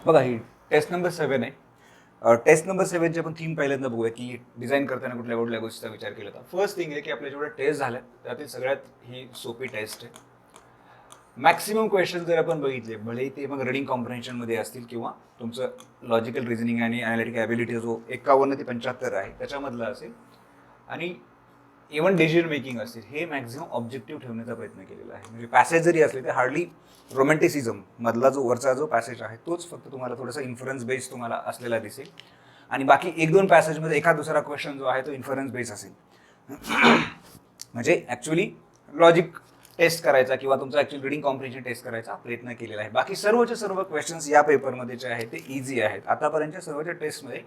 बघा ही taste number 7 आहे. Taste number 7चे आपण थीम पहिल्यांदा बघूया की डिझाईन करताना कुठल्या कुठल्या गोष्टीचा विचार केला होता. फर्स्ट थिंग आहे की आपल्या जेवढ्या टेस्ट झाल्या त्यातील सगळ्यात ही सोपी टेस्ट आहे. मॅक्सिमम क्वेश्चन जर आपण बघितले भले ते मग रीडिंग कॉम्प्रिहेन्शनमध्ये असतील किंवा तुमचं लॉजिकल रिझनिंग आणि ॲनालिटिक ॲबिलिटी जो 51 ते 75 आहे त्याच्यामधला असेल आणि इव्हन डिसिजन मेकिंग असेल, हे मॅक्झिमम ऑब्जेक्टिव्ह ठेवण्याचा प्रयत्न केलेला आहे. म्हणजे पॅसेज जरी असले ते हार्डली रोमॅन्टिसिझम मधला जो वरचा जो पॅसेज आहे तोच फक्त तुम्हाला थोडासा इन्फरन्स बेस तुम्हाला असलेला दिसेल आणि बाकी 1-2 पॅसेजमध्ये एखाद दुसरा क्वेश्चन जो आहे तो इन्फरन्स बेस असेल. म्हणजे ॲक्च्युली लॉजिक टेस्ट करायचा किंवा तुमचा ॲक्च्युअली रिडिंग कॉम्प्रिहेन्शन टेस्ट करायचा प्रयत्न केलेला आहे. बाकी सर्वचे सर्व क्वेश्चन्स या पेपरमध्ये जे आहेत ते इझी आहेत. आतापर्यंतच्या सर्वच्या टेस्टमध्ये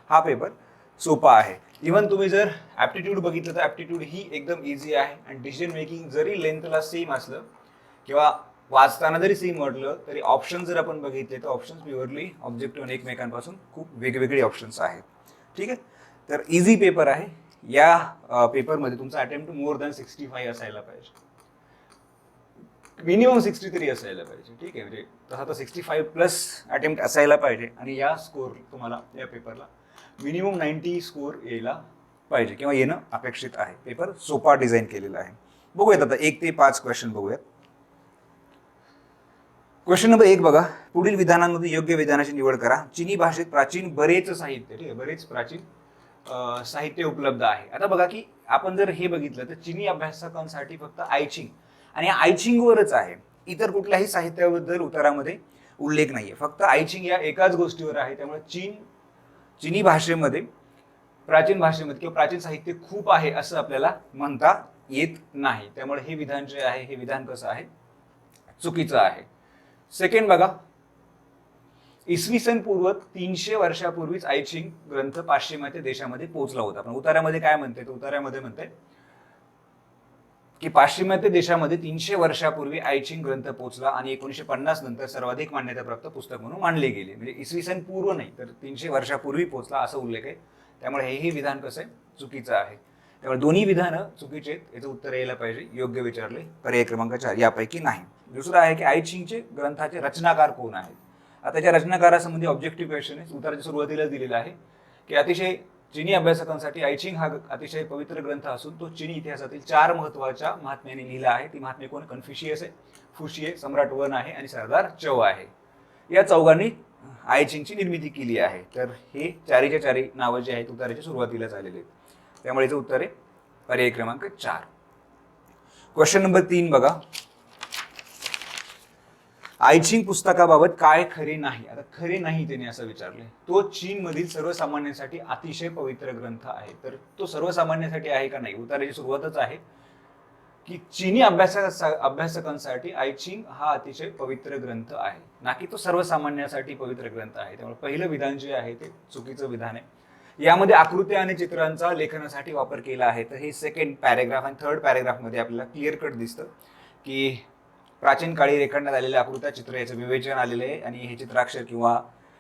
हा पेपर सोपा आहे. इव्हन तुम्ही जर ॲप्टिट्यूड बघितलं तर ॲप्टिट्यूड ही एकदम इझी आहे आणि डिसिजन मेकिंग जरी लेंथला सेम असलं किंवा वाचताना जरी सेम म्हटलं तरी ऑप्शन जर आपण बघितले तर ऑप्शन्स प्युअरली ऑब्जेक्टिव्ह आणि एकमेकांपासून खूप वेगवेगळे ऑप्शन्स आहेत. ठीक आहे, तर इझी पेपर आहे. या पेपरमध्ये तुमचा अटेम्प्ट मोर दॅन 65 असायला पाहिजे, मिनिमम 60 तरी असायला पाहिजे. ठीक आहे, म्हणजे तसा तर 65+ अटेम्प्ट असायला पाहिजे आणि या स्कोर तुम्हाला या पेपरला मिनिमम 90 स्कोर यायला पाहिजे किंवा येणं अपेक्षित आहे. पेपर सोपा डिझाईन केलेला आहे. बघूयात आता 1 ते 5 क्वेश्चन बघूयात. क्वेश्चन नंबर 1 बघा, पुढील विधानांमध्ये योग्य विधानाची निवड करा. चीनी भाषेत प्राचीन बरेच साहित्य, ठीक आहे, बरेच प्राचीन साहित्य उपलब्ध आहे. आता बघा की आपण जर हे बघितलं तर चीनी अभ्यासकांसाठी फक्त आयचिंग आणि आयचिंगवरच आहे. इतर कुठल्याही साहित्याबद्दल उत्तरामध्ये उल्लेख नाहीये. फक्त आयचिंग या एकाच गोष्टीवर आहे. त्यामुळे चीनी भाषेमध्ये, प्राचीन भाषेमध्ये किंवा प्राचीन साहित्य खूप आहे असं आपल्याला म्हणता येत नाही. त्यामुळे हे विधान जे आहे हे विधान कसं आहे, चुकीचं आहे. सेकंड बघा, इसवी सन पूर्व 300 वर्षापूर्वीच आयचिंग ग्रंथ पाश्चिमात्य देशामध्ये पोहोचला होता. पण उतार्यामध्ये काय म्हणते, तर उतार्यामध्ये म्हणते की पाश्चिमात्य देशामध्ये 300 वर्षापूर्वी आयचिंग ग्रंथ पोहोचला आणि 1950 नंतर सर्वाधिक मान्यताप्राप्त पुस्तक म्हणून मानले गेले. म्हणजे इसवी सन पूर्व नाही तर 300 वर्षापूर्वी पोहोचला असं उल्लेख आहे. त्यामुळे हेही विधान कसं आहे, चुकीचं आहे. त्यामुळे दोन्ही विधानं चुकीचे आहेत. याचं उत्तर यायला पाहिजे योग्य विचारले पर्याय क्रमांक 4 यापैकी नाही. दुसरं आहे की आयचिंगचे ग्रंथाचे रचनाकार कोण आहेत. आता त्याच्या रचनाकारासंबंधी ऑब्जेक्टिव्ह क्वेश्चन आहे. उत्तराच्या सुरुवातीला दिलेलं आहे की अतिशय चीनी अभ्यासकांसाठी आयचिंग हा अतिशय पवित्र ग्रंथ असून तो चीनी इतिहासातील 4 महत्त्वाच्या महात्म्याने लिहिला आहे. ती महात्मे कोण, कन्फ्युशियस आहे, फुशिये, सम्राट वन आहे आणि सरदार चौ आहे. या चौघांनी आयचिंगची निर्मिती केली आहे. तर हे चारीच्या चारी नावं जे आहेत उत्तराच्या सुरुवातीलाच आलेले आहेत. त्यामुळे याचं उत्तर आहे पर्याय क्रमांक 4. क्वेश्चन नंबर 3 बघा, आयचिंग पुस्तकाबाबत काय खरे नाही. आता खरे नाही त्याने असं विचारले. तो चीनमधील सर्वसामान्यांसाठी अतिशय पवित्र ग्रंथ आहे. तर तो सर्वसामान्यांसाठी आहे का नाही, उताराची सुरुवातच आहे की चीनी अभ्यासकांसाठी आयचिंग हा अतिशय पवित्र ग्रंथ आहे, ना की तो सर्वसामान्यांसाठी पवित्र ग्रंथ आहे. त्यामुळे पहिलं विधान जे आहे ते चुकीचं विधान आहे. यामध्ये आकृत्या आणि चित्रांचा लेखनासाठी वापर केला आहे. तर हे सेकंड पॅरेग्राफ आणि थर्ड पॅरेग्राफमध्ये आपल्याला क्लिअर कट दिसतं की प्राचीन काळी रेखाटण्यात आलेल्या आकृत्या चित्र याचं विवेचन आलेलं आहे आणि हे चित्राक्षर किंवा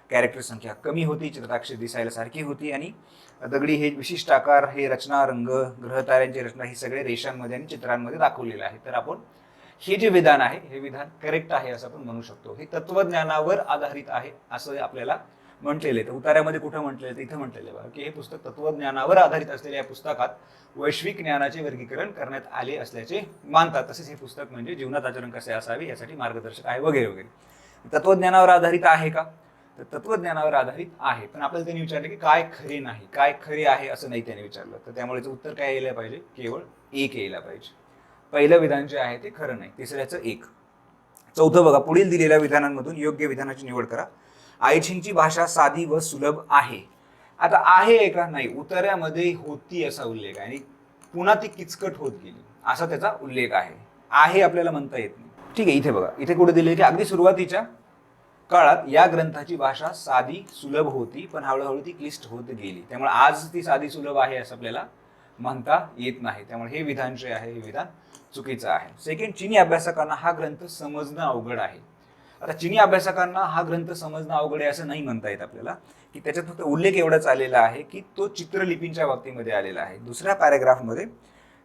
कॅरेक्टर संख्या कमी होती, चित्राक्षर दिसायला सारखी होती आणि दगडी हे विशिष्ट आकार, हे रचना, रंग, ग्रहताऱ्यांची रचना ही सगळे रेषांमध्ये आणि चित्रांमध्ये दाखवलेलं आहे. तर आपण हे जे विधान आहे हे विधान करेक्ट आहे असं आपण म्हणू शकतो. हे तत्वज्ञानावर आधारित आहे असं आपल्याला म्हटलेलं आहे. तर उतार्यामध्ये कुठं म्हटलेलं आहे, इथं म्हटलेलं आहे की हे पुस्तक तत्वज्ञानावर आधारित असलेल्या या पुस्तकात वैश्विक ज्ञानाचे वर्गीकरण करण्यात आले असल्याचे मानतात. तसेच हे पुस्तक म्हणजे जीवनात आचरण कसे असावे यासाठी मार्गदर्शक आहे वगैरे वगैरे. तत्वज्ञानावर आधारित आहे का, तर तत्वज्ञानावर आधारित आहे. पण आपल्याला त्यांनी विचारले की काय खरे नाही, काय खरे आहे असं नाही त्याने विचारलं. तर त्यामुळे उत्तर काय यायला पाहिजे, केवळ 1 यायला पाहिजे. पहिलं विधान जे आहे ते खरं नाही, तिसऱ्याचं 1. चौथं बघा, पुढील दिलेल्या विधानांमधून योग्य विधानाची निवड करा. आयचिंगची भाषा साधी व सुलभ आहे. आता आहे का नाही, उतार्यामध्ये होती असा उल्लेख आहे आणि पुन्हा ती किचकट होत गेली असा त्याचा उल्लेख आहे आपल्याला म्हणता येत नाही. ठीक आहे, इथे बघा, इथे कुठे दिले की अगदी सुरुवातीच्या काळात या ग्रंथाची भाषा साधी सुलभ होती पण हळूहळू ती क्लिष्ट होत गेली. त्यामुळे आज ती साधी सुलभ आहे असं आपल्याला म्हणता येत नाही. त्यामुळे हे विधान जे आहे हे विधान चुकीचं आहे. सेकंड, चीनी अभ्यासकांना हा ग्रंथ समजणं अवघड आहे. आता चीनी अभ्यासकांना हा ग्रंथ समजणं अवघड आहे असं नाही म्हणता येत आपल्याला, की त्याच्यात फक्त उल्लेख एवढाच आलेला आहे की तो चित्रलिपींच्या बाबतीमध्ये आलेला आहे. दुसऱ्या पॅरेग्राफमध्ये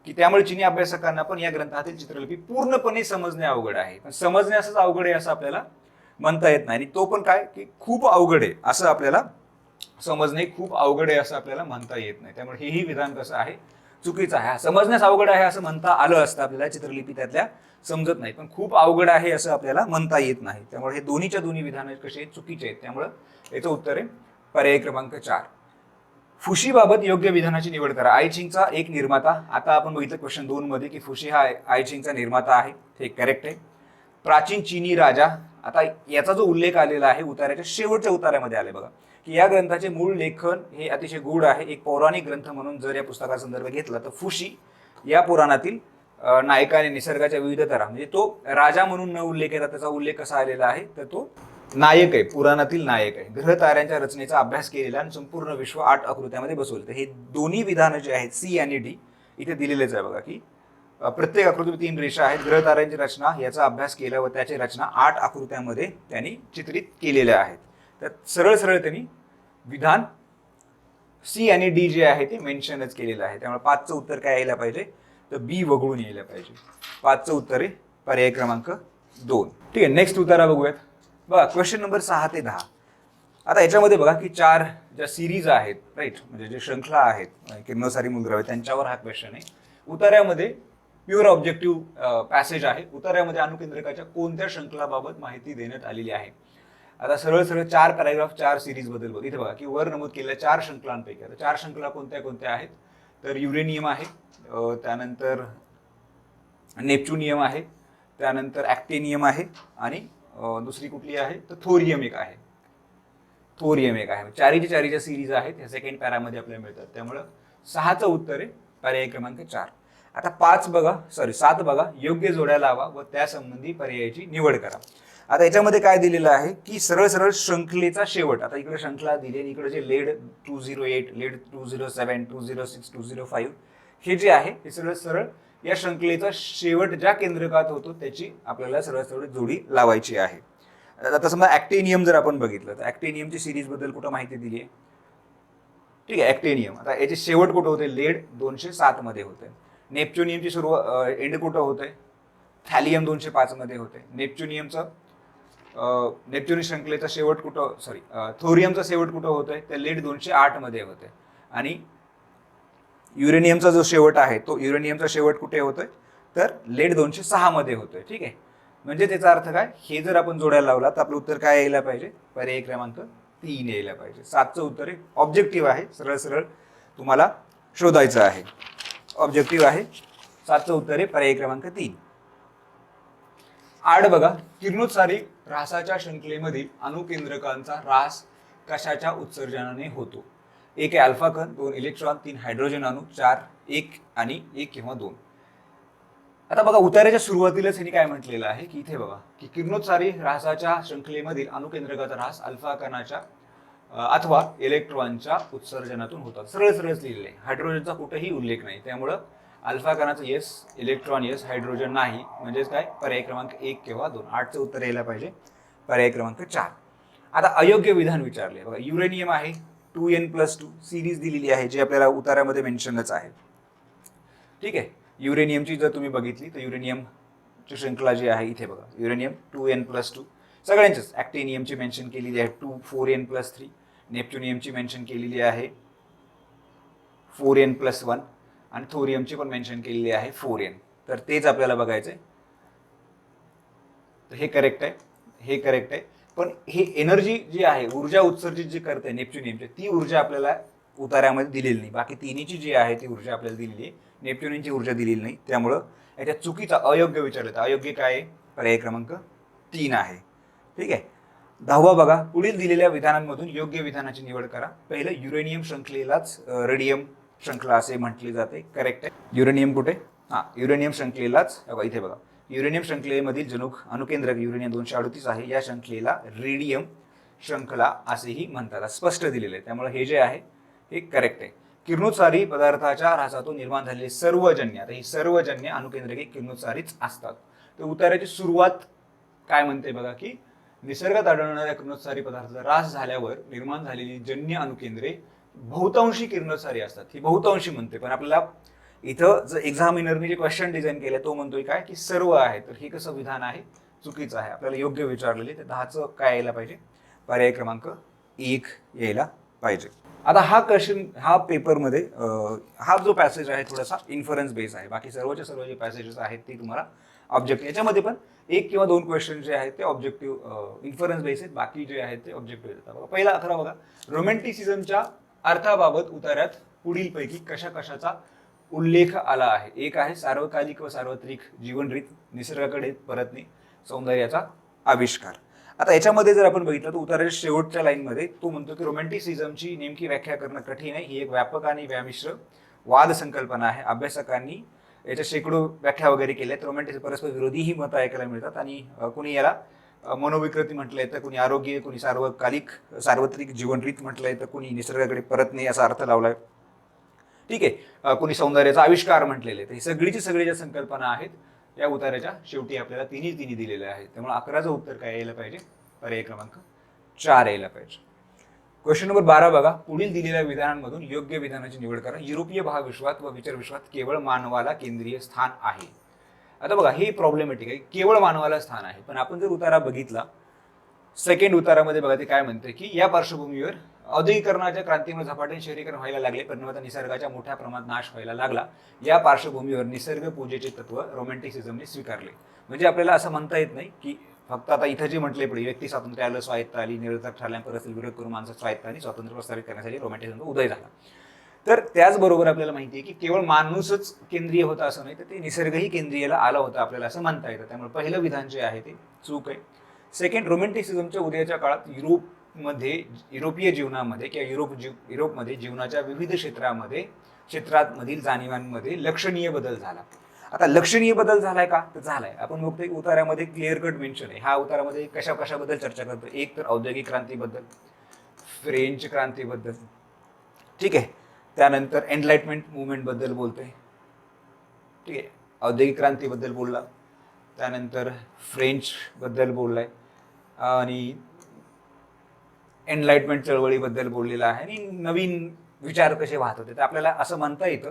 की त्यामुळे चीनी अभ्यासकांना पण या ग्रंथातील चित्रलिपी पूर्णपणे समजणे अवघड आहे. पण समजणे असंच अवघड आहे असं आपल्याला म्हणता येत नाही. आणि तो पण काय की खूप अवघड आहे असं आपल्याला समजणे खूप अवघड आहे असं आपल्याला म्हणता येत नाही. त्यामुळे हेही विधान कसं आहे, चुकीचं आहे. समजण्यास अवघड आहे असं म्हणता आलं असतं आपल्याला, चित्रलिपी त्यातल्या समजत नाही, पण खूप अवघड आहे असं आपल्याला म्हणता येत नाही. त्यामुळे हे दोन्हीच्या दोन्ही विधान कसे चुकीचे आहेत. त्यामुळे याचं उत्तर आहे पर्याय क्रमांक 4. फुशीबाबत योग्य विधानाची निवड करा. आय चिंगचा एक निर्माता, आता आपण बघितलं क्वेश्चन 2 मध्ये की फुशी हा आय चिंगचा निर्माता आहे, हे करेक्ट आहे. प्राचीन चीनी राजा, आता याचा जो उल्लेख आलेला आहे उतार्याच्या शेवटच्या उतार्यामध्ये आले बघा की या ग्रंथाचे मूळ लेखन हे अतिशय गूढ आहे. एक पौराणिक ग्रंथ म्हणून जर या पुस्तकासंदर्भ घेतला तर फुशी या पुराणातील नायकाने निसर्गाच्या विविध तऱ्हा, म्हणजे तो राजा म्हणून न उल्लेख येतात, त्याचा उल्लेख कसा आलेला आहे तर तो नायक आहे, पुराणातील नायक आहे. ग्रह ताऱ्यांच्या रचनेचा अभ्यास केलेला आणि संपूर्ण विश्व 8 आकृत्यामध्ये बसवलं. तर हे दोन्ही विधानं जे आहेत सी आणि डी इथे दिलेलेच आहे बघा की प्रत्येक आकृतीत 3 रेषा आहेत. ग्रह ताऱ्यांची रचना याचा अभ्यास केला व त्याची रचना 8 आकृत्यामध्ये त्यांनी चित्रित केलेल्या आहेत. तर सरळ सरळ त्यांनी विधान सी आणि डी जे आहे ते मेन्शनच केलेलं आहे. त्यामुळे 5चं उत्तर काय यायला पाहिजे तर बी वगळून यायला पाहिजे. 5चं उत्तर आहे पर्याय क्रमांक 2. ठीक आहे, नेक्स्ट उत्तरा बघूयात. बघा क्वेश्चन नंबर 6 ते 10. आता याच्यामध्ये बघा की 4 ज्या सिरीज आहेत राईट, म्हणजे जे श्रृंखला आहेत किरणोत्सारी मूलद्रव्य त्यांच्यावर हा क्वेश्चन आहे. उतार्यामध्ये प्युअर ऑब्जेक्टिव्ह पॅसेज आहे. उतार्यामध्ये अणुकेंद्रकाच्या कोणत्या श्रृंखलाबाबत माहिती देण्यात आलेली आहे. आता सरळ सरळ 4 पॅराग्राफ 4 सिरीज बद्दल बघ. इथे बघा की वर नमूद केलेल्या 4 श्रृंखलांपैकी, आता 4 श्रृंखला कोणत्या कोणत्या आहेत तर युरेनियम आहे, त्यानंतर नेपच्युनियम आहे, त्यानंतर ॲक्टिनियम आहे आणि दुसरी कुठली आहे तर थोरियम एक आहे. थोरियम एक आहे. चारीच्या सिरीज आहेत, ह्या सेकंड पॅरामध्ये आपल्याला मिळतात. त्यामुळं 6चं उत्तर आहे पर्याय क्रमांक 4. आता 7 बघा, योग्य जोड्या लावा व त्यासंबंधी पर्यायाची निवड करा. आता याच्यामध्ये काय दिलेलं आहे की सरळ सरळ श्रृंखलेचा शेवट, आता इकडे श्रृंखला दिली आणि इकडे जे लेड 208, लेड 207, 206, 205 हे जे आहे हे सरळ सरळ या श्रृंखलेचा शेवट ज्या केंद्रकात होतो त्याची आपल्याला सरळ सरळ जोडी लावायची आहे. आता समजा ॲक्टिनियम जर आपण बघितलं तर ॲक्टिनियमची सिरीज बद्दल कुठं माहिती दिली आहे. ठीक आहे, ॲक्टिनियम आता याचे शेवट कुठं होते लेड 207 मध्ये होते. नेपच्युनियमची सुरुवात एंड कुठं होते थॅलियम 205 मध्ये होते. नेपच्युनियम श्रृंखलेचा शेवट कुठं थोरियमचा शेवट कुठं होतोय तर लेड 208 मध्ये होते. आणि युरेनियमचा जो शेवट आहे तो युरेनियमचा शेवट कुठे होतोय तर लेड 206 मध्ये होतोय. ठीक आहे, म्हणजे त्याचा अर्थ काय, हे जर आपण जोड्याला लावला तर आपलं उत्तर काय यायला पाहिजे पर्याय क्रमांक 3 यायला पाहिजे. 7चं उत्तर आहे ऑब्जेक्टिव्ह आहे, सरळ सरळ तुम्हाला शोधायचं आहे. ऑब्जेक्टिव्ह आहे, 7चं उत्तर आहे पर्याय क्रमांक 3. 8 बघा, किरणोत्सारी ऱ्हासाच्या श्रृंखलेमधील अणुकेंद्रकांचा ऱ्हास कशाच्या उत्सर्जनाने होतो. 1 आहे अल्फा कण, 2 इलेक्ट्रॉन, 3 हायड्रोजन अणू, 4 1 आणि 1 किंवा 2. आता बघा उतार्याच्या सुरुवातीलाच यांनी काय म्हटलेलं आहे की इथे बघा की किरणोत्सारी ऱ्हासाच्या श्रृंखलेमधील अणुकेंद्रकाचा ऱ्हास अल्फा कणाच्या अथवा इलेक्ट्रॉनच्या उत्सर्जनातून होतात. सरळ सरळच लिहिलेलं आहे, हायड्रोजनचा कुठेही उल्लेख नाही. त्यामुळं अल्फा कणाचं येस, इलेक्ट्रॉन येस, हायड्रोजन नाही, म्हणजेच काय पर्याय क्रमांक 1 किंवा 2. 8चं उत्तर यायला पाहिजे पर्याय क्रमांक 4. आता अयोग्य विधान विचारले बघा. युरेनियम आहे 2n+2 सिरीज दिलेली आहे जी आपल्याला उतार्यामध्ये मेन्शनच आहे. ठीक आहे, युरेनियमची जर तुम्ही बघितली तर युरेनियमची श्रृंखला जी आहे इथे बघा युरेनियम 2n+2 सगळ्यांचीच. ॲक्टिनियमची मेन्शन केलेली आहे 4n+3, नेपच्युनियमची मेन्शन केलेली आहे 4n+1 आणि थोरियमची पण मेन्शन केलेली आहे 4n. तर तेच आपल्याला बघायचंय. तर हे करेक्ट आहे, हे करेक्ट आहे. पण हे एनर्जी जी आहे, ऊर्जा उत्सर्जित जी करते नेपच्युनियमची, ती ऊर्जा आपल्याला उतार्यामध्ये दिलेली नाही. बाकी तिन्हीची जी आहे ती ऊर्जा आपल्याला दिलेली आहे, नेपच्युनियमची ऊर्जा दिलेली नाही. त्यामुळं याच्यात चुकीचा अयोग्य विचारलं तर अयोग्य काय आहे पर्याय क्रमांक 3 आहे. ठीक आहे. 10वा बघा, पुढील दिलेल्या विधानांमधून योग्य विधानाची निवड करा. पहिलं युरेनियम श्रृंखलेलाच रेडियम श्रृंखला असे म्हटले जाते, करेक्ट आहे. युरेनियम कुठे, युरेनियम श्रृंखलेलाच इथे बघा युरेनियम श्रृंखलेमधील जनुक अणुकेंद्रक युरेनियम 238 आहे. या श्रृंखलेला रेडियम श्रृंखला असेही म्हणतात, स्पष्ट दिलेले आहे. त्यामुळे हे जे आहे हे करेक्ट आहे. किरणोत्सारी पदार्थाच्या ऱ्हासातून निर्माण झालेले सर्वजन्य, आता ही सर्वजन्य अणुकेंद्रके किरणोत्सारीच असतात. तर उतार्याची सुरुवात काय म्हणते बघा की निसर्गात आढळणाऱ्या किरणोत्सारी पदार्थाचा ऱ्हास झाल्यावर निर्माण झालेली जन्य अणुकेंद्रे बहुतांशी किरणोत्सारी असतात. ही बहुतांशी म्हणते, पण आपल्याला इथं जर एक्झामिनरने जे क्वेश्चन डिझाईन केले तो म्हणतोय काय की सर्व आहे. तर हे कसं विधान आहे चुकीचं आहे. आपल्याला योग्य विचारलेले ते 10चं काय यायला पाहिजे, पर्याय क्रमांक 1 यायला पाहिजे. आता हा क्वेश्चन, हा पेपरमध्ये हा जो पॅसेज आहे थोडासा इन्फरन्स बेस आहे. बाकी सर्वच्या सर्व जे पॅसेजेस आहेत ते तुम्हाला ऑब्जेक्टिव्ह, याच्यामध्ये पण 1 किंवा 2 क्वेश्चन जे आहेत ते ऑब्जेक्टिव्ह इन्फरन्स बेस आहेत, बाकी जे आहेत ते ऑब्जेक्टिव्ह येतात. बघा पहिला अकरा बघा, रोमॅन्टिसिझमच्या अर्थाबाबत उतार्यात पुढीलपैकी कशा कशाचा उल्लेख आला आहे. एक आहे सार्वकालिक व सार्वत्रिक जीवनरीत, निसर्गाकडे परतणे, सौंदर्याचा आविष्कार. आता याच्यामध्ये जर आपण बघितलं तर उतार्याच्या शेवटच्या लाईनमध्ये तो म्हणतो की रोमॅन्टिसिझमची नेमकी व्याख्या करणं कठीण आहे. ही एक व्यापक आणि व्यामिश्र वाद संकल्पना आहे. अभ्यासकांनी याच्या शेकडो व्याख्या वगैरे केल्या आहेत. रोमॅन्टिसिझम परस्पर विरोधी ही मतं ऐकायला मिळतात आणि कुणी याला मनोविकृती म्हटलंय तर कुणी आरोग्य, कुणी सार्वकालिक सार्वत्रिक जीवनरीत म्हटलंय तर कुणी निसर्गाकडे परतणे असा अर्थ लावलाय. ठीक आहे, कुणी सौंदर्याचा आविष्कार म्हटलेले. तर ही सगळीची सगळी ज्या संकल्पना आहेत या उतार्याच्या शेवटी आपल्याला तिन्ही दिलेल्या आहेत. त्यामुळे 11चं उत्तर काय यायला पाहिजे, पर्याय क्रमांक 4 यायला पाहिजे. क्वेश्चन नंबर 12 बघा, पुढील दिलेल्या विधानांमधून योग्य विधानाची निवड करा. युरोपीय भावविश्वात व विचारविश्वात केवळ मानवाला केंद्रीय स्थान आहे. आता बघा हे प्रॉब्लेमॅटिक आहे, केवळ मानवाला स्थान आहे. पण आपण जर उतारा बघितला, सेकंड उतारामध्ये बघा ते काय म्हणते की या पार्श्वभूमीवर औद्योगिकरणाच्या क्रांतीमुळे झपाट्याने शहरीकरण व्हायला लागले, परिणामात निसर्गाच्या मोठ्या प्रमाणात नाश व्हायला लागला. या पार्श्वभूमीवर निसर्ग पूजेचे तत्व रोमॅन्टिसिझमने स्वीकारले. म्हणजे आपल्याला असं म्हणता येत नाही की फक्त आता इथं जे म्हटले पुढे व्यक्ती स्वातंत्र्य आलं, स्वायत्ता आली, निरर्थक ठरल्या परिस्थिती विरोध करून माणसं स्वायत्ता आणि स्वातंत्र्य प्रस्थापित करण्यासाठी रोमॅन्टिसिझमचा उदय झाला. तर त्याचबरोबर आपल्याला माहिती आहे की केवळ माणूसच केंद्रीय होता असं नाही, तर ते निसर्गही केंद्रीयला आला होता आपल्याला असं म्हणता येतं. त्यामुळे पहिलं विधान जे आहे ते चूक आहे. सेकंड, रोमॅन्टिसिझमच्या उदयाच्या काळात युरोपीय जीवनामध्ये किंवा युरोपमध्ये जीवनाच्या विविध क्षेत्रांमधील जाणीवांमध्ये लक्षणीय बदल झाला. आता लक्षणीय बदल झालाय का, तर झालाय. आपण बघतोय उतार्यामध्ये क्लिअर कट मेन्शन आहे. ह्या उतारामध्ये कशाबद्दल चर्चा करतो, एक तर औद्योगिक क्रांतीबद्दल, फ्रेंच क्रांतीबद्दल, ठीक आहे, त्यानंतर एनलाइटमेंट मुवमेंट बद्दल बोलतोय, ठीक आहे, औद्योगिक क्रांतीबद्दल बोलला, त्यानंतर फ्रेंच बद्दल बोललाय आणि एनलाइटमेंट चळवळीबद्दल बोललेला आहे आणि नवीन विचार कसे वाहत होते. तर आपल्याला असं म्हणता येतं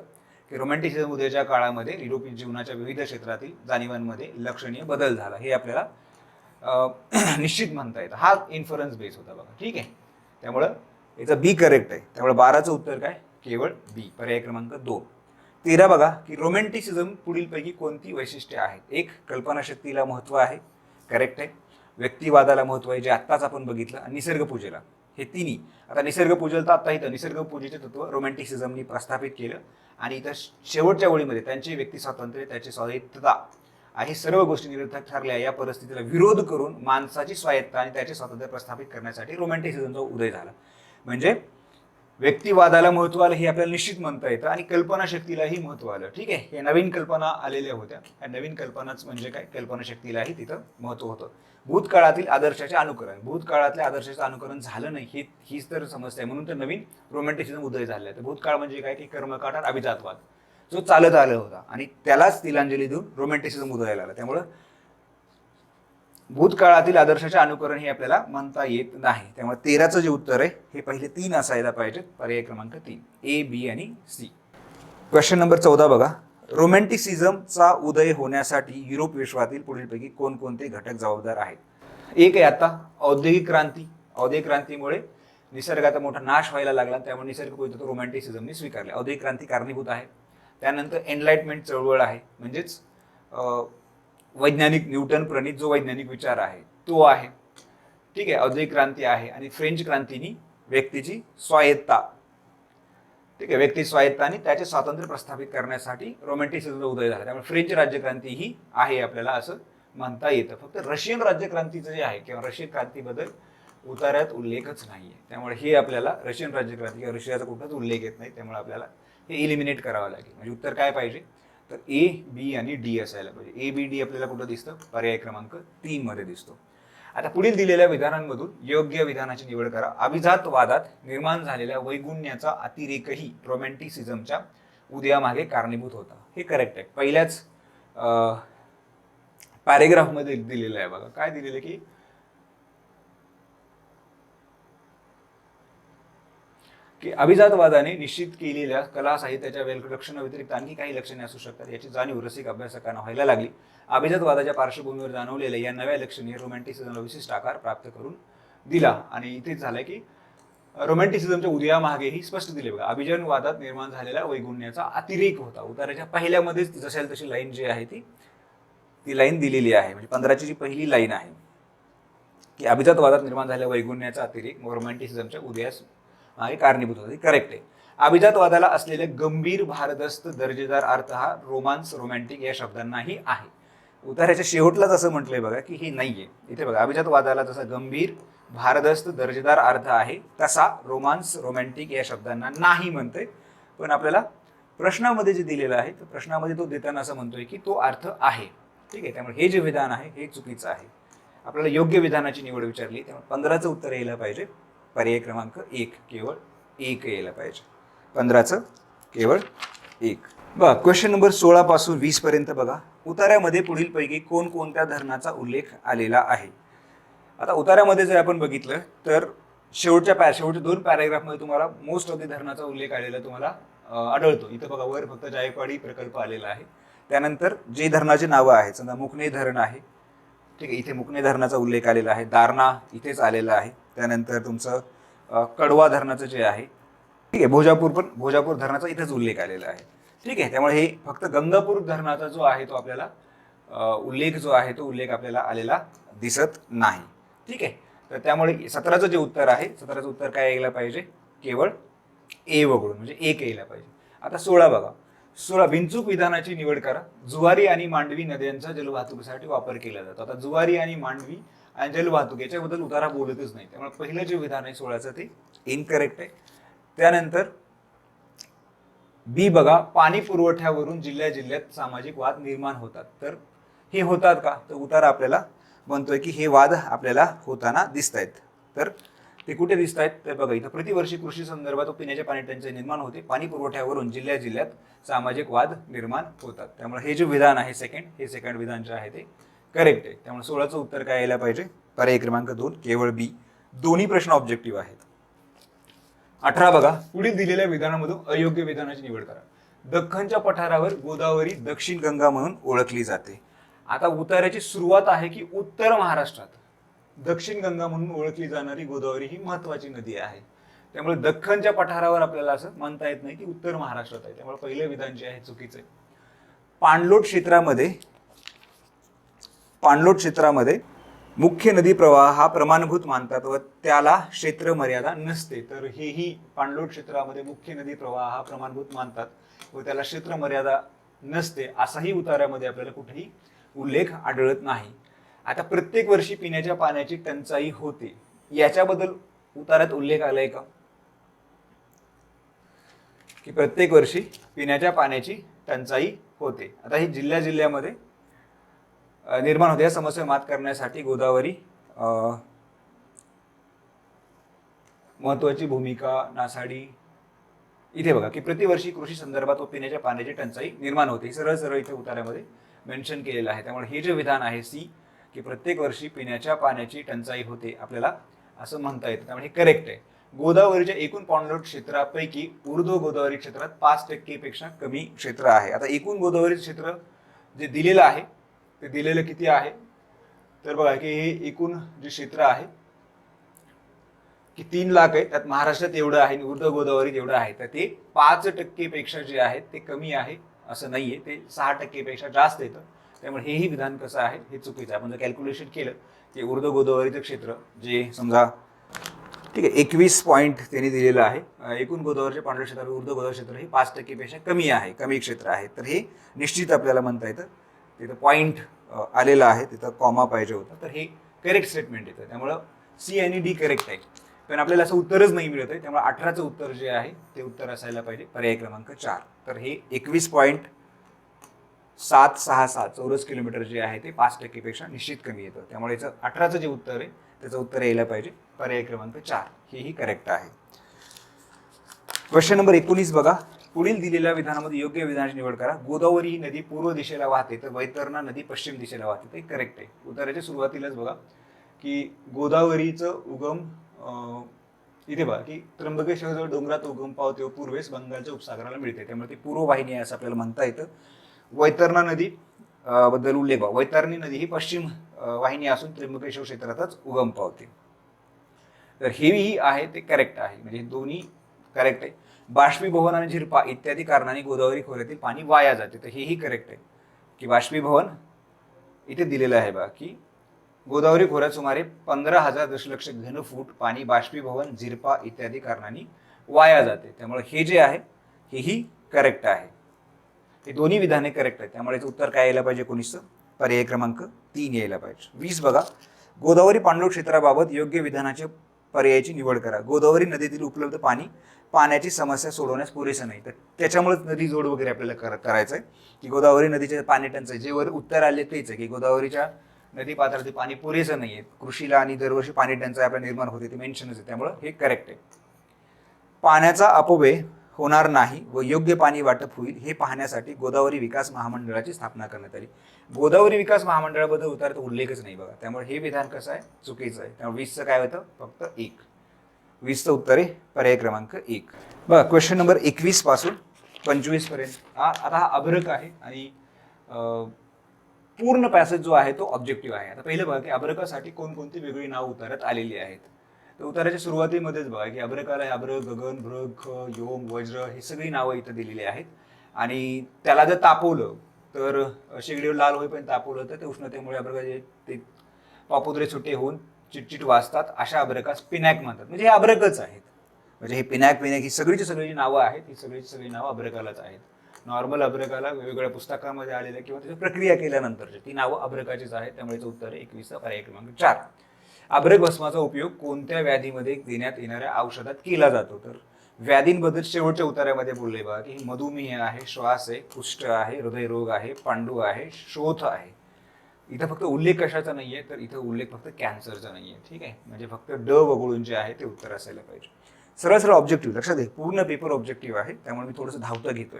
की रोमॅन्टिसिझम उदयाच्या काळामध्ये युरोपीय जीवनाच्या विविध क्षेत्रातील जाणीवांमध्ये लक्षणीय बदल झाला, हे आपल्याला निश्चित म्हणता येतं. हा इन्फरन्स बेस होता बघा, ठीक आहे. त्यामुळं याचं बी करेक्ट आहे. त्यामुळे 12चं उत्तर काय, केवळ बी, पर्याय क्रमांक 2. 13 बघा की रोमॅन्टिसिझम पुढीलपैकी कोणती वैशिष्ट्ये आहेत. एक, कल्पनाशक्तीला महत्त्व आहे, करेक्ट आहे. व्यक्तिवादाला महत्त्व आहे, जे आत्ताच आपण बघितलं, आणि निसर्गपूजेला, हे तिन्ही. आता निसर्गपूजेला तर आता इथं निसर्गपूजेचे तत्व रोमॅन्टिसिझमनी प्रस्थापित केलं आणि इथं शेवटच्या ओळीमध्ये त्यांचे व्यक्ती स्वातंत्र्य, त्याची स्वायत्तता आणि सर्व गोष्टी निरर्थक ठरल्या या परिस्थितीला विरोध करून माणसाची स्वायत्ता आणि त्याचे स्वातंत्र्य प्रस्थापित करण्यासाठी रोमॅन्टिसिझमचा उदय झाला. म्हणजे व्यक्तिवादाला महत्त्व आलं हे आपल्याला निश्चित म्हणता येतं आणि कल्पनाशक्तीलाही महत्त्व आलं, ठीक आहे. हे नवीन कल्पना आलेल्या होत्या, ह्या नवीन कल्पनाच म्हणजे काय, कल्पनाशक्तीलाही तिथं महत्त्व होतं. भूतकाळातील आदर्शाचे अनुकरण, भूतकाळातल्या आदर्शाचं अनुकरण झालं नाही हीच तर समस्या आहे. म्हणून तर नवीन रोमॅन्टिसिझम उदय झाले. तर भूतकाळ म्हणजे काय की कर्मकांड आणि अभिजातवाद जो चालत आला होता आणि त्यालाच तिलांजली देऊन रोमॅन्टिसिझम उदयाला आला. त्यामुळं भूतकाळातील आदर्शाचे अनुकरण हे आपल्याला म्हणता येत नाही. त्यामुळे 13चं जे उत्तर आहे हे पहिले 3 असायला पाहिजे, पर्याय क्रमांक 3, ए, बी आणि सी. क्वेश्चन नंबर 14 बघा, रोमॅन्टिसिझमचा उदय होण्यासाठी युरोप विश्वातील पुढीलपैकी कोणकोणते घटक जबाबदार आहेत. एक आहे आता औद्योगिक क्रांती. औद्योगिक क्रांतीमुळे निसर्गाचा मोठा नाश व्हायला लागला, त्यामुळे निसर्गपूजेचे रोमॅन्टिसिझमने स्वीकारले. औद्योगिक क्रांती कारणीभूत आहे. त्यानंतर एनलाइटमेंट चळवळ आहे, म्हणजेच वैज्ञानिक न्यूटन प्रणित जो वैज्ञानिक विचार आहे तो आहे, ठीक आहे. औद्योगिक क्रांती आहे आणि फ्रेंच क्रांतीनी व्यक्तीची स्वायत्ता, ठीक आहे, व्यक्ती स्वायत्ता आणि त्याचे स्वातंत्र्य प्रस्थापित करण्यासाठी रोमॅन्टिसिझमचा उदय झाला. त्यामुळे फ्रेंच राज्यक्रांती ही आहे आपल्याला असं म्हणता येतं. फक्त रशियन राज्यक्रांतीचं जे आहे किंवा रशियन क्रांतीबद्दल उतार्यात उल्लेखच नाहीये. त्यामुळे हे आपल्याला रशियन राज्यक्रांती किंवा रशियाचा कुठलाच उल्लेख येत नाही. त्यामुळे आपल्याला हे इलिमिनेट करावं लागेल. म्हणजे उत्तर काय पाहिजे, तर ए, बी आणि डी असायला पाहिजे. ए, बी, डी आपल्याला कुठं दिसतं, पर्याय क्रमांक 3 मध्ये दिसतो. आता पुढील दिलेल्या विधानांमधून योग्य विधानाची निवड करा. अभिजातवादात निर्माण झालेल्या वैगुण्याचा अतिरेकही रोमॅन्टिसिझमच्या उदयामागे कारणीभूत होता, हे करेक्ट आहे. पहिल्याच पॅरेग्राफमध्ये दिलेलं आहे बघा, काय दिलेलं की की अभिजातवादाने निश्चित केलेल्या कला साहित्याच्या लक्षणाव्यतिरिक्त आणखी काही लक्षणे असू शकतात याची जाणीव रसिक अभ्यासकांना व्हायला लागली. अभिजातवादाच्या पार्श्वभूमीवर जाणवलेल्या या नव्या लक्षणे रोमॅन्टिसिझमला विशिष्ट आकार प्राप्त करून दिला. आणि इथेच झालंय की रोमॅन्टिसिझमच्या उदयामागेही स्पष्ट दिले बघा. अभिजातवादात निर्माण झालेला वैगुण्याचा अतिरेक होता. उताराच्या पहिल्यामध्येच जशाल तशी लाईन जी आहे ती लाईन दिलेली आहे. म्हणजे 15ची जी पहिली लाईन आहे की अभिजातवादात निर्माण झालेल्या वैगुण्याचा अतिरेक रोमॅन्टिसिझमच्या उदयास कारणीभूत होता. करेक्ट आहे. अभिजातवादाला असलेले गंभीर भारदस्त दर्जेदार अर्थ हा रोमांस रोमॅन्टिक या शब्दांनाही आहे. उतार्याच्या शेवटलाच असं म्हटलंय बघा की हे नाहीये. इथे बघा अभिजातवादाला जसा गंभीर भारदस्त दर्जेदार अर्थ आहे तसा रोमांस रोमॅन्टिक या शब्दांना नाही म्हणतोय. पण आपल्याला प्रश्नामध्ये जे दिलेलं आहे तर प्रश्नामध्ये तो देताना असं म्हणतोय की तो अर्थ आहे. ठीक आहे. त्यामुळे हे जे विधान आहे हे चुकीचं आहे. आपल्याला योग्य विधानाची निवड विचारली त्यामुळे 15चं उत्तर यायला पाहिजे. पर्याय क्रमांक 1 केवळ 1 यायला पाहिजे. 15चं केवळ 1. बघा क्वेश्चन नंबर 16 पासून 20 पर्यंत बघा. उतार्यामध्ये पुढीलपैकी कोणकोणत्या धरणाचा उल्लेख आलेला आहे. आता उतार्यामध्ये जर आपण बघितलं तर शेवटच्या 2 पॅराग्राफमध्ये तुम्हाला मोस्ट ऑफ द धरणाचा उल्लेख आलेला तुम्हाला आढळतो. इथं बघा वर फक्त जायकवाडी प्रकल्प आलेला आहे. त्यानंतर जे धरणाचे नावं आहेत समजा मुकणे धरण आहे. ठीक आहे. इथे मुकणे धरणाचा उल्लेख आलेला आहे. दारणा इथेच आलेला आहे. त्यानंतर तुमचं कडवा धरणाचं जे आहे ठीक आहे. भोजापूर धरणाचा इथेच उल्लेख आलेला आहे. ठीक आहे. त्यामुळे हे फक्त गंगापूर धरणाचा जो आहे तो आपल्याला उल्लेख जो आहे तो उल्लेख आपल्याला आलेला दिसत नाही. ठीक आहे. तर त्यामुळे 17चं जे उत्तर आहे 17चं उत्तर काय यायला पाहिजे केवळ ए वगळून म्हणजे 1 यायला पाहिजे. आता 16 बघा. 16 बिनचूक विधानाची निवड करा. जुवारी आणि मांडवी नद्यांचा जलवाहतुकीसाठी वापर केला जातो. आता जुवारी आणि मांडवी आणि जलवाहतूक याच्याबद्दल उतारा बोलतच नाही. त्यामुळे पहिलं जे विधान आहे 16चं ते इनकरेक्ट आहे. त्यानंतर बी बघा. पाणी पुरवठ्यावरून जिल्ह्यात सामाजिक वाद निर्माण होतात. तर हे होतात का तर उतारा आपल्याला म्हणतोय की हे वाद आपल्याला होताना दिसत आहेत. तर ते कुठे दिसत आहेत तर बघा इथं प्रतिवर्षी कृषी संदर्भात पिण्याच्या पाणी टंचाई निर्माण होते. पाणी पुरवठ्यावरून जिल्ह्यात सामाजिक वाद निर्माण होतात. त्यामुळे हे जे विधान आहे सेकंड विधान जे आहे ते करेक्ट आहे. त्यामुळे 16चं उत्तर काय यायला पाहिजे पर्याय क्रमांक 2 केवळ बी. दोन्ही प्रश्न ऑब्जेक्टिव्ह आहेत. 18 बघा. पुढील दिलेल्या विधानामधून अयोग्य विधानाची निवड करा. दख्खनच्या पठारावर गोदावरी दक्षिण गंगा म्हणून ओळखली जाते. आता उतार्याची सुरुवात आहे की उत्तर महाराष्ट्रात दक्षिण गंगा म्हणून ओळखली जाणारी गोदावरी ही महत्वाची नदी आहे. त्यामुळे दख्खनच्या पठारावर आपल्याला असं म्हणता येत नाही की उत्तर महाराष्ट्रात आहे. त्यामुळे पहिलं विधान जे आहे चुकीचं आहे. पाणलोट क्षेत्रामध्ये मुख्य नदी प्रवाह हा प्रमाणभूत मानतात व त्याला क्षेत्र मर्यादा नसते. तर हेही पाणलोट क्षेत्रामध्ये मुख्य नदी प्रवाह हा प्रमाणभूत मानतात व त्याला क्षेत्र मर्यादा नसते असाही उतार्यामध्ये आपल्याला कुठेही उल्लेख आढळत नाही. आता प्रत्येक वर्षी पिण्याच्या पाण्याची टंचाई होते याच्याबद्दल उतार्यात उल्लेख आलाय का की प्रत्येक वर्षी पिण्याच्या पाण्याची टंचाई होते. आता ही जिल्ह्यामध्ये निर्माण होते. या समस्या मात करण्यासाठी गोदावरी महत्वाची भूमिका नासाडी. इथे बघा की प्रतिवर्षी कृषी संदर्भात व पिण्याच्या पाण्याची टंचाई निर्माण होते. सरळ इथे उतार्यामध्ये मेन्शन केलेलं आहे. त्यामुळे हे जे विधान आहे सी की प्रत्येक वर्षी पिण्याच्या पाण्याची टंचाई होते आपल्याला असं म्हणता येतं. त्यामुळे हे करेक्ट आहे. गोदावरीच्या एकूण पाणलोट क्षेत्रापैकी ऊर्ध्व गोदावरी क्षेत्रात 5% पेक्षा कमी क्षेत्र आहे. आता एकूण गोदावरी क्षेत्र जे दिलेलं आहे ते दिलेलं किती आहे तर बघा की हे एकूण जे क्षेत्र आहे की 3 लाख आहे. त्यात महाराष्ट्रात एवढं आहे ऊर्ध्व गोदावरीत एवढं आहे. तर ते 5% पेक्षा जे आहे ते कमी आहे असं नाहीये. ते 6% पेक्षा जास्त येतं. त्यामुळे हेही विधान कसं आहे हे चुकीचं आहे. आपण जर कॅल्क्युलेशन केलं की ऊर्ध्व गोदावरीचं क्षेत्र जे समजा ठीक आहे 21 पॉईंट त्यांनी दिलेलं आहे. एकूण गोदावरीच्या पाणलोट क्षेत्रावर ऊर्ध्व गोदावरी क्षेत्र हे 5% पेक्षा कमी क्षेत्र आहे. तर हे निश्चित आपल्याला म्हणता येतं. तिथं पॉईंट आलेला आहे तिथं कॉमा पाहिजे होता. तर हे करेक्ट स्टेटमेंट येतं. त्यामुळं सी आणि डी करेक्ट आहे. पण आपल्याला असं उत्तरच नाही मिळत आहे. त्यामुळे 18चं उत्तर जे आहे ते उत्तर असायला पाहिजे पर्याय क्रमांक 4. तर हे 21.767 चौरस किलोमीटर जे आहे ते 5% पेक्षा निश्चित कमी येतं. त्यामुळे याचं 18चं जे उत्तर आहे त्याचं उत्तर यायला पाहिजे पर्याय क्रमांक 4. हेही करेक्ट आहे. क्वेश्चन नंबर 19 बघा. पुढील दिलेल्या विधानामध्ये योग्य विधानाची निवड करा. गोदावरी ही नदी पूर्व दिशेला वाहते तर वैतरणा नदी पश्चिम दिशेला वाहते. ते करेक्ट आहे. उतार्याच्या सुरुवातीलाच बघा की गोदावरीचं उगम इथे बघा की त्र्यंबकेश्वर डोंगरात उगम पावते व पूर्वेस बंगालच्या उपसागराला मिळते, त्यामुळे ती पूर्व वाहिनी आहे असं आपल्याला म्हणता येतं. वैतरणा नदी बद्दल उल्लेख बघा. वैतरणी नदी ही पश्चिम वाहिनी असून त्र्यंबकेश्वर क्षेत्रातच उगम पावते. तर हेही आहे ते करेक्ट आहे, म्हणजे दोन्ही करेक्ट आहे. बाष्पीभवन आणि झिरपा इत्यादी कारणाने गोदावरी खोऱ्यातील पाणी वाया जाते, तर हेही करेक्ट आहे की बाष्पीभवन इथे दिलेलं आहे बघा की गोदावरी खोऱ्यात सुमारे 15,000 दशलक्ष घनफूट पाणी बाष्पीभवन, झिरपा इत्यादी कारणाने वाया जाते, त्यामुळे हे जे आहे हेही करेक्ट आहे. हे दोन्ही विधाने करेक्ट आहेत, त्यामुळे उत्तर काय यायला पाहिजे 19चं पर्याय क्रमांक 3 यायला पाहिजे. 20 बघा. गोदावरी पाणलोट क्षेत्राबाबत योग्य विधानाचे पर्यायाची निवड करा. गोदावरी नदीतील उपलब्ध पाणी पाण्याची समस्या सोडवण्यास पुरेसं नाही, तर त्याच्यामुळेच नदी जोड वगैरे आपल्याला करायचं आहे की गोदावरी नदीचे पाणी टंचाई, जे वर उत्तर आले तेच आहे की गोदावरीच्या नदी पात्रातील पाणी पुरेसं नाही आहे, कृषीला आणि दरवर्षी पाणी टंचाई आपल्या निर्माण होते ते मेन्शनच आहे, त्यामुळं हे करेक्ट आहे. पाण्याचा अपव्यय होणार नाही व योग्य पाणी वाटप होईल हे पाहण्यासाठी गोदावरी विकास महामंडळाची स्थापना करण्यात आली. गोदावरी विकास महामंडळाबद्दल उतारात उल्लेखच नाही बघा, त्यामुळे हे विधान कसं आहे चुकीचं आहे. त्यामुळे 20चं काय होतं फक्त 1. 20चं उत्तर आहे पर्याय क्रमांक 1. बघा क्वेश्चन नंबर 21 पासून 25 पर्यंत आता हा अभ्रक आहे आणि पूर्ण पॅसेज जो आहे तो ऑब्जेक्टिव्ह आहे. आता पहिलं बघा की अभ्रकासाठी कोणकोणती वेगळी नाव उतारात आलेली आहेत. तर उताराच्या सुरुवातीमध्येच बघा की अभ्रकाला अभ्रक, गगन, भ्रक, योम, वज्र ही सगळी नावं इथं दिलेली आहेत. आणि त्याला जर तापवलं तर शेगडीवर लाल होईपर्यंत तापवलं तर ते उष्णतेमुळे अभ्रकाचे ते पापुद्रे सुटे होऊन चिटचिट वाजतात, अशा अभ्रकास पिनॅक म्हणतात. म्हणजे हे अभ्रकच आहेत, म्हणजे हे पिनॅक ही सगळीची सगळी नावं आहेत, ही सगळी नावं अभ्रकालाच आहेत. नॉर्मल अभ्रकाला वेगवेगळ्या पुस्तकांमध्ये आलेल्या किंवा त्याची प्रक्रिया केल्यानंतरची ती नावं अभ्रकाचीच आहेत, त्यामुळे उत्तर आहे 21चा पर्याय क्रमांक 4. अभ्रक भस्माचा उपयोग कोणत्या व्याधीमध्ये देण्यात येणाऱ्या औषधात केला जातो. तर व्याधींबद्दल शेवटच्या उतार्यामध्ये बोलले बघा की मधुमेह आहे, श्वास आहे, कुष्ठ आहे, हृदयरोग आहे, पांडू आहे, शोथ आहे. इथं फक्त उल्लेख कशाचा नाहीये, तर इथं उल्लेख फक्त कॅन्सरचा नाहीये. ठीक आहे, म्हणजे फक्त ड वगळून जे आहे ते उत्तर असायला पाहिजे. सरळ सरळ ऑब्जेक्टिव्ह लक्षात घे, पूर्ण पेपर ऑब्जेक्टिव्ह आहे, त्यामुळे मी थोडंसं धावतं घेतोय.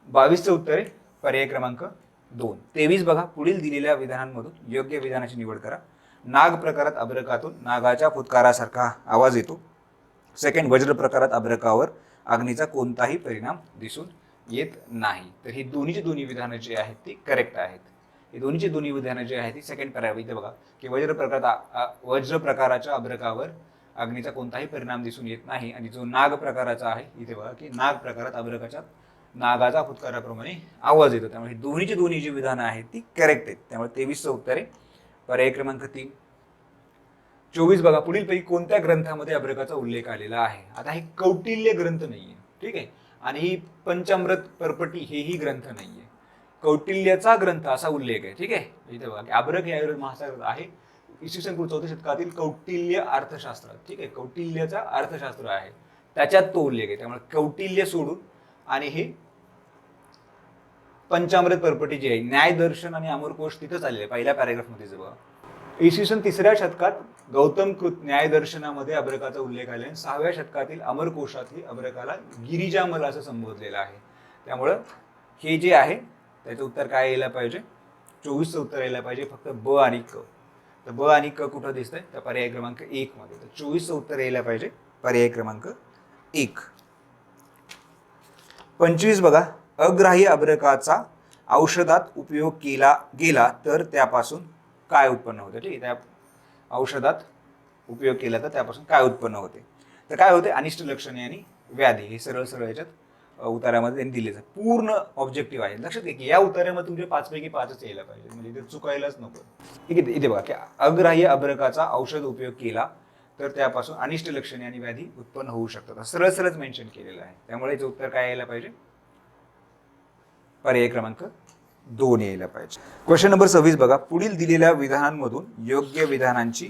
22चं उत्तर आहे पर्याय क्रमांक 2. 23 बघा. पुढील दिलेल्या विधानांमधून योग्य विधानाची निवड करा. नाग प्रकारात अभ्रकातून नागाच्या फुतकारासारखा आवाज येतो. सेकंड, वज्र प्रकारात अभ्रकावर अग्नीचा कोणताही परिणाम दिसून येत नाही. तर ही दोन्ही विधानं जी आहेत ती करेक्ट आहेत. ही दोन्ही विधानं जी आहेत ती सेकंड पर्याय इथे बघा की वज्र प्रकाराच्या अभ्रकावर अग्नीचा कोणताही परिणाम दिसून येत नाही. आणि जो नाग प्रकाराचा आहे इथे बघा की नाग प्रकारात अभ्रकाच्या नागाचा फुतकाराप्रमाणे आवाज येतो, त्यामुळे दोन्ही जी विधानं आहेत ती करेक्ट आहेत. त्यामुळे 23चं उत्तर आहे पर्याय क्रमांक 3. 24 बघा. पुढीलपैकी कोणत्या ग्रंथामध्ये अभ्रकाचा उल्लेख आलेला आहे. आता हे कौटिल्य ग्रंथ नाहीये, ठीक आहे, आणि ही पंचामृत परपटी हेही ग्रंथ नाहीये, कौटिल्याचा ग्रंथ असा उल्लेख आहे. ठीक आहे, इथे बघा की अभ्रक हे आयुर्वेद महासागरात आहे, इसवी सन 4 शतकातील कौटिल्य अर्थशास्त्रात. ठीक आहे, कौटिल्याचा अर्थशास्त्र आहे त्याच्यात तो उल्लेख आहे. त्यामुळे कौटिल्य सोडून आणि हे पंचामृत परपटी जी आहे, न्यायदर्शन आणि अमरकोश तिथंच आलेले पहिल्या पॅरेग्राफमध्ये बघा. इसवी सन 3 शतकात गौतमकृत न्यायदर्शनामध्ये अभ्रकाचा उल्लेख आला आणि 6व्या शतकातील अमरकोशातही अभ्रकाला गिरिजामल असं संबोधलेलं आहे. त्यामुळं हे जे आहे त्याचं उत्तर काय यायला पाहिजे, 24चं उत्तर यायला पाहिजे फक्त ब आणि क. तर ब आणि क कुठं दिसतंय, तर पर्याय क्रमांक 1 मध्ये. तर 24चं उत्तर यायला पाहिजे पर्याय क्रमांक 1. 25 बघा. अग्राह्य अभ्रकाचा औषधात उपयोग केला गेला तर त्यापासून काय उत्पन्न होते. ठीक आहे, त्या औषधात उपयोग केला तर त्यापासून काय उत्पन्न होते. तर काय होते, अनिष्ट लक्षणे आणि व्याधी. हे सरळ सरळ याच्यात उतार्यामध्ये त्यांनी दिलेच आहे. पूर्ण ऑब्जेक्टिव्ह आहे. लक्षात घ्या की या उतार्यामध्ये तुमचे 5 पैकी 5च यायला पाहिजे, म्हणजे इथे चुकायलाच नको. ठीक आहे, इथे बघा की अग्राह्य अभ्रकाचा औषध उपयोग केला तर त्यापासून अनिष्ट लक्षणे आणि व्याधी उत्पन्न होऊ शकतात, सरळ सरळच मेन्शन केलेलं आहे. त्यामुळे याचं उत्तर काय यायला पाहिजे, पर्याय क्रमांक 2 यायला पाहिजे. क्वेश्चन नंबर 26 बघा. पुढील दिलेल्या विधानांमधून योग्य विधानांची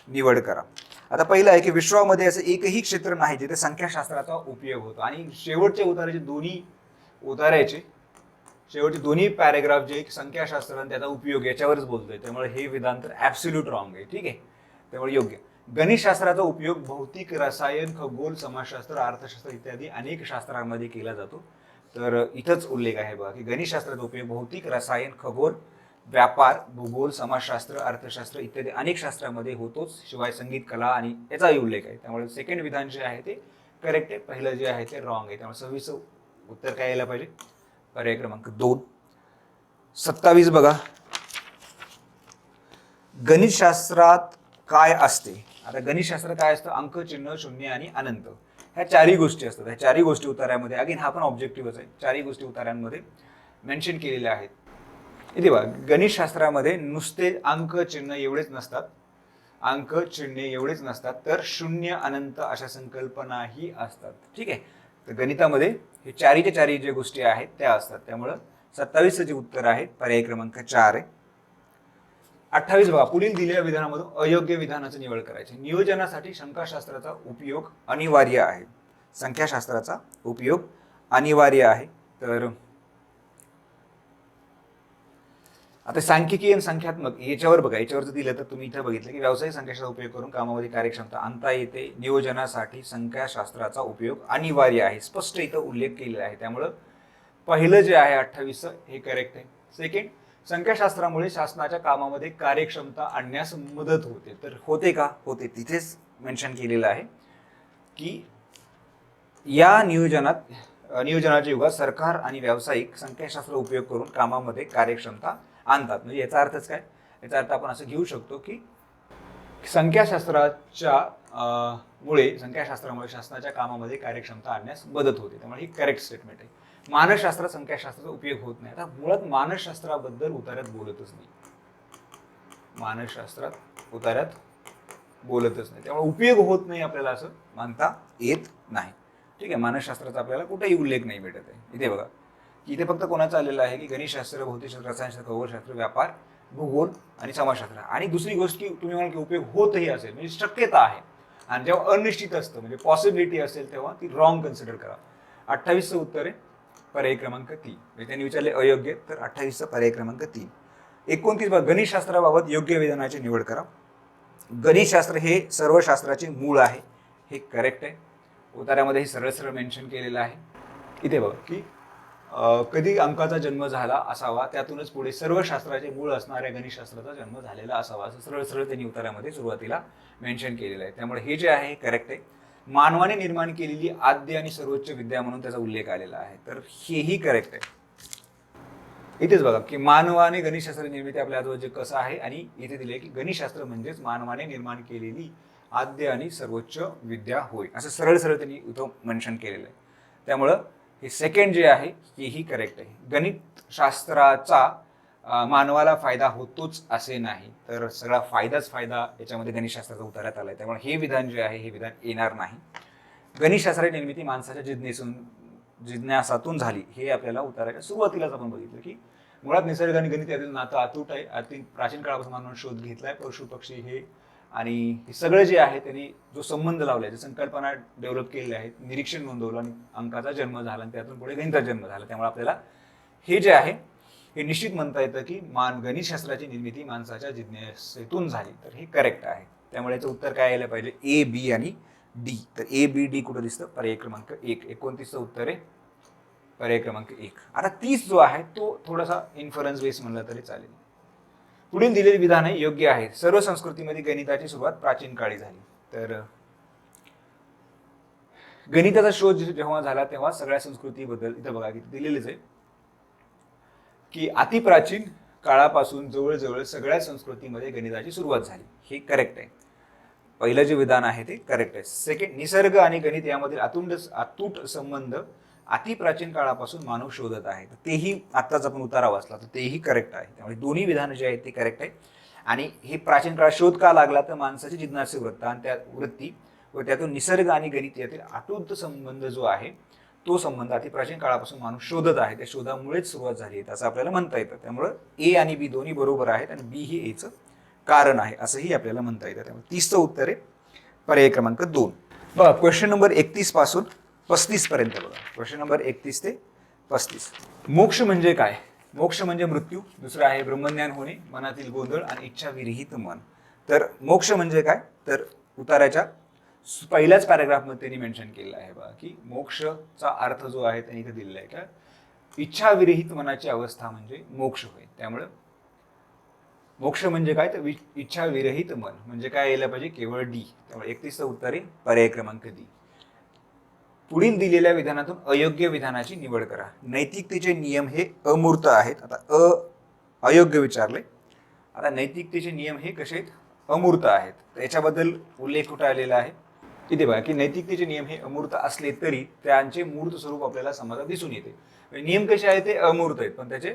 निवड करा. आता पहिलं आहे की विश्वामध्ये असं एकही क्षेत्र नाही जिथे संख्याशास्त्राचा उपयोग होतो. आणि शेवटचे उतार्याचे शेवटचे दोन्ही पॅरेग्राफ जे संख्याशास्त्र आणि त्याचा उपयोग याच्यावरच बोलतोय, त्यामुळे हे विधान तर ऍब्सोल्यूट रॉंग आहे. ठीक आहे, त्यामुळे योग्य. गणितशास्त्राचा उपयोग भौतिक, रसायन, खगोल, समाजशास्त्र, अर्थशास्त्र इत्यादी अनेक शास्त्रांमध्ये केला जातो. तर इथंच उल्लेख आहे बघा की गणितशास्त्राचा उपयोग भौतिक, रसायन, खगोल, व्यापार, भूगोल, समाजशास्त्र, अर्थशास्त्र इत्यादी अनेक शास्त्रामध्ये होतोच. शिवाय संगीत, कला आणि याचाही उल्लेख आहे. त्यामुळे सेकंड विधान जे आहे ते करेक्ट आहे, पहिलं जे आहे ते रॉंग आहे. त्यामुळे 26 उत्तर काय यायला पाहिजे? पर्याय क्रमांक 2. 27 बघा, गणितशास्त्रात काय असते? आता गणितशास्त्र काय असतं? अंक, चिन्ह, शून्य आणि अनंत ह्या चारही गोष्टी असतात. ह्या चारही गोष्टी उतार्यामध्ये, अगेन हा पण ऑब्जेक्टिव्हच आहे, चारही गोष्टी उतार्यांमध्ये मेन्शन केलेल्या आहेत. इथे बघा, गणितशास्त्रामध्ये नुसते अंक चिन्ह एवढेच नसतात, अंक चिन्ह एवढेच नसतात, तर शून्य अनंत अशा संकल्पनाही असतात. ठीक आहे, तर गणितामध्ये हे चारीच्या चारी जे गोष्टी आहेत त्या असतात. त्यामुळं 27 जे उत्तर आहे पर्याय क्रमांक 4 आहे. 28 बघा, पुढील दिलेल्या विधानामधून अयोग्य विधानाची निवड करायची. नियोजनासाठी संख्याशास्त्राचा उपयोग अनिवार्य आहे. संख्याशास्त्राचा उपयोग अनिवार्य आहे. तर आता सांख्यिकी आणि संख्यात्मक याच्यावर बघा, याच्यावर जर दिलं तर तुम्ही इथे बघितलं की व्यावसायिक संख्याशास्त्राचा उपयोग करून कामामध्ये कार्यक्षमता आणता येते. नियोजनासाठी संख्याशास्त्राचा उपयोग अनिवार्य आहे, स्पष्ट इथं उल्लेख केलेला आहे. त्यामुळं पहिलं जे आहे 28 हे करेक्ट आहे. सेकंड, संख्याशास्त्रामुळे शासनाच्या कामामध्ये कार्यक्षमता आणण्यास मदत होते. तर होते का? होते. तिथेच मेन्शन केलेलं आहे की या नियोजनाच्या युगात सरकार आणि व्यावसायिक संख्याशास्त्र उपयोग करून कामामध्ये कार्यक्षमता आणतात. म्हणजे याचा अर्थच काय? याचा अर्थ आपण असं घेऊ शकतो की संख्याशास्त्रामुळे शासनाच्या कामामध्ये कार्यक्षमता आणण्यास मदत होते. त्यामुळे ही करेक्ट स्टेटमेंट आहे. मानसशास्त्रात संख्याशास्त्राचा उपयोग होत नाही. आता मुळात मानसशास्त्राबद्दल उतार्यात बोलतच नाही, मानसशास्त्रात उतार्यात बोलतच नाही, त्यामुळे उपयोग होत नाही आपल्याला असं मानता येत नाही. ठीक आहे, मानसशास्त्राचा आपल्याला कुठेही उल्लेख नाही भेटत आहे. इथे बघा की इथे फक्त कोणाचं आलेलं आहे की गणितशास्त्र, भौतिकशास्त्र, रसायनशास्त्र, खगोलशास्त्र, व्यापार, भूगोल आणि समाजशास्त्र. आणि दुसरी गोष्ट की तुम्ही म्हणाल की उपयोग होतही असेल, म्हणजे शक्यता आहे. आणि जेव्हा अनिश्चित असतं म्हणजे पॉसिबिलिटी असेल तेव्हा ती रॉंग कन्सिडर करा. 28चं उत्तर आहे पर्याय क्रमांक 3. म्हणजे त्यांनी विचारले अयोग्य, तर 28चं पर्याय क्रमांक 3. 29 बघा, गणितशास्त्राबाबत योग्य विधानाची निवड करा. गणितशास्त्र हे सर्व शास्त्राचे मूळ आहे, हे करेक्ट आहे. उतार्यामध्ये हे सरळ सरळ मेन्शन केलेलं आहे. इथे बघा की कधी अंकाचा जन्म झाला असावा, त्यातूनच पुढे सर्व शास्त्राचे मूळ असणाऱ्या गणितशास्त्राचा जन्म झालेला असावा, असं सरळ सरळ त्यांनी उतार्यामध्ये सुरुवातीला मेन्शन केलेलं आहे. त्यामुळे हे जे आहे हे करेक्ट आहे. मानवाने निर्माण केलेली आद्य आणि सर्वोच्च विद्या म्हणून त्याचा उल्लेख आलेला आहे, तर हेही करेक्ट आहे. इथेच बघा की मानवाने गणितशास्त्र निर्मिती आपल्या आजवर जे कसं आहे, आणि इथे दिले की गणितशास्त्र म्हणजेच मानवाने निर्माण केलेली आद्य आणि सर्वोच्च विद्या होय, असं सरळ सरळ त्यांनी इथं मेन्शन केलेलं आहे. त्यामुळं हे सेकंड जे आहे हेही करेक्ट आहे. गणितशास्त्राचा मानवाला फायदा होतोच असे नाही, तर सगळा फायदाच फायदा याच्यामध्ये गणितशास्त्राचा उतार्यात आलाय. त्यामुळे हे विधान जे आहे हे विधान येणार नाही. गणितशास्त्राची निर्मिती माणसाच्या जिज्ञासातून झाली, हे आपल्याला उतारायच्या सुरुवातीलाच आपण बघितलं की मुळात निसर्ग आणि गणित यातील नातं अतूट आहे. अति प्राचीन काळापासून मानवाने शोध घेतलाय. पशु पक्षी हे आणि हे सगळं जे आहे त्यांनी जो संबंध लावलाय, जे संकल्पना डेव्हलप केलेल्या आहेत, निरीक्षण नोंदवलं आणि अंकाचा जन्म झाला आणि त्यातून पुढे गणिताचा जन्म झाला. त्यामुळे आपल्याला हे जे आहे हे निश्चित म्हणता येतं की गणितशास्त्राची निर्मिती माणसाच्या जिज्ञासेतून झाली, तर हे करेक्ट आहे. त्यामुळे याचं उत्तर काय यायला पाहिजे? ए, बी आणि डी. तर ए, बी, डी कुठं दिसतं? पर्याय क्रमांक 1. 29चं उत्तर आहे पर्याय क्रमांक 1. आता 30 जो आहे तो थोडासा इन्फरन्स बेस म्हणलं तरी चालेल. पुढील दिलेली विधाने योग्य आहेत. सर्व संस्कृतीमध्ये गणिताची सुरुवात प्राचीन काळी झाली. तर गणिताचा शोध जेव्हा झाला तेव्हा सगळ्या संस्कृतीबद्दल इथं बघा की दिलेलेच आहे की अतिप्राचीन काळापासून जवळजवळ सगळ्या संस्कृतीमध्ये गणिताची सुरुवात झाली, हे करेक्ट आहे. पहिलं जे विधान आहे ते करेक्ट आहे. सेकंड, निसर्ग आणि गणित यामधील अतूट संबंध अतिप्राचीन काळापासून मानव शोधत आहे, तेही आत्ताच आपण उतारा वाचला, तर तेही करेक्ट आहे. त्यामुळे दोन्ही विधान जे आहेत ते करेक्ट आहे. आणि हे प्राचीन काळात शोध का लागला? तर माणसाची जिज्ञासी वृत्ती व त्यातून निसर्ग आणि गणित यातील अतूट संबंध जो आहे तो संबंध अतिप्राचीन काळापासून माणूस शोधत आहे, त्या शोधामुळेच सुरुवात झाली आहे असं आपल्याला म्हणता येतं. त्यामुळे ए आणि बी दोन्ही बरोबर आहेत आणि बी ही एचं कारण आहे असंही आपल्याला म्हणता येतं. त्यामुळे 30चं उत्तर आहे पर्याय क्रमांक 2. बघा क्वेश्चन नंबर 31 पासून 35 पर्यंत बघा. क्वेश्चन नंबर 31 ते 35. मोक्ष म्हणजे काय? मोक्ष म्हणजे मृत्यू. दुसरं आहे ब्रह्मज्ञान होणे, मनातील गोंधळ आणि इच्छा विरहित मन. तर मोक्ष म्हणजे काय? तर उताराच्या पहिल्याच पॅराग्राफमध्ये त्यांनी मेन्शन केलेलं आहे बघा की मोक्षचा अर्थ जो आहे त्यांनी इथे दिलेला आहे का इच्छा विरहित मनाची अवस्था म्हणजे मोक्ष होय. त्यामुळं मोक्ष म्हणजे काय, तर इच्छा विरहित मन, म्हणजे काय यायला पाहिजे, केवळ डी. त्यामुळे 31चं उत्तर आहे पर्याय क्रमांक डी. पुढील दिलेल्या विधानातून अयोग्य विधानाची निवड करा. नैतिकतेचे नियम हे अमूर्त आहेत. आता अयोग्य विचारले. आता नैतिकतेचे नियम हे कसे आहेत, अमूर्त आहेत. तर याच्याबद्दल उल्लेख कुठे आलेला आहे, इथे बघा की नैतिकतेचे नियम हे अमूर्त असले तरी त्यांचे मूर्त स्वरूप आपल्याला समाजात दिसून येते. नियम कसे आहेत, ते अमूर्त आहेत, पण त्याचे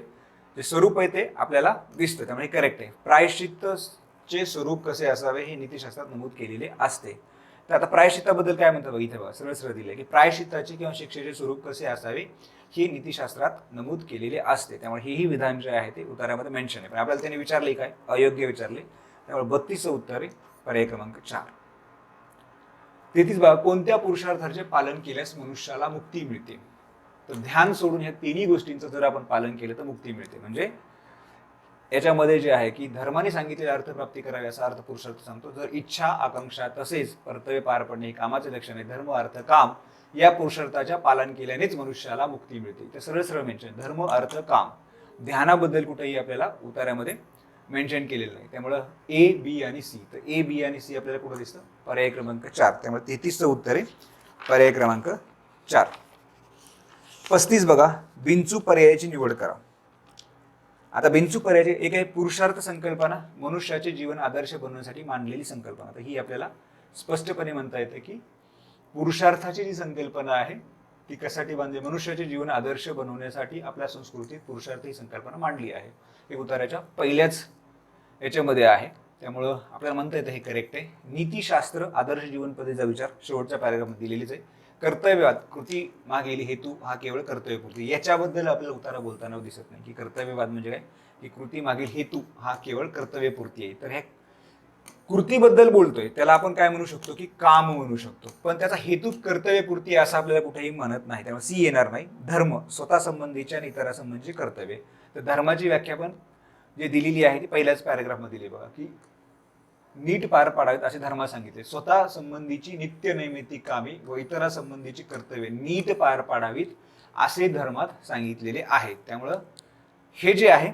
जे स्वरूप आहे ते आपल्याला दिसतं. त्यामुळे करेक्ट आहे. प्रायश्चित्तचे स्वरूप कसे असावे हे नीतिशास्त्रात नमूद केलेले असते. तर आता प्रायश्चित्ताबद्दल काय म्हणतात बघा, इथे बघा सरळ सरळ दिले की प्रायश्चित्ताचे किंवा शिक्षेचे स्वरूप कसे असावे हे नीतिशास्त्रात नमूद केलेले असते. त्यामुळे हेही विधान जे आहे ते उत्तरामध्ये मेन्शन आहे. पण आपल्याला त्यांनी विचारले काय, अयोग्य विचारले. त्यामुळे 32चं उत्तर आहे पर्याय क्रमांक 4. तेथील बघा, कोणत्या पुरुषार्थाचे पालन केल्यास मनुष्याला मुक्ती मिळते. तर ध्यान सोडून ह्या तिन्ही गोष्टींचं जर आपण पालन केलं तर मुक्ती मिळते. म्हणजे याच्यामध्ये जे आहे की धर्माने सांगितलेले अर्थप्राप्ती करावी असा अर्थ पुरुषार्थ सांगतो. जर इच्छा, आकांक्षा तसेच कर्तव्य पार पडणे हे कामाचे लक्षण आहे. धर्म, अर्थ, काम या पुरुषार्थाच्या पालन केल्यानेच मनुष्याला मुक्ती मिळते. तर सरळ सरळ मेन्शन धर्म, अर्थ, काम. ध्यानाबद्दल कुठेही आपल्याला उतार्यामध्ये मेन्शन केलेलं नाही. त्यामुळं ए, बी आणि सी. तर ए, बी आणि सी आपल्याला कुठं दिसतं, पर्याय क्रमांक 4. त्यामुळे 33चं उत्तर आहे पर्याय क्रमांक 4. 35 बघा, बिनचूक पर्यायाची निवड करा. आता बिनचूक पर्यायाची एक आहे पुरुषार्थ संकल्पना, मनुष्याचे जीवन आदर्श बनवण्यासाठी मांडलेली संकल्पना. तर ही आपल्याला स्पष्टपणे म्हणता येते की पुरुषार्थाची जी संकल्पना आहे ती कशासाठी बांधली, मनुष्याचे जीवन आदर्श बनवण्यासाठी आपल्या संस्कृतीत पुरुषार्थ ही संकल्पना मांडली आहे. हे उतार्याच्या पहिल्याच याच्यामध्ये आहे. त्यामुळं आपल्याला म्हणता येतं हे करेक्ट आहे. नीतिशास्त्र, आदर्श जीवन पद्धतीचा विचार शेवटच्या पॅराग्राफमध्ये दिलेलीच आहे. कर्तव्यवाद, कृती मागील हेतू हा केवळ कर्तव्यपूर्ती. याच्याबद्दल आपल्याला उतारा बोलताना दिसत नाही की कर्तव्यवाद म्हणजे काय, की कृती मागील हेतू हा केवळ कर्तव्यपूर्ती आहे. तर ह्या कृतीबद्दल बोलतोय त्याला आपण काय म्हणू शकतो, की काम म्हणू शकतो. पण त्याचा हेतू कर्तव्यपूर्ती असं आपल्याला कुठेही म्हणत नाही. त्यामुळे सी येणार नाही. धर्म, स्वतः संबंधीच्या आणि इतरांसंबंधीचे कर्तव्य. तर धर्माची व्याख्या पण जे दिलेली आहे ती पहिल्याच पॅराग्राफमध्ये दिली बघा, की नीट पार पाडावीत असे धर्मात सांगितले. स्वतः संबंधीची नित्य नैमित्तिक कामे व इतरांसंबंधीची कर्तव्ये नीट पार पाडावीत असे धर्मात सांगितलेले आहेत. त्यामुळं हे जे आहे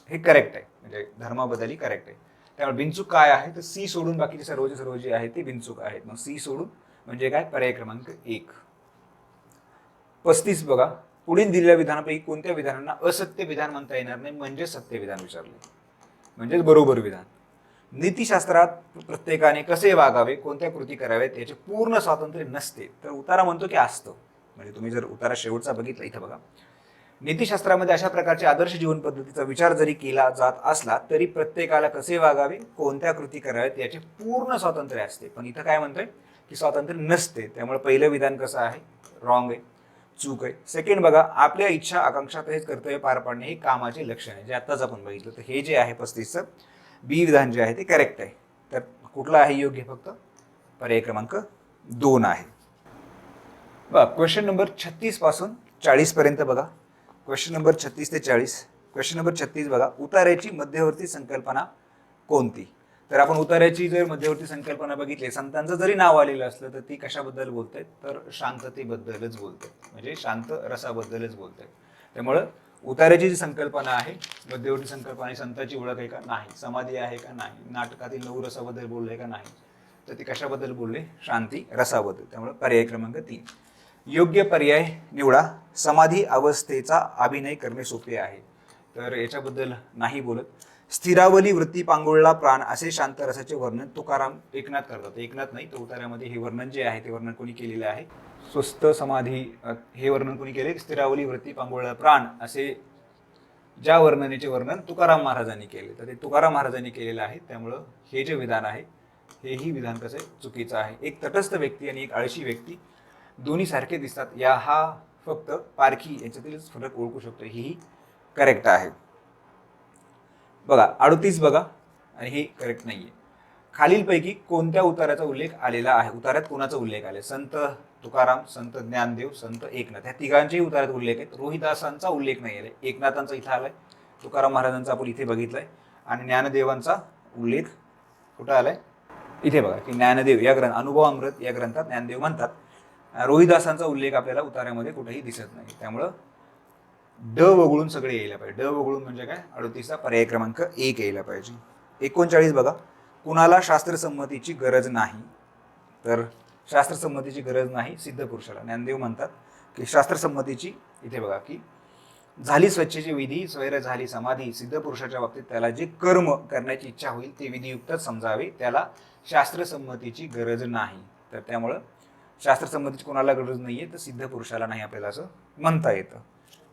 हे करेक्ट आहे, म्हणजे धर्माबद्दलही करेक्ट आहे. त्यामुळे बिनचूक काय आहे, तर सी सोडून बाकीचे सर्व जे आहे ते बिनचूक आहेत. मग सी सोडून म्हणजे काय, पर्याय क्रमांक 1. 35 बघा, पुढील दिलेल्या विधानापैकी कोणत्या विधानांना असत्य विधान म्हणता येणार नाही, म्हणजे सत्य विधान विचारले, म्हणजे बरोबर विधान. नीतिशास्त्रात प्रत्येकाने कसे वागावे, कोणत्या कृती कराव्यात याचे पूर्ण स्वातंत्र्य नसते. तर उतारा म्हणतो की असतं. म्हणजे तुम्ही जर उतारा शेवटचा बघितला इथं बघा, नीतिशास्त्रामध्ये अशा प्रकारचे आदर्श जीवन पद्धतीचा विचार जरी केला जात असला तरी प्रत्येकाला कसे वागावे, कोणत्या कृती कराव्यात याचे पूर्ण स्वातंत्र्य असते. पण इथं काय म्हणतोय की स्वातंत्र्य नसते. त्यामुळे पहिलं विधान कसं आहे, रॉंग आहे, चूक आहे. सेकंड बघा, आपल्या इच्छा, आकांक्षा तसेच कर्तव्य पार पाडणे हे कामाचे लक्षण आहे, जे आत्ताच आपण बघितलं. तर हे जे आहे 35चं बी विधान जे आहे ते करेक्ट आहे. तर कुठलं आहे योग्य, फक्त पर्याय क्रमांक 2 आहे. बघा क्वेश्चन नंबर 36 पासून 40 पर्यंत बघा. क्वेश्चन नंबर 36 ते 40. क्वेश्चन नंबर 36 बघा, उतार्याची मध्यवर्ती संकल्पना कोणती. तर आपण उतार्याची जर मध्यवर्ती संकल्पना बघितली, संतांचं जरी नाव आलेलं असलं तर ती कशाबद्दल बोलतायत, तर शांततेबद्दलच बोलतायत, म्हणजे शांत रसाबद्दलच बोलतायत. त्यामुळं उतार्याची जी संकल्पना आहे, मध्यवर्ती संकल्पना, संतांची ओळख आहे का, नाही. समाधी आहे का, नाही. नाटकातील 9 रसाबद्दल बोलले का, नाही. तर ते कशाबद्दल बोलले, शांती रसाबद्दल. त्यामुळे पर्याय क्रमांक 3 योग्य पर्याय निवडा. समाधी अवस्थेचा अभिनय करणे सोपे आहे. तर याच्याबद्दल नाही बोलत. स्थिरावली वृत्ती पांगुळला प्राण असे शांत रसाचे वर्णन तुकाराम, एकनाथ करतात. एकनाथ नाही, तर उतार्यामध्ये हे वर्णन जे आहे ते वर्णन कोणी केलेले आहे, स्वस्थ समाधी हे वर्णन कोणी केले, स्थिरावली वृत्ती पांगुळला प्राण असे ज्या वर्णनेचे वर्णन तुकाराम महाराजांनी केले, तर ते तुकाराम महाराजांनी केलेलं आहे. त्यामुळं हे जे विधान आहे हेही विधान कसं आहे, चुकीचं आहे. एक तटस्थ व्यक्ती आणि एक आळशी व्यक्ती दोन्ही सारखे दिसतात, या हा फक्त पारखी याच्यातीलच फरक ओळखू शकतो. ही करेक्ट आहे. बघा 38 बघा, आणि हे करेक्ट नाहीये. खालीलपैकी कोणत्या उताराचा उल्लेख आलेला आहे, उतारात कोणाचा उल्लेख आले, संत तुकाराम, संत ज्ञानदेव, संत एकनाथ, ह्या तिघांचेही उतारात उल्लेख आहेत. रोहिदासांचा उल्लेख नाही आलाय, एकनाथांचा इथं आलाय, तुकाराम महाराजांचा आपण इथे बघितलाय, आणि ज्ञानदेवांचा उल्लेख कुठं आलाय, इथे बघा की ज्ञानदेव या ग्रंथ, अनुभव अमृत या ग्रंथात ज्ञानदेव म्हणतात. रोहिदासांचा उल्लेख आपल्याला उतार्यामध्ये कुठेही दिसत नाही. त्यामुळं ड वगळून सगळे यायला पाहिजे. ड वगळून म्हणजे काय? 38चा पर्याय क्रमांक 1 यायला पाहिजे. 39 बघा, कुणाला शास्त्रसंमतीची गरज नाही. तर शास्त्रसंमतीची गरज नाही सिद्ध पुरुषाला. ज्ञानदेव म्हणतात की शास्त्रसंमतीची, इथे बघा की झाली स्वच्छेची विधी, स्वैर झाली समाधी, सिद्ध पुरुषाच्या बाबतीत त्याला जे कर्म करण्याची इच्छा होईल ते विधियुक्तच समजावे, त्याला शास्त्रसंमतीची गरज नाही. तर त्यामुळं शास्त्रसंमतीची कोणाला गरज नाहीये, तर सिद्ध पुरुषाला नाही आपल्याला असं म्हणता येतं.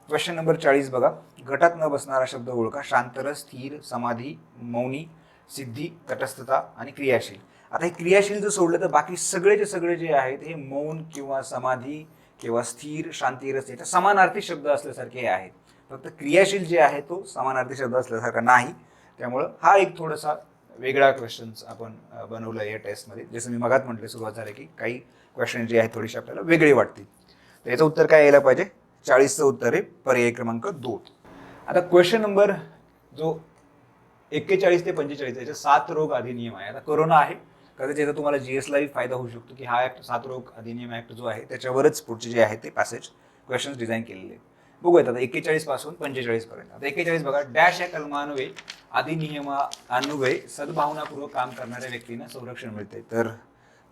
क्वेश्चन नंबर 40 बघा, गटात न बसणारा शब्द ओळखा. शांतरस, स्थिर, समाधी, मौनी, सिद्धी, तटस्थता आणि क्रियाशील. आता हे क्रियाशील जर सोडलं तर बाकी सगळे जे आहेत हे मौन किंवा समाधी किंवा स्थिर, शांतिरस याच्या समानार्थी शब्द असल्यासारखे आहेत. फक्त क्रियाशील जे आहे तो समानार्थी शब्द असल्यासारखा नाही. त्यामुळं हा एक थोडासा वेगळा क्वेश्चन आपण बनवला या टेस्टमध्ये. जसं मी मगात म्हटलं सुरुवात झाली की काही क्वेश्चन जे आहेत थोडेसे आपल्याला वेगळे वाटतील. तर याचं उत्तर काय यायला पाहिजे? 40चं उत्तर आहे पर्याय क्रमांक 2. आता क्वेश्चन नंबर जो 41 ते 45 याचे 7 रोग अधिनियम आहे. आता कोरोना आहे, कदाचित याचा तुम्हाला जीएसलाही फायदा होऊ शकतो की हा ऍक्ट 7 रोग अधिनियम ऍक्ट जो आहे त्याच्यावरच पुढचे जे आहे ते पॅसेज क्वेश्चन्स डिझाईन केलेले आहेत. बघूयात आता 41 पासून 45 पर्यंत. आता 41 बघा, डॅश या कलमान्वये अधिनियमान्वये सद्भावनापूर्वक काम करणाऱ्या व्यक्तींना संरक्षण मिळते. तर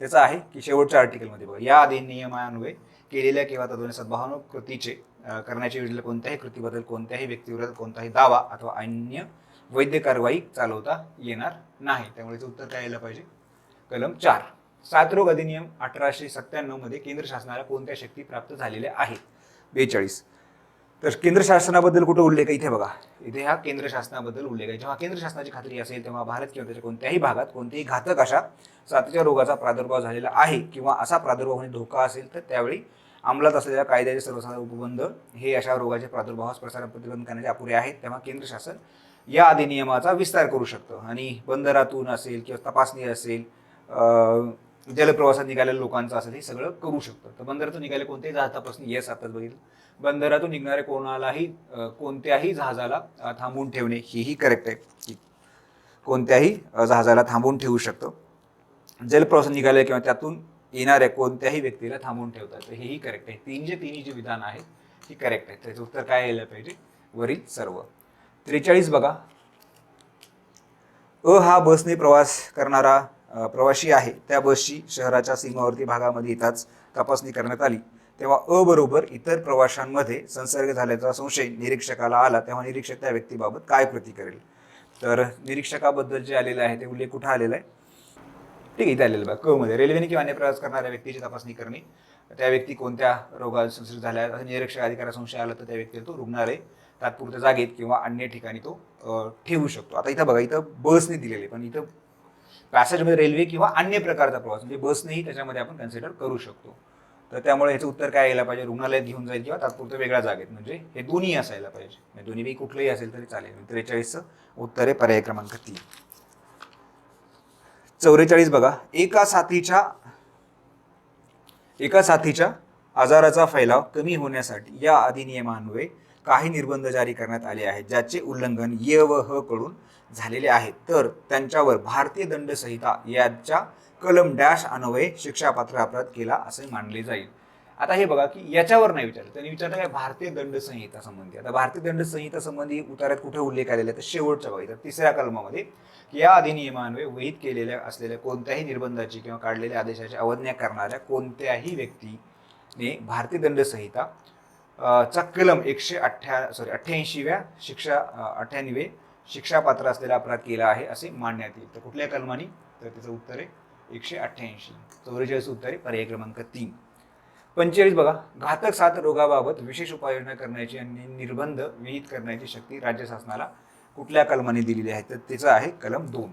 त्याचं आहे की शेवटच्या आर्टिकलमध्ये बघा, या अधिनियमान्वये केलेल्या किंवा तद्वारे सद्भावना कृतीचे करण्याच्या योजनेला कोणत्याही कृतीबद्दल कोणत्याही व्यक्तीविरोधात कोणताही दावा अथवा अन्य वैद्य कारवाई चालवता येणार नाही. त्यामुळे उत्तर काय यायला पाहिजे? कलम 4. साथरोग अधिनियम 1897 मध्ये केंद्र शासनाला कोणत्या शक्ती प्राप्त झालेल्या आहेत? 42. तर केंद्र शासनाबद्दल कुठे उल्लेख आहे? इथे बघा, इथे हा केंद्र शासनाबद्दल उल्लेख आहे. जेव्हा केंद्र शासनाची खात्री असेल तेव्हा भारत किंवा त्याच्या कोणत्याही भागात कोणत्याही घातक अशा साथीच्या रोगाचा प्रादुर्भाव झालेला आहे किंवा असा प्रादुर्भाव होणे धोका असेल तर त्यावेळी अंमलात असलेल्या कायद्याचे सर्वसाधारण उपबंध हे अशा रोगाच्या प्रादुर्भावास प्रसार प्रतिबंध करण्याचे अपुरे आहेत. तेव्हा केंद्र शासन या अधिनियमाचा विस्तार करू शकतं आणि बंदरातून असेल किंवा तपासणी असेल, जलप्रवासात निघालेल्या लोकांचं असेल, हे सगळं करू शकतं. तर बंदरातून निघाले कोणत्याही जहाज तपासणी, येस आताच बघितलं, बंदरातून निघणारे कोणत्याही जहाजाला थांबवून ठेवणे, हेही करेक्ट आहे की कोणत्याही जहाजाला थांबवून ठेवू शकतं. जलप्रवासात निघाले किंवा त्यातून येणाऱ्या कोणत्याही व्यक्तीला थांबवून ठेवतात, तर हेही करेक्ट आहे. तिन्ही जे विधान आहेत ही करेक्ट आहे. त्याचं उत्तर काय यायला पाहिजे? वरील सर्व. 43 बघा, हा बसने प्रवास करणारा प्रवासी आहे. त्या बसची शहराच्या सीमावर्ती भागामध्ये येताच तपासणी करण्यात आली. तेव्हा बरोबर इतर प्रवाशांमध्ये संसर्ग झाल्याचा संशय निरीक्षकाला आला. तेव्हा निरीक्षक त्या व्यक्तीबाबत काय कृती करेल? तर निरीक्षकाबद्दल जे आलेलं आहे ते उल्लेख कुठं आलेला आहे? ठीक आहे, इथे आलेलं बघा, क मध्ये, रेल्वेने किंवा अन्य प्रवास करणाऱ्या व्यक्तीची तपासणी करणे. त्या व्यक्ती कोणत्या रोगात संसर्ग झाल्या असं निरीक्षक अधिकाऱ्याला संशय आला तर त्या व्यक्तीला तो रुग्णालय तात्पुरत्या जागेत किंवा अन्य ठिकाणी तो ठेवू शकतो. आता इथं बघा, इथं बसने दिलेले, पण इथं पॅसेजमध्ये रेल्वे किंवा अन्य प्रकारचा प्रवास म्हणजे बसनेही त्याच्यामध्ये आपण कन्सिडर करू शकतो. तर त्यामुळे ह्याचं उत्तर काय यायला पाहिजे? रुग्णालयात घेऊन जाईल किंवा तात्पुरत्या वेगळ्या जागेत, म्हणजे हे दोन्ही असायला पाहिजे. म्हणजे दोन्हीपैकी कुठलंही असेल तरी चालेल. 43चं उत्तर आहे पर्याय क्रमांक 3. 44 बघा, एका साथीच्या आजाराचा फैलाव कमी होण्यासाठी या अधिनियमान्वये काही निर्बंध जारी करण्यात आले आहेत, ज्याचे उल्लंघन य व ह कडून झालेले आहेत. तर त्यांच्यावर भारतीय दंड संहिता याच्या कलम डॅश अन्वये शिक्षापात्र अपराध केला असे मानले जाईल. आता हे बघा की याच्यावर नाही विचारलं, त्यांनी विचारलं काय? भारतीय दंड संहिता संबंधी. आता भारतीय दंड संहिता संबंधी उतार्यात कुठे उल्लेख आलेला आहे? तर शेवटच्या बघा, 3ऱ्या कलमामध्ये की या अधिनियमान्वये विहित केलेल्या असलेल्या कोणत्याही निर्बंधाची किंवा काढलेल्या आदेशाची अवज्ञा करणाऱ्या कोणत्याही व्यक्तीने भारतीय दंड संहिता चा कलम 88व्या शिक्षापात्र असलेला अपराध केला आहे असे मानण्यात येईल. तर कुठल्या कलमानी? तर त्याचं उत्तर आहे 188. 44 उत्तर आहे पर्याय क्रमांक 3. 45 बघा, घातक साथ रोगाबाबत विशेष उपाययोजना करण्याची आणि निर्बंध विहित करण्याची शक्ती राज्य शासनाला कुठल्या कलमाने दिलेली आहे? तर त्याचं आहे कलम 2.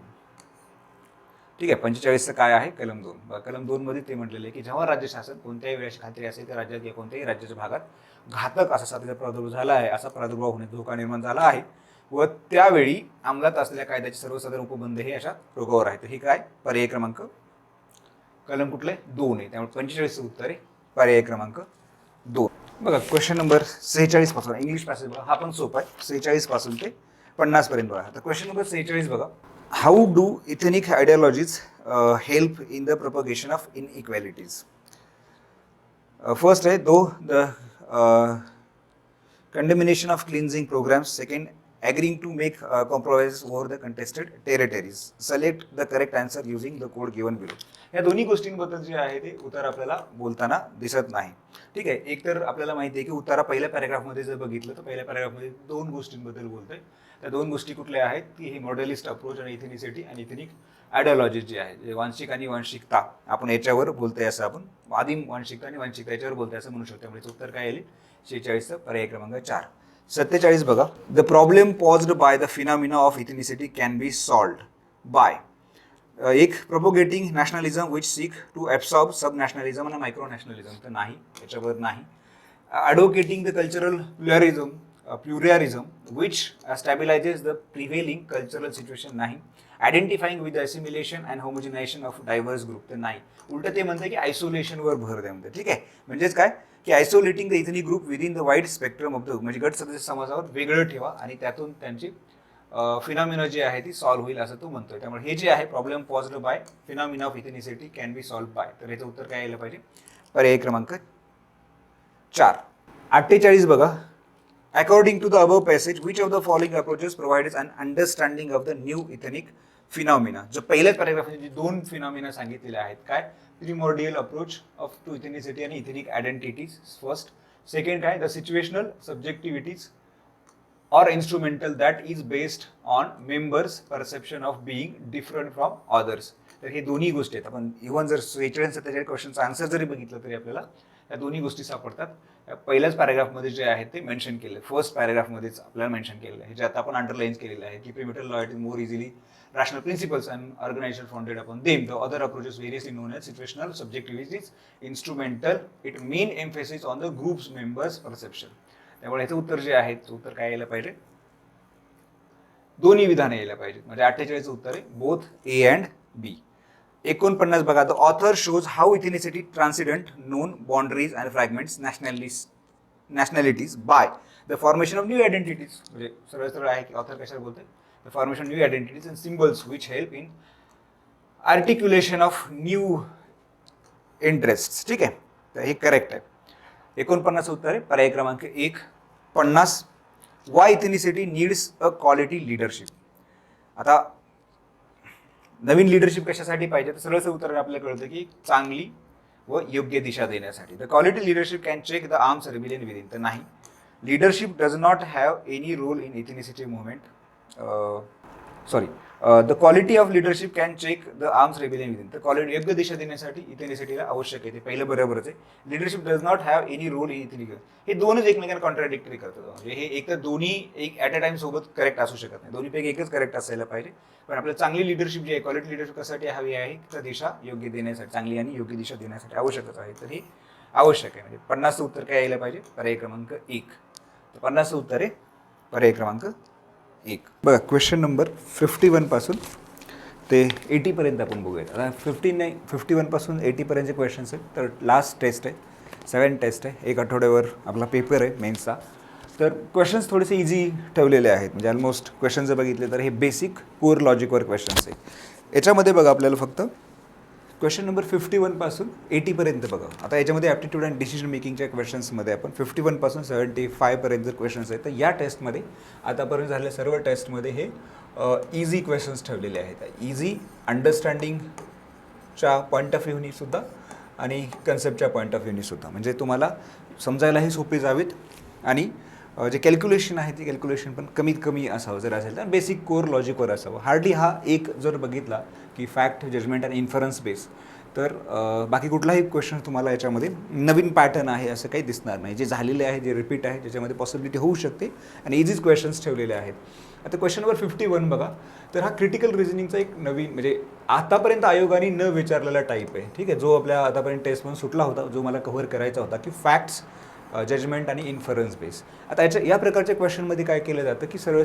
ठीक आहे, 45चं काय आहे? कलम 2. कलम 2 मध्ये ते म्हटलेलं आहे की जेव्हा राज्य शासन कोणत्याही वेळेस खात्री असेल तर राज्यात या कोणत्याही राज्याच्या भागात घातक असा साथीचा प्रादुर्भाव झाला आहे, असा प्रादुर्भाव होण्याचा धोका निर्माण झाला आहे व त्यावेळी अंमलात असलेल्या कायद्याचे सर्वसाधारण उपबंध हे अशा रोगावर आहे. तर हे काय? पर्याय क्रमांक कलम कुठले? 2 आहे. त्यामुळे 45चं उत्तर आहे पर्याय क्रमांक 2. बघा, क्वेश्चन नंबर 46 पासून इंग्लिश पॅसेज बघा, हा पण सोपा आहे. 46 पासून ते 50 पर्यंत बघा. आता क्वेश्चन नंबर 46 बघा, how do ethnic ideologies help in the propagation of inequalities? First आहे, though the condemnation of cleansing programs. Second, agreeing to make compromises over the contested territories. Select the correct answer using the code given below. या दोन्ही गोष्टींबद्दल जे आहे ते उत्तर आपल्याला बोलताना दिसत नाही. ठीक आहे, एक तर आपल्याला माहिती आहे की उत्तरा पहिल्या पॅराग्राफमध्ये जर बघितलं तर पहिल्या पॅराग्राफमध्ये दोन गोष्टींबद्दल बोलतोय. त्या दोन गोष्टी कुठल्या आहेत की हे मॉडेलिस्ट अप्रोच आणि इथेनिसिटी आणि इथेनिक आयडिओलॉजी जी आहे, जे वांशिक आणि वांशिकता आपण याच्यावर बोलतोय, असं आपण आदिम वांशिकता आणि वांशिकता याच्यावर बोलतोय असं म्हणू शकतो. त्यामुळे उत्तर काय येईल 46 पर्याय क्रमांक 4. 47 बघा, the problem posed by the phenomena of ethnicity can be solved by एक propagating nationalism which seek to absorb sub nationalism आणि मायक्रो नॅशनलिझम, तर नाही, याच्यावर नाही. Advocating the cultural pluralism which stabilizes the prevailing cultural situation, नाही. Identifying with assimilation and homogenization of diverse group, तर नाही. उलट ते म्हणते की आयसोलेशनवर भर द्या म्हणते. ठीक आहे, म्हणजेच काय की isolating the ethnic group within the wide spectrum of the, म्हणजे गट सदस्य समाजावर वेगळं ठेवा आणि त्यातून त्यांची फिनॉमिना जी आहे ती सॉल्व्ह होईल असं तो म्हणतोय. त्यामुळे हे जे आहे problem posed by phenomena of ethnicity can be solve by, तर याचं उत्तर काय यायला पाहिजे पर्याय क्रमांक 4. 48 बघा, according to the above passage which of the following approaches provides an understanding of the new ethnic phenomena. जो पहिल्याच पॅराग्राफमध्ये जे दोन फिनॉमिना सांगितलेले आहेत, काय primordial approach of to ethnicity आणि इथेनिक आयडेंटिटीज फर्स्ट. सेकंड काय the situational subjectivities or instrumental that is based on members perception of being different from others. तर हे दोन्ही गोष्टी आहेत. आपण इव्हन जर 47-47 क्वेश्चनचा आन्सर जरी बघितलं तरी आपल्याला या दोन्ही गोष्टी सापडतात. पहिल्याच पॅराग्राफमध्ये जे आहे ते मेन्शन केलं, फर्स्ट पॅराग्राफमध्येच आपल्याला मेन्शन केलेलं आहे, जे आता आपण अंडरलाईन केलेलं आहे की primitive loyalty more easily rational principles and organization founded upon them. The other approaches variously known as situational subjectivities, instrumental, it mean emphasis on the group's members perception. त्यामुळे याचं उत्तर जे आहे ते उत्तर काय यायला पाहिजे, दोन्ही विधाने यायला पाहिजे. म्हणजे 48 उत्तर आहे बोथ ए अँड बी. 49 बघा, the author shows how ethnicity transcend known boundaries and fragments nationalities by the formation of new identities. म्हणजे सरळ सरळ आहे की ऑथर कशाला बोलतोय, the formation new identities and symbols which help in articulation of new interest. ठीक आहे, तर हे करेक्ट आहे. 49 उत्तर आहे पर्याय क्रमांक 1. 50, why ethnicity needs a quality leadership. आता नवीन लीडरशिप कशासाठी पाहिजे, तर सरळ उत्तर आपल्याला कळतं की चांगली व योग्य दिशा देण्यासाठी. The quality leadership can check the arms rebellion within, तर नाही. Leadership does not have any role in ethnicity movement. The quality of leadership can check the arms rebellion within, तर क्वालिटी योग्य दिशा देण्यासाठी इथेनिसिटीला आवश्यक आहे. ते पहिलं बरोबरच आहे. Leadership does not have any role in ethnic, हे दोनच एकमेकांना कॉन्ट्राडिक्टरी करतात. म्हणजे हे एक तर दोन्ही एक ॲट अ टाइम सोबत करेक्ट असू शकत नाही, दोन्हीपैकी एकच करेक्ट असायला पाहिजे. पण आपल्याला चांगली लीडरशिप जी आहे, क्वालिटी लीडरशिप कशासाठी हवी आहे, तर दिशा योग्य देण्यासाठी, चांगली आणि योग्य दिशा देण्यासाठी आवश्यकच आहे. तर हे आवश्यक आहे. म्हणजे 50 उत्तर काय यायला पाहिजे पर्याय क्रमांक 1. तर 50 उत्तर आहे पर्याय क्रमांक 1. बघा, क्वेश्चन नंबर 51 पासून ते 80 पर्यंत आपण बघूयात. आता 51 पासून 80 पर्यंतचे क्वेश्चन्स आहेत. तर लास्ट टेस्ट आहे, 7 टेस्ट आहे, एक आठवड्यावर आपला पेपर आहे मेन्सचा. तर क्वेश्चन्स थोडेसे इझी ठेवलेले आहेत. म्हणजे ऑलमोस्ट क्वेश्चन जर बघितले तर हे बेसिक कोर लॉजिकवर क्वेश्चन्स आहेत. याच्यामध्ये बघा आपल्याला फक्त क्वेश्चन नंबर 51 पासून 80 पर्यंत बघा. आता याच्यामध्ये ॲप्टिट्यूड अँड डिसिजन मेकिंगच्या क्वेश्चन्समध्ये आपण 51 पासून 75 पर्यंत जर क्वेश्चन्स आहेत, तर या टेस्टमध्ये आतापर्यंत झालेल्या सर्व टेस्टमध्ये हे इझी क्वेश्चन्स ठेवलेले आहेत. इझी अंडरस्टँडिंगच्या पॉईंट ऑफ व्ह्यूनी सुद्धा आणि कन्सेप्टच्या पॉईंट ऑफ व्ह्यूनी सुद्धा, म्हणजे तुम्हाला समजायलाही सोपे जावेत आणि जे कॅल्क्युलेशन आहे ते कॅल्क्युलेशन पण कमीत कमी असावं. जर असेल तर बेसिक कोर लॉजिकवर असावं. हार्डली हा एक जर बघितला की फॅक्ट, जजमेंट आणि इन्फरन्स बेस, तर बाकी कुठलाही क्वेश्चन तुम्हाला याच्यामध्ये नवीन पॅटर्न आहे असं काही दिसणार नाही. जे झालेले आहे, जे रिपीट आहे, ज्याच्यामध्ये पॉसिबिलिटी होऊ शकते आणि इझीच क्वेश्चन्स ठेवलेले आहेत. आता क्वेश्चन नंबर 51 बघा, तर हा क्रिटिकल रिझनिंगचा एक नवीन, म्हणजे आतापर्यंत आयोगाने न विचारलेला टाईप आहे. ठीक आहे, जो आपल्या आतापर्यंत टेस्टमधून सुटला होता, जो मला कव्हर करायचा होता की फॅक्ट्स, जजमेंट आणि इन्फरन्स बेस. आता या प्रकारच्या क्वेश्चनमध्ये काय केलं जातं की सरळ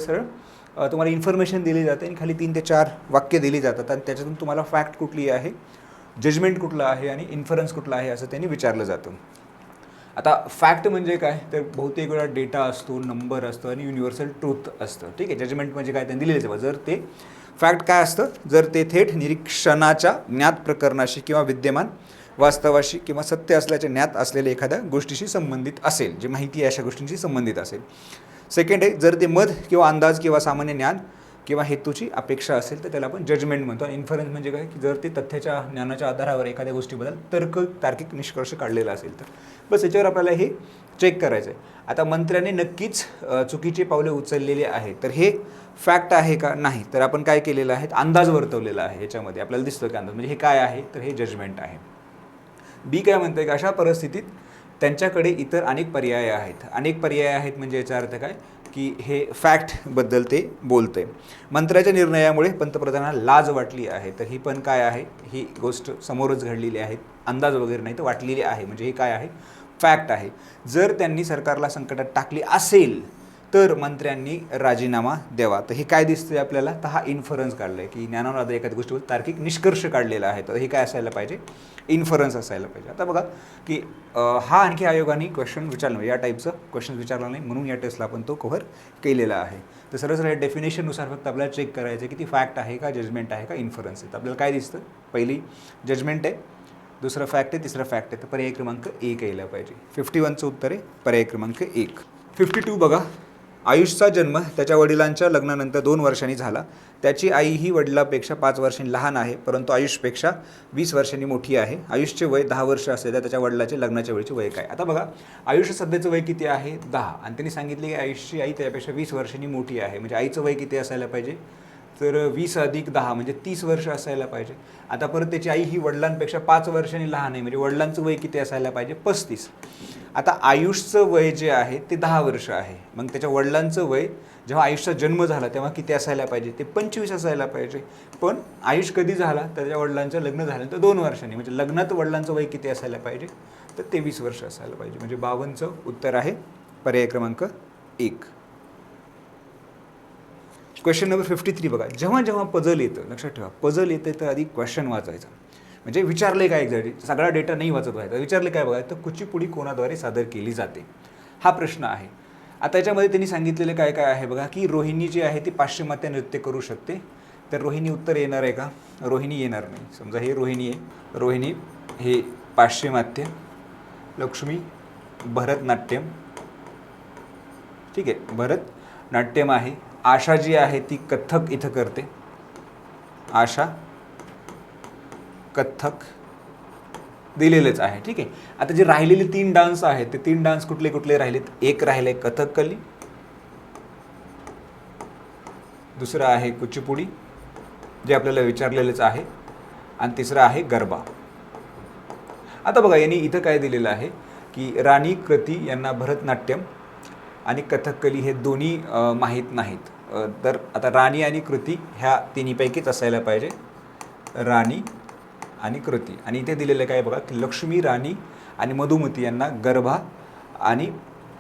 तुम्हाला इन्फॉर्मेशन दिली जाते आणि खाली 3 ते 4 वाक्य दिली जातात आणि त्याच्यातून तुम्हाला फॅक्ट कुठली आहे, जजमेंट कुठला आहे आणि इन्फरन्स कुठला आहे असं त्यांनी विचारलं जातं. आता फॅक्ट म्हणजे काय, तर बहुतेक वेळा डेटा असतो, नंबर असतो आणि युनिव्हर्सल ट्रूथ असतं. ठीक आहे, जजमेंट म्हणजे काय, त्यांनी दिलेलं आहे. जर ते फॅक्ट काय असतं, जर ते थेट निरीक्षणाच्या ज्ञात प्रकरणाशी किंवा विद्यमान वास्तवाशी किंवा सत्य असल्याचे ज्ञात असलेल्या एखाद्या गोष्टीशी संबंधित असेल, जी माहिती आहे अशा गोष्टींशी संबंधित असेल. सेकंड आहे, जर ते मत किंवा अंदाज किंवा सामान्य ज्ञान किंवा हेतूची अपेक्षा असेल तर त्याला आपण जजमेंट म्हणतो. इन्फरन्स म्हणजे काय, की जर ते तथ्याच्या ज्ञानाच्या आधारावर एखाद्या गोष्टीबद्दल तार्किक निष्कर्ष काढलेला असेल तर बस याच्यावर आपल्याला हे चेक करायचं आहे. आता मंत्र्याने नक्कीच चुकीची पावले उचललेली आहेत, तर हे फॅक्ट आहे का, नाही, तर आपण काय केलेलं आहे, अंदाज वर्तवलेला आहे. याच्यामध्ये आपल्याला दिसतं की अंदाज म्हणजे हे काय आहे, तर हे जजमेंट आहे. बी काय म्हणतं की अशा परिस्थितीत त्यांच्याकडे इतर अनेक पर्याय आहेत. अनेक पर्याय आहेत म्हणजे याचा अर्थ काय, की हे फॅक्टबद्दल ते बोलतंय. मंत्र्याच्या निर्णयामुळे पंतप्रधानांना लाज वाटली आहे, तर ही पण काय आहे, ही गोष्ट समोरच घडलेली आहे, अंदाज वगैरे नाही तर वाटलेली आहे, म्हणजे हे काय आहे, फॅक्ट आहे. जर त्यांनी सरकारला संकटात टाकली असेल तर मंत्र्यांनी राजीनामा द्यावा. तर हे काय दिसतंय आपल्याला, तर हा इन्फरन्स काढला आहे की ज्ञानावर आधारित एखाद्या गोष्टीवर तार्किक निष्कर्ष काढलेला आहे. तर हे काय असायला पाहिजे, इन्फरन्स असायला पाहिजे. आता बघा की हा आणखी आयोगाने क्वेश्चन विचारलं, या टाईपचं क्वेश्चन विचारलं नाही म्हणून या टेस्टला आपण तो कव्हर केलेला आहे. तर सरळ सरळ डेफिनेशननुसार फक्त आपल्याला चेक करायचं की ती फॅक्ट आहे का, जजमेंट आहे का, इन्फरन्स आहे. तर आपल्याला काय दिसतं, पहिली जजमेंट आहे, दुसरं फॅक्ट आहे, तिसरं फॅक्ट आहे. तर पर्याय क्रमांक 1 यायला पाहिजे. 51चं उत्तर आहे पर्याय क्रमांक 1. 52 बघा, आयुषचा जन्म त्याच्या वडिलांच्या लग्नानंतर 2 वर्षांनी झाला. त्याची आई ही वडिलांपेक्षा 5 वर्षांनी लहान आहे, परंतु आयुषपेक्षा 20 वर्षांनी मोठी आहे. आयुषचे वय 10 वर्ष असलेल्या त्याच्या वडिलाचे लग्नाच्या वेळेचे वय काय. आता बघा, आयुष सध्याचं वय किती आहे, 10, आणि त्यांनी सांगितले की आयुषची आई त्यापेक्षा 20 वर्षांनी मोठी आहे. म्हणजे आईचं वय किती असायला पाहिजे, तर 20 अधिक 10 म्हणजे 30 वर्ष असायला पाहिजे. आता परत त्याची आई ही वडिलांपेक्षा 5 वर्षांनी लहान आहे, म्हणजे वडिलांचं वय किती असायला पाहिजे, 35. आता आयुषचं वय जे आहे ते 10 वर्ष आहे, मग त्याच्या वडिलांचं वय जेव्हा आयुषचा जन्म झाला तेव्हा किती असायला पाहिजे, ते 25 असायला पाहिजे. पण आयुष कधी झाला, त्याच्या वडिलांचं लग्न झाल्यानंतर 2 वर्षांनी, म्हणजे लग्नात वडिलांचं वय किती असायला पाहिजे, तर 23 वर्ष असायला पाहिजे. म्हणजे 52चं उत्तर आहे पर्याय क्रमांक 1. क्वेश्चन नंबर 53 बघा, जेव्हा जेव्हा पझल येतं, लक्षात ठेवा, पझल येतं तर आधी क्वेश्चन वाचायचा. म्हणजे विचारले काय, एक्झॅक्टली सगळा डेटा नाही वाचत व्हायचा, विचारले काय बघा, तर कुचिपुडी कोणाद्वारे सादर केली जाते, हा प्रश्न आहे. आता याच्यामध्ये त्यांनी सांगितलेले काय काय आहे बघा, की रोहिणी जी आहे ती पाश्चिमात्य नृत्य करू शकते. तर रोहिणी उत्तर येणार आहे का, रोहिणी येणार नाही. समजा हे रोहिणी आहे, रोहिणी हे पाश्चिमात्य, लक्ष्मी भरतनाट्यम, ठीक आहे, भरतनाट्यम आहे. आशा जी आहे ती कथ्थक इथं करते, आशा कथ्थक दिलेलेच आहे, ठीक आहे. आता जे राहिलेले 3 डान्स आहेत ते 3 डान्स कुठले कुठले राहिलेत, एक राहिले कथकली, दुसरं आहे कुचिपुडी जे आपल्याला विचारलेलेच आहे, आणि तिसरं आहे गरबा. आता बघा यांनी इथं काय दिलेलं आहे की राणी कृती यांना भरतनाट्यम आणि कथकली हे दोन्ही माहीत नाहीत. तर आता राणी आणि कृती ह्या तिन्हीपैकीच असायला पाहिजे, राणी आणि कृती. आणि इथे दिलेलं काय बघा की लक्ष्मी, राणी आणि मधुमती यांना गरबा आणि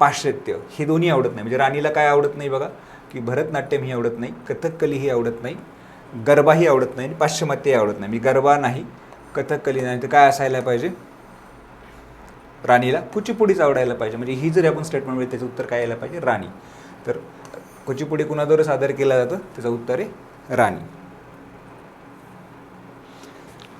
पाश्चात्य हे दोन्ही आवडत नाही. म्हणजे राणीला काय आवडत नाही बघा, की भरतनाट्यम ही आवडत नाही, कथकली ही आवडत नाही, गरबाही आवडत नाही आणि पाश्चिमात्यही आवडत नाही. मी गरबा नाही, कथकली नाही, तर काय असायला पाहिजे, राणीला कुचिपुडीच आवडायला पाहिजे. म्हणजे ही जरी आपण स्टेटमेंट मिळेल त्याचं उत्तर काय यायला पाहिजे, राणी. तर कुचिपुडी कुणाद्वारे सादर केला जातं, त्याचं उत्तर आहे राणी.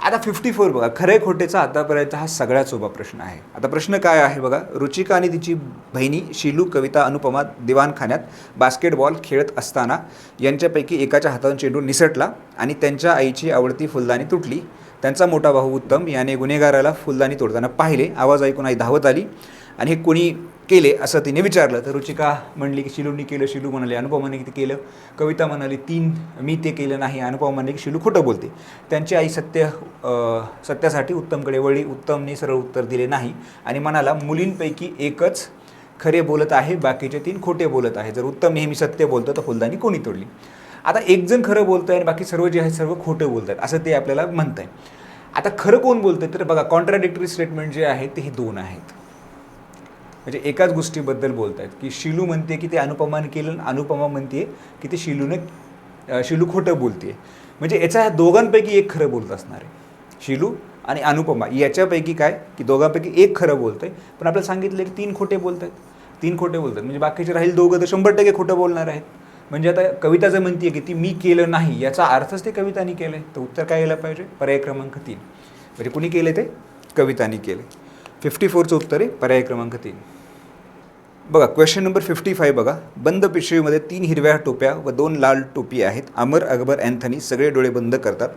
आता 54 बघा, खरे खोटेचा आतापर्यंत हा सगळ्यात सोपा प्रश्न आहे. आता प्रश्न काय आहे बघा, रुचिका आणि तिची बहिणी शीलू, कविता, अनुपमा दिवाणखान्यात बास्केटबॉल खेळत असताना यांच्यापैकी एकाच्या हातातून चेंडू निसटला आणि त्यांच्या आईची आवडती फुलदाणी तुटली. त्यांचा मोठा भाऊ उत्तम याने गुन्हेगाराला फुलदाणी तोडताना पाहिले. आवाज ऐकून आई धावत आली आणि हे कोणी केले असं तिने विचारलं. तर रुचिका म्हणली की शिलूंनी केलं. शिलू म्हणाले. अनुपमाने किती केलं. कविता म्हणाली मी ते केलं नाही. अनुपमा म्हणले की शिलू खोटं बोलते. त्यांची आई सत्यासाठी उत्तमकडे वळली. उत्तमने सरळ उत्तर दिले नाही आणि म्हणाला मुलींपैकी एकच खरे बोलत आहे, बाकीचे 3 खोटे बोलत आहे. जर उत्तम नेहमी सत्य बोलतो तर फुलदाणी कोणी तोडली. आता एक जण खरं बोलत आहे आणि बाकी सर्व जे आहेत सर्व खोटं बोलत आहेत असं ते आपल्याला म्हणत आहे. आता खरं कोण बोलतं तर बघा कॉन्ट्राडिक्टरी स्टेटमेंट जे आहे ते हे 2 आहेत. म्हणजे एकाच गोष्टीबद्दल बोलत आहेत की शिलू म्हणते की ते अनुपमाने केलं, अनुपमा म्हणते की ते शिलू खोटं बोलते. म्हणजे याच्या ह्या दोघांपैकी एक खरं बोलत असणार आहे. शिलू आणि अनुपमा याच्यापैकी काय की दोघांपैकी एक खरं बोलत आहे. पण आपल्याला सांगितलं की 3 खोटे बोलत आहेत. 3 खोटे बोलतात म्हणजे बाकीचे राहील दोघं तर 100% खोटं बोलणार आहेत. म्हणजे आता कविता जर म्हणते की ती मी केलं नाही याचा अर्थच ते कवितानी केलं आहे. तर उत्तर काय यायला पाहिजे पर्याय क्रमांक 3. म्हणजे कुणी केलं ते कवितानी केले. 54चं उत्तर आहे पर्याय क्रमांक 3. बघा क्वेश्चन नंबर 55 बघा. बंद पिशवीमध्ये 3 हिरव्या टोप्या व 2 लाल टोपी आहेत. अमर, अकबर, अँथनी सगळे डोळे बंद करतात.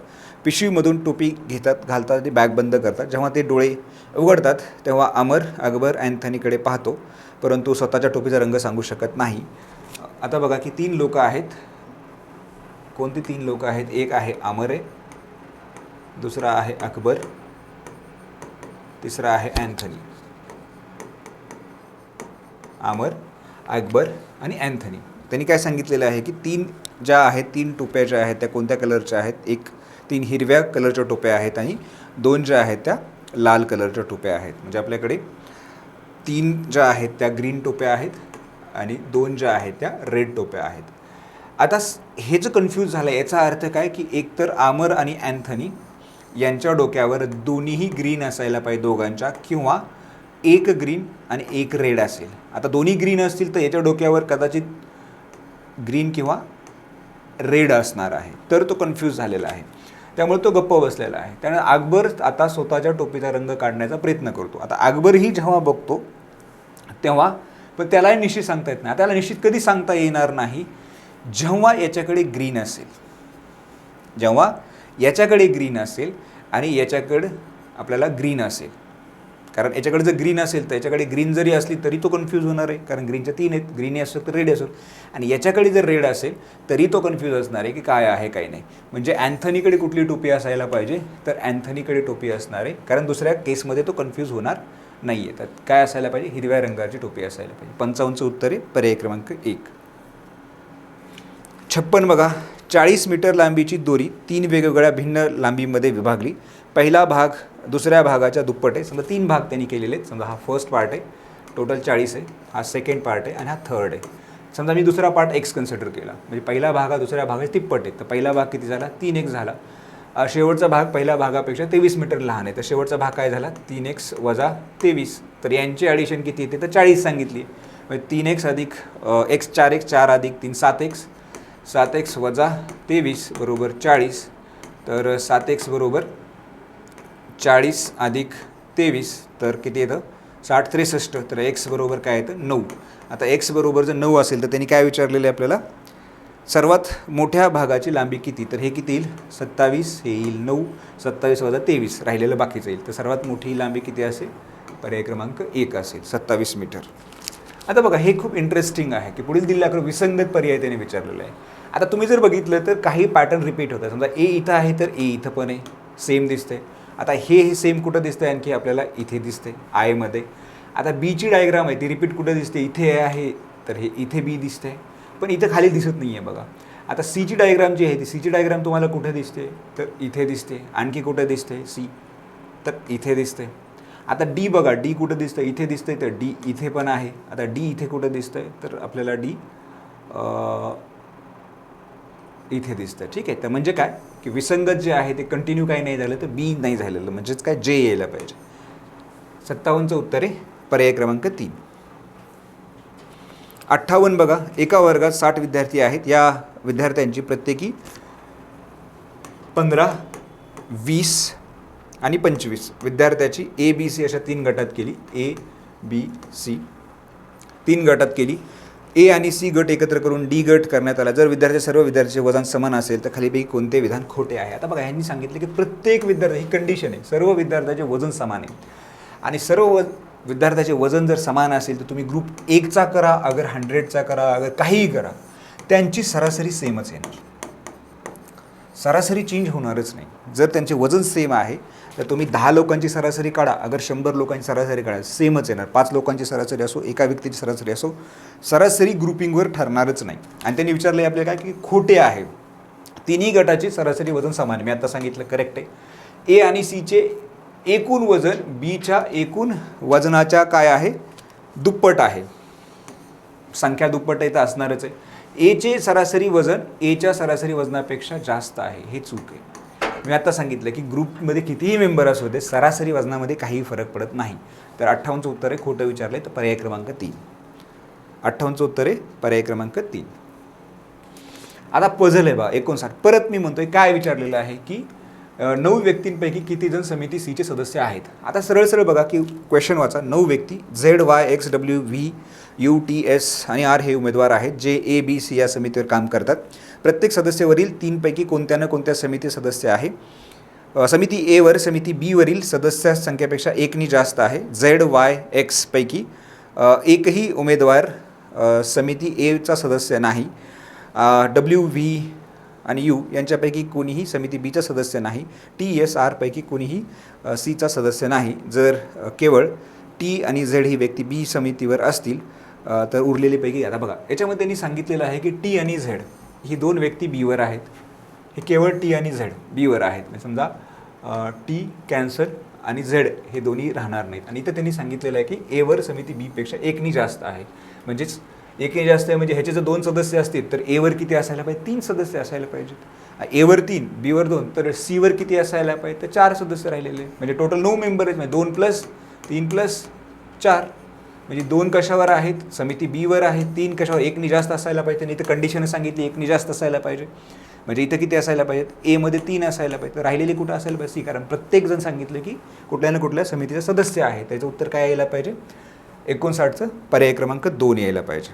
पिशवीमधून टोपी घेतात, घालतात, ते बॅग बंद करतात. जेव्हा ते डोळे उघडतात तेव्हा अमर, अकबर, अँथनीकडे पाहतो, परंतु स्वतःच्या टोपीचा रंग सांगू शकत नाही. आता बघा की 3 लोक आहेत. कोणती 3 लोक आहेत? एक आहे अमर आहे, दुसरा आहे अकबर, तिसरा आहे अँथनी. अमर, अकबर आणि अँथनी. त्यांनी काय सांगितलेलं आहे की 3 ज्या आहेत, 3 टोप्या ज्या आहेत त्या कोणत्या कलरच्या आहेत? 3 हिरव्या कलरच्या टोप्या आहेत आणि 2 ज्या आहेत त्या लाल कलरच्या टोप्या आहेत. म्हणजे आपल्याकडे 3 ज्या आहेत त्या ग्रीन टोप्या आहेत आणि 2 ज्या आहेत त्या रेड टोप्या आहेत. आता हे जे कन्फ्यूज झालं याचा अर्थ काय की एकतर अमर आणि अँथनी यांच्या डोक्यावर दोन्हीही ग्रीन असायला पाहिजे दोघांच्या, किंवा एक ग्रीन आणि एक रेड असेल. आता दोन्ही ग्रीन असतील तर याच्या डोक्यावर कदाचित ग्रीन किंवा रेड असणार आहे, तर तो कन्फ्यूज झालेला आहे. त्यामुळे तो गप्प बसलेला आहे. त्यामुळे अकबर आता स्वतःच्या टोपीचा रंग काढण्याचा प्रयत्न करतो. आता अकबरही जेव्हा बघतो तेव्हा पण त्यालाही निश्चित सांगता येत नाही. त्याला निश्चित कधी सांगता येणार नाही? जेव्हा याच्याकडे ग्रीन असेल, जेव्हा याच्याकडे ग्रीन असेल आणि याच्याकडे आपल्याला ग्रीन असेल. कारण याच्याकडे जर ग्रीन असेल तर याच्याकडे ग्रीन जरी असली तरी तो कन्फ्यूज होणार आहे, कारण ग्रीनच्या 3 आहेत, ग्रीन असेल तर रेड असेल. आणि याच्याकडे जर रेड असेल तरी तो कन्फ्यूज असणार आहे की काय आहे काय नाही. म्हणजे अँथनीकडे कुठली टोपी असायला पाहिजे? तर अँथनीकडे टोपी असणार आहे, कारण दुसऱ्या केसमध्ये तो कन्फ्यूज होणार नाही आहे. तर काय असायला पाहिजे? हिरव्या रंगाची टोपी असायला पाहिजे. 55चं उत्तर आहे पर्याय क्रमांक 1. 56 बघा. 40 मीटर लांबीची दोरी 3 वेगवेगळ्या भिन्न लांबीमध्ये विभागली. पहिला भाग दुसऱ्या भागाच्या दुप्पट आहे. समजा 3 भाग त्यांनी केलेले आहेत. समजा हा फर्स्ट पार्ट आहे, टोटल 40 आहे, हा सेकंड पार्ट आहे आणि हा थर्ड आहे. समजा मी दुसरा पार्ट एक्स कन्सिडर केला, म्हणजे पहिला भाग हा दुसऱ्या भागाच्या तिप्पट आहे. तर पहिला भाग किती झाला? 3x झाला. शेवटचा भाग पहिल्या भागापेक्षा 23 मीटर लहान आहे, तर शेवटचा भाग काय झाला? 3x वजा 23. तर यांची ॲडिशन किती येते? तर 40 सांगितली. म्हणजे 3x अधिक x 4x 4 अधिक 3 7x, 7x वजा 23 बरोबर 40. तर 7x बरोबर 40 अधिक 23 तर किती येतं? 60 63. तर x बरोबर काय येतं? 9. आता x बरोबर जर 9 असेल तर त्यांनी काय विचारलेलं आहे आपल्याला? सर्वात मोठ्या भागाची लांबी किती? तर हे किती येईल? 27. हे येईल 9. 27 वजा 23 राहिलेलं बाकीचं येईल. तर सर्वात मोठी लांबी किती असेल? पर्याय क्रमांक 1 असेल, 27 मीटर. आता बघा हे खूप इंटरेस्टिंग आहे की पुढील दिलेला विसंगत पर्याय त्याने विचारलेला आहे. आता तुम्ही जर बघितलं तर काही पॅटर्न रिपीट होतात. समजा ए इथं आहे तर ए इथं पण आहे, सेम दिसते. आता हे सेम कुठं दिसतंय? आणखी आपल्याला इथे दिसते आयमध्ये. आता बीची डायग्राम आहे ती रिपीट कुठं दिसते? इथे आहे तर हे इथे बी दिसते, पण इथं खाली दिसत नाही आहे बघा. आता सीची डायग्राम जी आहे ती सीची डायग्राम तुम्हाला कुठे दिसते? तर इथे दिसते. आणखी कुठे दिसते? सी तर इथे दिसते. आता डी बघा, डी कुठं दिसतं? इथे दिसतंय, तर डी इथे पण आहे. आता डी इथे कुठं दिसतंय? तर आपल्याला डी इथे दिसतं. ठीक आहे. तर म्हणजे काय की विसंगत जे आहे ते कंटिन्यू काही नाही झालं तर बी नाही झालेलं, म्हणजेच काय जे यायला पाहिजे. 57चं उत्तर आहे पर्याय क्रमांक 3. 58 बघा. एका वर्गात 60 विद्यार्थी आहेत. या विद्यार्थ्यांची प्रत्येकी 15, 20 आणि 25 विद्यार्थ्याची ए बी सी अशा 3 गटात केली. ए बी सी 3 गटात केली. ए आणि सी गट एकत्र करून डी गट करण्यात आला. जर सर्व विद्यार्थ्याचे वजन समान असेल तर खालीपैकी कोणते विधान खोटे आहे? आता बघा यांनी सांगितले की प्रत्येक विद्यार्थी, ही कंडिशन आहे, सर्व विद्यार्थ्याचे वजन समान आहे आणि सर्व विद्यार्थ्याचे वजन जर समान असेल तर तुम्ही ग्रुप 1चा करा, अगर 100चा करा, अगर काहीही करा, त्यांची सरासरी सेमच येणार. सरासरी चेंज होणारच नाही. जर त्यांचे वजन सेम आहे तर तुम्ही 10 लोकांची सरासरी काढा, अगर 100 लोकांची सरासरी काढा, सेमच येणार. 5 लोकांची सरासरी असो, एका व्यक्तीची सरासरी असो, सरासरी ग्रुपिंगवर ठरणारच नाही. आणि त्यांनी विचारलं आपल्याला काय की खोटे आहे. तिन्ही गटाची सरासरी वजन समान. मी आता सांगितलं करेक्ट आहे. ए आणि सीचे एकूण वजन बीच्या एकूण वजनाच्या काय आहे? दुप्पट आहे. संख्या दुप्पट आहे तर असणारच आहे. एचे सरासरी वजन एच्या सरासरी वजनापेक्षा जास्त आहे, हे चूक आहे. मी आता सांगितलं की ग्रुपमध्ये कितीही मेंबर असू दे, सरासरी वजनामध्ये काही फरक पडत नाही. तर 58चं उत्तर आहे खोटं विचारलं आहे, तर पर्याय क्रमांक 3. 58चं उत्तर आहे पर्याय क्रमांक 3. आता पझल आहे बा 59. परत मी म्हणतोय काय विचारलेलं आहे की 9 व्यक्तींपैकी किती जण समिती सीचे सदस्य आहेत. आता सरळ सरळ बघा की क्वेश्चन वाचा. 9 व्यक्ती ZYXWVUTS आणि R हे उमेदवार आहेत जे ABC या समितीवर काम करतात. प्रत्येक सदस्यावरील 3 पैकी कोणत्या ना कोणत्या समिती सदस्य आहे. समिती ए वर समिती बी वरील सदस्य संख्येपेक्षा 1नी जास्त आहे. ZYX पैकी एकही उमेदवार समिती एचा सदस्य नाही. WV आणि यू यांच्यापैकी कोणीही समिती बीचा सदस्य नाही. TSR पैकी कोणीही सीचा सदस्य नाही. जर केवळ टी आणि झेड ही व्यक्ती बी समितीवर असतील तर उरलेलीपैकी, आता बघा याच्यामध्ये त्यांनी सांगितलेलं आहे की टी आणि झेड ही 2 व्यक्ती बीवर आहेत. हे केवळ टी आणि झेड बीवर आहेत. म्हणजे समजा टी कॅन्सल आणि झेड हे दोन्ही राहणार नाहीत. आणि इथं त्यांनी सांगितलेलं आहे की एवर समिती बीपेक्षा 1नी जास्त आहे. म्हणजेच 1नी जास्त आहे म्हणजे ह्याचे जर 2 सदस्य असतील तर एवर किती असायला पाहिजे, 3 सदस्य असायला पाहिजेत. एवर 3 बीवर 2 तर सीवर किती असायला पाहिजे, तर 4 सदस्य राहिलेले. म्हणजे टोटल 9 मेंबर आहेत. म्हणजे 2 + 3 + 4 म्हणजे 2 कशावर आहेत, समिती बीवर आहेत. 3 कशावर, 1नी जास्त असायला पाहिजे. आणि इथं कंडिशन सांगितली 1नी जास्त असायला पाहिजे. म्हणजे इथं किती असायला पाहिजेत, एमध्ये 3 असायला पाहिजे. राहिलेली कुठं असायला पाहिजे, सी. कारण प्रत्येकजण सांगितलं की कुठल्या ना कुठल्या समितीचा सदस्य आहे. त्याचं उत्तर काय यायला पाहिजे, 59चं पर्याय क्रमांक 2 यायला पाहिजे.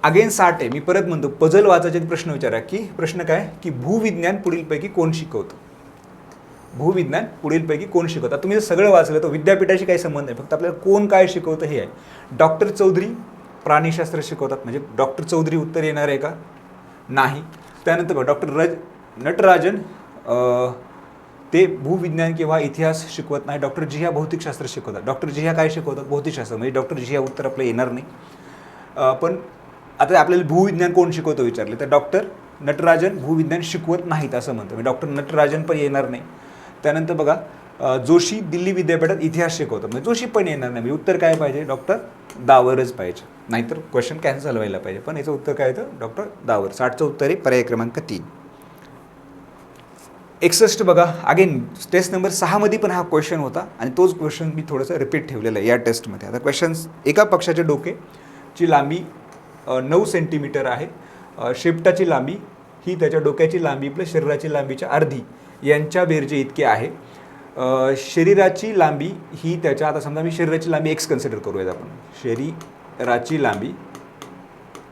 अगेन 60 आहे. मी परत म्हणतो पझल वाचायचे प्रश्न विचारा की प्रश्न काय की भूविज्ञान पुढीलपैकी कोण शिकवतं. भूविज्ञान पुढीलपैकी कोण शिकवतं. तुम्ही जर सगळं वाचलं तर विद्यापीठाशी काही संबंध नाही, फक्त आपल्याला कोण काय शिकवतं हे आहे. डॉक्टर चौधरी प्राणीशास्त्र शिकवतात. म्हणजे डॉक्टर चौधरी उत्तर येणार आहे का, नाही. त्यानंतर बघा डॉक्टर नटराजन ते भूविज्ञान किंवा इतिहास शिकवत नाही. डॉक्टर जिहा भौतिकशास्त्र शिकवतात. डॉक्टर जिहा काय शिकवतात, भौतिकशास्त्र. म्हणजे डॉक्टर जिहा उत्तर आपलं येणार नाही. पण आता आपल्याला भूविज्ञान कोण शिकवतो विचारले तर डॉक्टर नटराजन भूविज्ञान शिकवत नाहीत असं म्हणतो. म्हणजे डॉक्टर नटराजन पण येणार नाही. त्यानंतर बघा जोशी दिल्ली विद्यापीठात इतिहास शिकवतात. म्हणजे जोशी पण येणार नाही. म्हणजे उत्तर काय पाहिजे, डॉक्टर दावरच पाहिजे. नाहीतर क्वेश्चन कॅन्सल व्हायला पाहिजे. पण याचं उत्तर काय येतं, डॉक्टर दावर. 60चं उत्तर आहे पर्याय क्रमांक 3. 61 बघा अगेन टेस्ट नंबर 6 मध्ये पण हा क्वेश्चन होता आणि तोच क्वेश्चन मी थोडंसं रिपीट ठेवलेला आहे या टेस्टमध्ये. आता क्वेश्चन, एका पक्षाचे डोकेची लांबी 9 सेंटीमीटर आहे. शेपटाची लांबी ही त्याच्या डोक्याची लांबी प्लस शरीराची लांबीच्या अर्धी यांच्या बेरजे इतके आहे. शरीराची लांबी ही त्याच्या, आता समजा मी शरीराची लांबी एक्स कन्सिडर करूयात आपण. शरीराची लांबी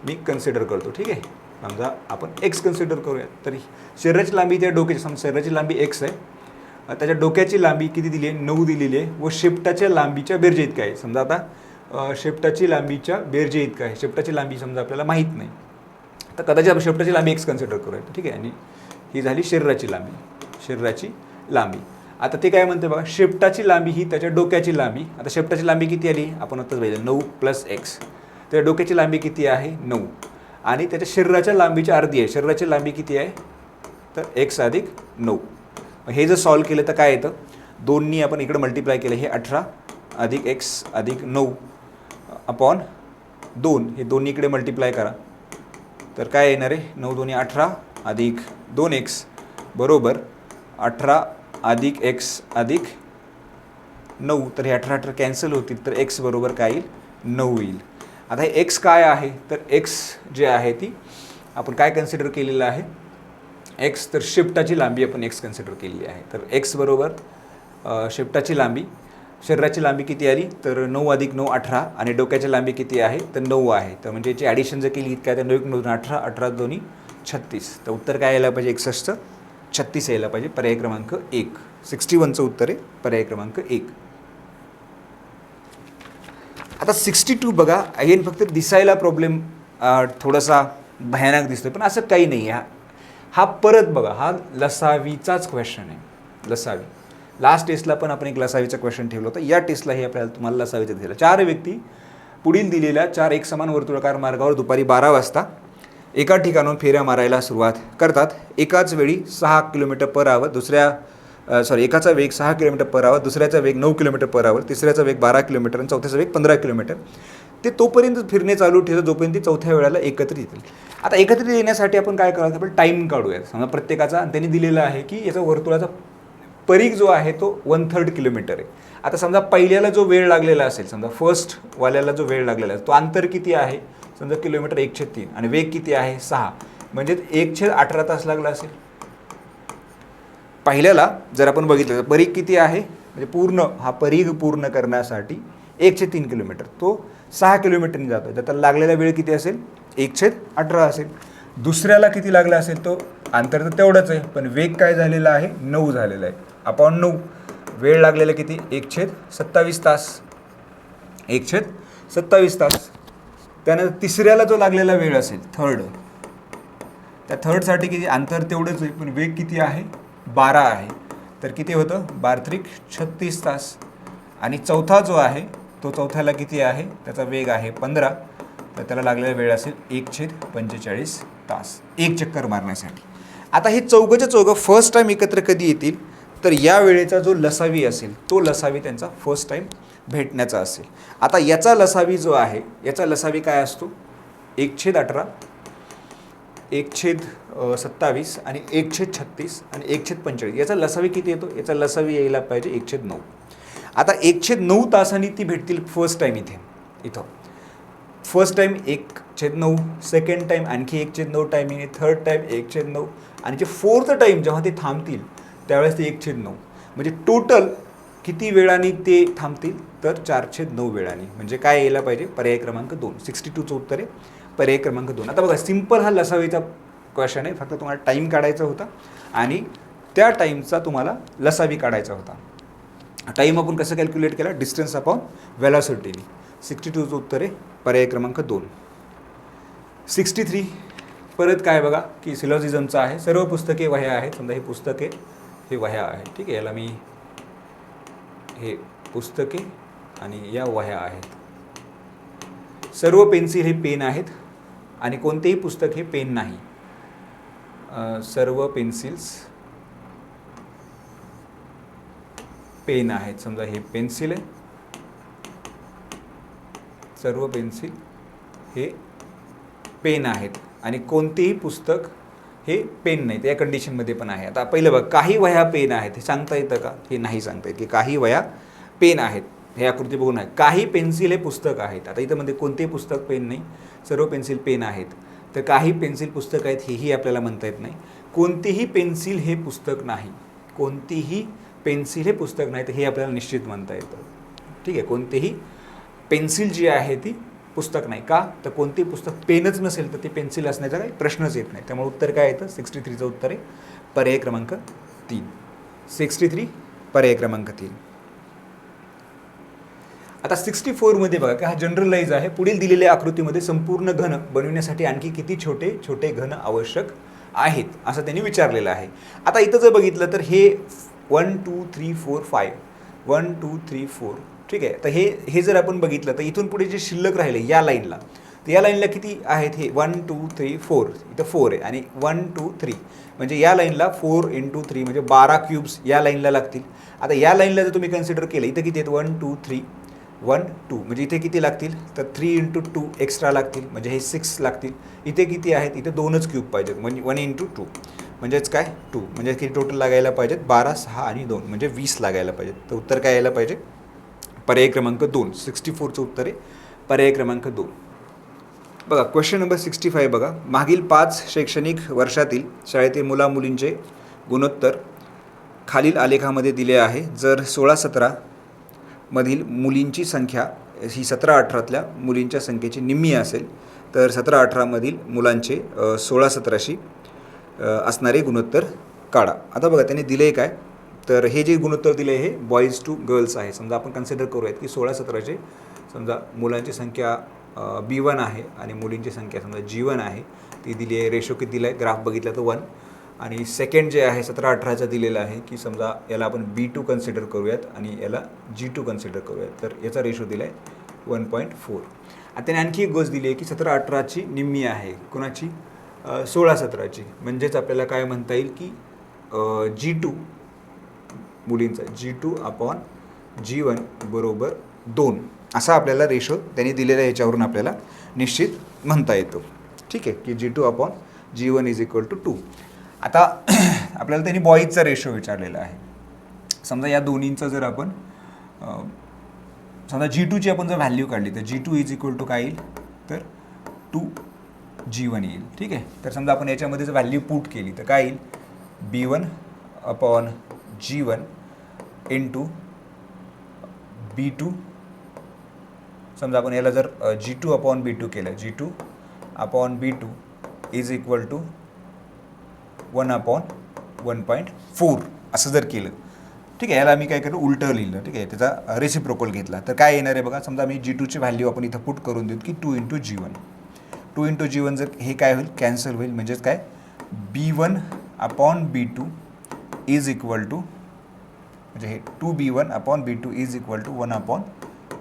मी कन्सिडर करतो, ठीक आहे. समजा आपण एक्स कन्सिडर करूयात. तर शरीराची लांबी त्या डोक्याची, समजा शरीराची लांबी एक्स आहे. त्याच्या डोक्याची लांबी किती दिली आहे, 9 दिलेली आहे. व शेपटाच्या लांबीच्या बेरजे इतकं आहे. समजा आता शेपटाची लांबीच्या बेरजे इतकं आहे. शेपटाची लांबी समजा आपल्याला माहीत नाही, तर कदाचित आपण शेपटाची लांबी एक्स कन्सिडर करूया, ठीक आहे. आणि ही झाली शरीराची लांबी. शरीराची लांबी आता ते काय म्हणते बघा, शेपटाची लांबी ही त्याच्या डोक्याची लांबी. आता शेपटाची लांबी किती आली, आपण आत्ताच बघितलं 9 + x. त्याच्या डोक्याची लांबी किती आहे, 9. आणि त्याच्या शरीराच्या लांबीची अर्धी आहे. शरीराची लांबी किती आहे, तर x + 9. हे जर सॉल्व केलं तर काय येतं, 2नी आपण इकडे मल्टिप्लाय केलं. हे 18 + x + 9 अपॉन 2. हे 2 इकडे मल्टिप्लाय करा तर काय येणार आहे, 9 × 2 = 18 + 2x बरोबर 18 + x + 9. तर हे 18 कॅन्सल होतील तर x बरोबर काय येईल, 9 येईल. आता हे x काय आहे, तर x जे आहे ती आपण काय कन्सिडर केलेलं आहे, x तर शेपटाची लांबी आपण x कन्सिडर केलेली आहे. तर x बरोबर शेपटाची लांबी, शरीराची लांबी किती आली, तर 9 + 9 18 आणि डोक्याची लांबी किती आहे, तर 9 आहे. तर म्हणजे याची ॲडिशन जर केली काय, तर 9 × 9 = 18, 18 × 2 = 36. तर उत्तर काय यायला पाहिजे, 61चं 36 यायला पाहिजे. पर्याय क्रमांक 1. 61चं उत्तर आहे पर्याय क्रमांक 1. आता 62 बघा, अगेन फक्त दिसायला प्रॉब्लेम थोडासा भयानक दिसतोय, पण असं काही नाही आहे. हा परत बघा, हा लसावीचाच क्वेश्चन आहे. लसावी लास्ट टेस्टला पण आपण एक लसावीचा क्वेश्चन ठेवला होता. या टेस्टलाही आपल्याला तुम्हाला लसावीचा दिला. 4 व्यक्ती पुढील दिलेल्या 4 एकसमान वर्तुळाकार मार्गावर दुपारी 12 वाजता एका ठिकाणाहून फेऱ्या मारायला सुरुवात करतात. एकाच वेळी 6 km/h एकाचा वेग 6 km/h, दुसऱ्याचा वेग 9 km/h, तिसऱ्याचा वेग 12 km आणि चौथ्याचा वेग 15 km. ते तोपर्यंत फिरणे चालू ठेवतात जोपर्यंत ते चौथ्या वेळेला एकत्रित येतील. आता एकत्रित येण्यासाठी आपण काय करायचं, आपण टाईम काढूयात. समजा प्रत्येकाचा, आणि त्यांनी दिलेला आहे की याचा वर्तुळाचा परिघ जो आहे तो 1/3 किलोमीटर आहे. आता समजा पहिल्याला जो वेळ लागलेला असेल, समजा फर्स्ट वाल्याला जो वेळ लागलेला आहे तो अंतर किती आहे, समजा किलोमीटर 1/3 आणि वेग किती आहे 6, म्हणजे 1/18 तास लागला असेल. पहिल्याला जर आपण बघितलं तर परीघ किती आहे, म्हणजे पूर्ण हा परीघ पूर्ण करण्यासाठी 1/3 किलोमीटर, तो 6 किलोमीटरने जातो. तर त्याला लागलेला वेळ किती असेल, 1/18 असेल. दुसऱ्याला किती लागला असेल, तो अंतर तर तेवढंच आहे, पण वेग काय झालेला आहे, 9 झालेला आहे. अपॉन 9 वेळ लागलेला किती, 1/27 तास, 1/27 तास. त्यानंतर तिसऱ्याला जो लागलेला वेळ असेल थर्ड, त्या थर्डसाठी किती, अंतर तेवढंच आहे पण वेग किती आहे, 12 आहे. तर किती होतं, 12×36 तास. आणि चौथा जो आहे तो चौथ्याला किती आहे, त्याचा वेग आहे 15, तर त्याला लागलेला वेळ असेल 1/45 तास एक चक्कर मारण्यासाठी. आता हे चौघं फर्स्ट टाईम एकत्र कधी येतील, तर या वेळेचा जो लसावी असेल तो लसावी त्यांचा फर्स्ट टाईम भेटण्याचा असेल. आता याचा लसावी जो आहे, याचा लसावी काय असतो, 1/18, 1/27 आणि 1/36 आणि 1/45. याचा लसावी किती येतो, याचा लसावी यायला पाहिजे 1/9. आता 1/9 तासांनी ती भेटतील फर्स्ट टाईम इथं फर्स्ट टाईम 1/9, सेकंड टाईम आणखी 1/9 टायमिंग, थर्ड टाईम 1/9 आणि जे फोर्थ टाईम जेव्हा ते थांबतील त्यावेळेस ते 1/9. म्हणजे टोटल किती वेळाने ते थांबतील, तर 4/9 वेळाने. म्हणजे काय यायला पाहिजे, पर्याय क्रमांक 2. 62चं उत्तर आहे पर्याय क्रमांक 2. आता बघा, सिंपल हा लसावीचा क्वेश्चन आहे, फक्त तुम्हाला टाईम काढायचा होता आणि त्या टाईमचा तुम्हाला लसावी काढायचा होता. टाईम आपण कसं कॅल्क्युलेट केला, डिस्टन्स अपॉन वेलॉसिटीने. 62चं उत्तर आहे पर्याय क्रमांक 2. 63 परत काय बघा की सिलॉजिझमचं आहे. सर्व पुस्तके वह्या आहेत. समजा हे पुस्तके, हे वह्या आहेत, ठीक आहे. याला मी हे पुस्तके आणि या वह्या आहेत. सर्व पेन्सिल हे पेन आहेत आणि कोणतेही पुस्तक हे पेन नाही. सर्व पेन्सिल्स पेन आहेत. समजा हे पेन्सिल आहे, सर्व पेन्सिल हे पेन आहेत आणि कोणतेही पुस्तक हे पेन नाहीत, या कंडिशनमध्ये पण आहे. आता पहिलं बघ, काही वह्या पेन आहेत, हे सांगता येतं का, हे नाही सांगता येत की काही वह्या पेन आहेत. हे आकृती बघून आहे. काही पेन्सिल हे पुस्तक आहेत. आता इथं मध्ये कोणतेही पुस्तक पेन नाही, सर्व पेन्सिल पेन आहेत. तर काही पेन्सिल पुस्तक आहेत हेही आपल्याला म्हणता येत नाही. कोणतीही पेन्सिल हे पुस्तक नाही, कोणतीही पेन्सिल हे पुस्तक नाही, तर हे आपल्याला निश्चित म्हणता येतं, ठीक आहे. कोणतेही पेन्सिल जी आहे ती पुस्तक नाही. का, तर कोणतेही पुस्तक पेनच नसेल तर ते पेन्सिल असण्याचा काही प्रश्नच येत नाही. त्यामुळे उत्तर काय येतं, 63चं उत्तर आहे पर्याय क्रमांक 3. 63 पर्याय क्रमांक 3. आता 64मध्ये बघा की हा जनरलाइज आहे. पुढील दिलेल्या आकृतीमध्ये संपूर्ण घन बनविण्यासाठी आणखी किती छोटे छोटे घन आवश्यक आहेत असं त्यांनी विचारलेलं आहे. आता इथं जर बघितलं तर हे 1 2 3 4 5 1 2 3 4, ठीक आहे. तर हे जर आपण बघितलं तर इथून पुढे जे शिल्लक राहिले या लाईनला, तर या लाईनला किती आहेत, हे 1 2 3 4, इथं 4 आहे आणि 1 2 3, म्हणजे या लाईनला 4 × 3 म्हणजे 12 क्यूब्स या लाईनला लागतील. आता या लाईनला जर तुम्ही कन्सिडर केलं, इथं किती आहेत 1 2 3 1 2, म्हणजे इथे किती लागतील, तर 3 × 2 एक्स्ट्रा लागतील, म्हणजे हे 6 लागतील. इथे किती आहेत, इथे 2च क्यूब पाहिजेत, म्हणजे 1 × 2 म्हणजेच काय 2, म्हणजे किती टोटल लागायला पाहिजेत, 12 6 आणि 2 म्हणजे 20 लागायला पाहिजेत. तर उत्तर काय यायला पाहिजे, पर्याय क्रमांक 2. 64चं उत्तर आहे पर्याय क्रमांक 2. बघा क्वेश्चन नंबर 65 बघा. मागील 5 शैक्षणिक वर्षातील शाळेतील मुलामुलींचे गुणोत्तर खालील आलेखामध्ये दिले आहे. जर 16-17 मधील मुलींची संख्या ही 17-18तल्या मुलींच्या संख्येची निम्मी असेल, तर 17-18 मधील मुलांचे 16-17शी असणारे गुणोत्तर काढा. आता बघा त्यांनी दिले काय, तर हे जे गुणोत्तर दिले हे बॉईज टू गर्ल्स आहे. समजा आपण कन्सिडर करूयात की 16-17चे समजा मुलांची संख्या B1 आहे आणि मुलींची संख्या समजा G1 आहे. ती दिली आहे. रेशो किती दिला आहे, ग्राफ बघितला तर 1. आणि सेकंड जे आहे 17-18चा दिलेला आहे की समजा याला आपण B2 कन्सिडर करूयात आणि याला G2 कन्सिडर करूयात, तर याचा रेशो दिला आहे 1.4. आता त्याने आणखी एक गोष्ट दिली आहे की 17-18ची निम्मी आहे, कोणाची, 16-17ची. म्हणजेच आपल्याला काय म्हणता येईल की G2 मुलींचा G2/G1 बरोबर 2 असा आपल्याला रेशो त्यांनी दिलेल्या ह्याच्यावरून आपल्याला निश्चित म्हणता येतो, ठीक आहे, की G2/G1 = 2. आता आपल्याला त्यांनी बॉईजचा रेशो विचारलेला आहे. समजा या दोन्हींचा जर आपण समजा G2ची आपण जर व्हॅल्यू काढली तर G2 = काय येईल, तर 2G1 येईल, ठीक आहे. तर समजा आपण याच्यामध्ये जर व्हॅल्यू पुट केली तर काय येईल, B1 upon G1 into B2. समजा आपण याला जर G2 अपॉन B2 केलं, G2 upon B2 is equal to 1 upon 1.4 असं जर केलं, ठीक आहे. याला मी काय केलं, उलटं लिहिलं, ठीक आहे. त्याचा रेसिप्रोकल घेतला तर काय येणार आहे बघा. समजा मी G2ची व्हॅल्यू आपण इथं पुट करून देऊ की 2 इंटू G1. 2 इंटू G1 जर हे काय होईल, कॅन्सल होईल. म्हणजेच काय, B1 upon B2 is equal to, म्हणजे हे 2B1 upon B2 is equal to 1 upon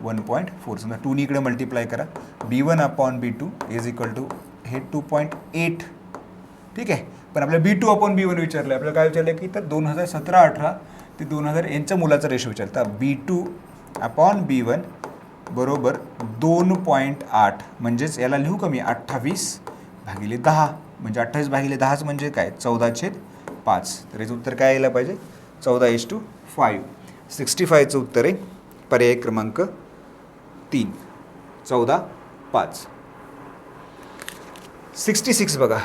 1.4. समजा 2 इकडे मल्टिप्लाय करा. B1 upon B2 is equal to हे 2.8, ठीक आहे. पण आपल्याला B2 अपॉन B1 विचारलं, आपल्याला काय विचारलं की तर 2017-18 ते 2000 यांच्या मुलाचा रेशो विचारता. B2 अपॉन B1 बरोबर 2.8. म्हणजेच याला लिहू का मी 28/10. म्हणजे 28/10 म्हणजे काय, 14/5. तर याचं उत्तर काय यायला पाहिजे, 14:5. 65चं उत्तर आहे पर्याय क्रमांक 3, 14/5. 66 बघा.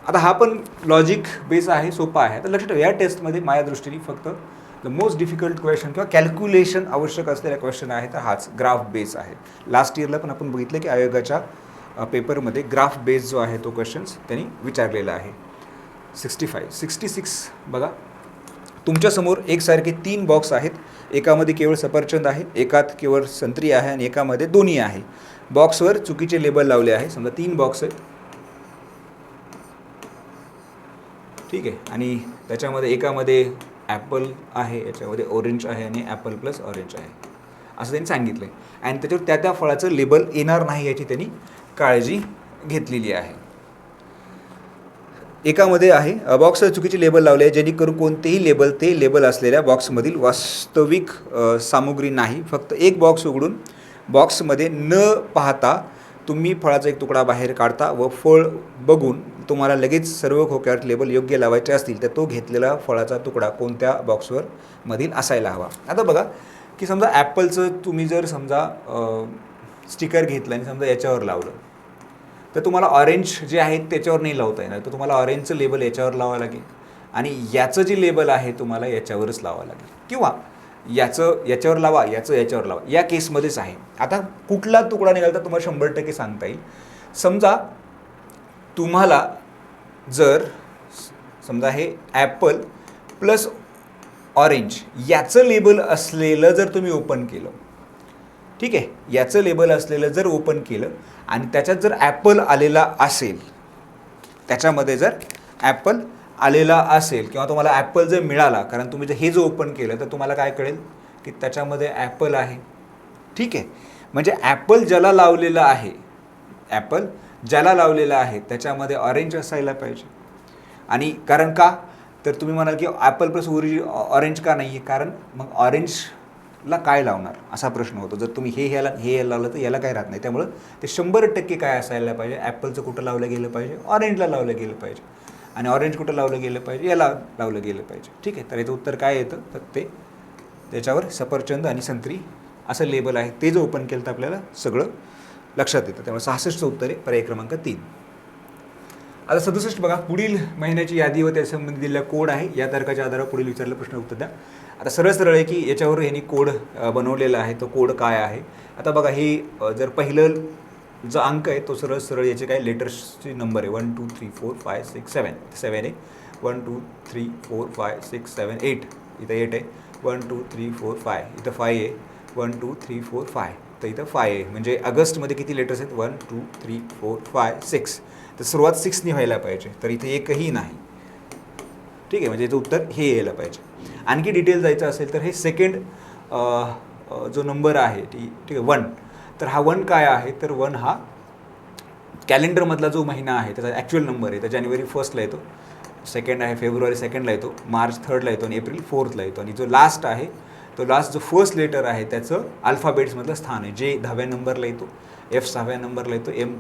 आता हा पण लॉजिक बेस आहे, सोपा आहे. आता लक्षात ठेवा, या टेस्टमध्ये माझ्या दृष्टीने फक्त द मोस्ट डिफिकल्ट क्वेश्चन किंवा कॅल्क्युलेशन आवश्यक असलेला क्वेश्चन आहे तर हाच ग्राफ बेस आहे. लास्ट इयरला पण आपण बघितलं की आयोगाच्या पेपरमध्ये ग्राफ बेस जो आहे तो क्वेश्चन्स त्यांनी विचारलेला आहे. 66 बघा. तुमच्यासमोर एकसारखे 3 बॉक्स आहेत. एकामध्ये केवळ सफरचंद आहे, एकात केवळ संत्री आहे आणि एकामध्ये दोन्ही आहे. बॉक्सवर चुकीचे लेबल लावले आहे. समजा 3 बॉक्स आहेत, ठीक आहे. आणि त्याच्यामध्ये एकामध्ये ॲपल आहे, याच्यामध्ये ऑरेंज आहे आणि ॲपल प्लस ऑरेंज आहे असं त्यांनी सांगितलं आहे. आणि त्याच्यावर त्या फळाचं लेबल येणार नाही याची त्यांनी काळजी घेतलेली आहे. एकामध्ये आहे बॉक्सवर चुकीचे लेबल लावले आहे, जेणेकरून कोणतेही लेबल ते लेबल असलेल्या बॉक्समधील वास्तविक सामुग्री नाही. फक्त एक बॉक्स उघडून बॉक्समध्ये न पाहता तुम्ही फळाचा एक तुकडा बाहेर काढता व फळ बघून तुम्हाला लगेच सर्व खोक्यावर लेबल योग्य लावायचे असतील तर तो घेतलेला फळाचा तुकडा कोणत्या बॉक्सवर मधील असायला हवा. आता बघा की समजा ॲपलचं तुम्ही जर समजा स्टिकर घेतलं आणि समजा याच्यावर लावलं तर तुम्हाला ऑरेंज जे आहे त्याच्यावर नाही लावता येणार. तर तुम्हाला ऑरेंजचं लेबल याच्यावर लावावं लागेल आणि याचं जे लेबल आहे तुम्हाला याच्यावरच लावावं लागेल, किंवा याचं याच्यावर लावा, याचं याच्यावर लावा. या केसमध्येच आहे. आता कुठला तुकडा निघाला तर तुम्हाला 100% सांगता येईल. समजा तुम्हाला जर समजा हे ॲपल प्लस ऑरेंज याचं लेबल असलेलं जर तुम्ही ओपन केलं, ठीक आहे, याचं लेबल असलेलं जर ओपन केलं आणि त्याच्यात जर ॲपल आलेला असेल, त्याच्यामध्ये जर ॲपल आलेला असेल किंवा तुम्हाला ॲपल जर मिळाला, कारण तुम्ही जर हे जो ओपन केलं तर तुम्हाला काय कळेल की त्याच्यामध्ये ॲपल आहे, ठीक आहे. म्हणजे ॲपल ज्याला लावलेला आहे, ॲपल ज्याला लावलेला आहे त्याच्यामध्ये ऑरेंज असायला पाहिजे. आणि कारण का तर तुम्ही म्हणाल की ॲपल प्लस ऑरेंज का नाही आहे, कारण मग ऑरेंजला काय लावणार असा प्रश्न होतो. जर तुम्ही हे याला लावलं तर याला काय राहत नाही. त्यामुळं ते 100% काय असायला पाहिजे, ॲपलचं कुठं लावलं गेलं पाहिजे, ऑरेंजला लावलं गेलं पाहिजे. आणि ऑरेंज कुठं लावलं गेलं पाहिजे, याला लावलं गेलं पाहिजे, ठीक आहे. तर याचं उत्तर काय येतं तर ते त्याच्यावर सफरचंद आणि संत्री असं लेबल आहे, ते जो ओपन केलं तर आपल्याला सगळं लक्षात येतं. त्यामुळे 66चं उत्तर आहे पर्याय क्रमांक 3. आता 67 बघा. पुढील महिन्याची यादी व त्यासंबंधी दिलेला कोड आहे. या तारखाच्या आधारावर पुढील विचारलेला प्रश्न उत्तर द्या. आता सरळ आहे की याच्यावर यांनी कोड बनवलेला आहे. तो कोड काय आहे. आता बघा, हे जर पहिलं जो अंक आहे तो सरळ याचे काय लेटर्सचे नंबर आहे. 1 2 3 4 5 6 7. 7 आहे. 1 2 3 4 5 6 7 8. इथं 8 आहे. 1 2 3 4 5. इथं 5 आहे. 1 2 3 4 5. तर इथं 5 आहे. म्हणजे ऑगस्टमध्ये किती लेटर्स आहेत, 1 2 3 4 5 6. तर सुरुवात 6नी व्हायला पाहिजे, तर इथे एकही नाही, ठीक आहे. म्हणजे याचं उत्तर हे यायला पाहिजे. आणखी डिटेल जायचं असेल तर हे सेकंड जो नंबर आहे ठीक आहे 1. तर हा 1 काय आहे तर 1 हा कॅलेंडरमधला जो महिना आहे त्याचा ॲक्च्युअल नंबर आहे. तर जानेवारी 1ला येतो, सेकंड आहे फेब्रुवारी 2ला येतो, मार्च 3ला येतो आणि एप्रिल 4ला येतो. आणि जो लास्ट आहे तो लास्ट जो फर्स्ट लेटर आहे त्याचं अल्फाबेट्समधलं स्थान आहे. जे 10व्या नंबरला येतो, F 6व्या नंबरला येतो, M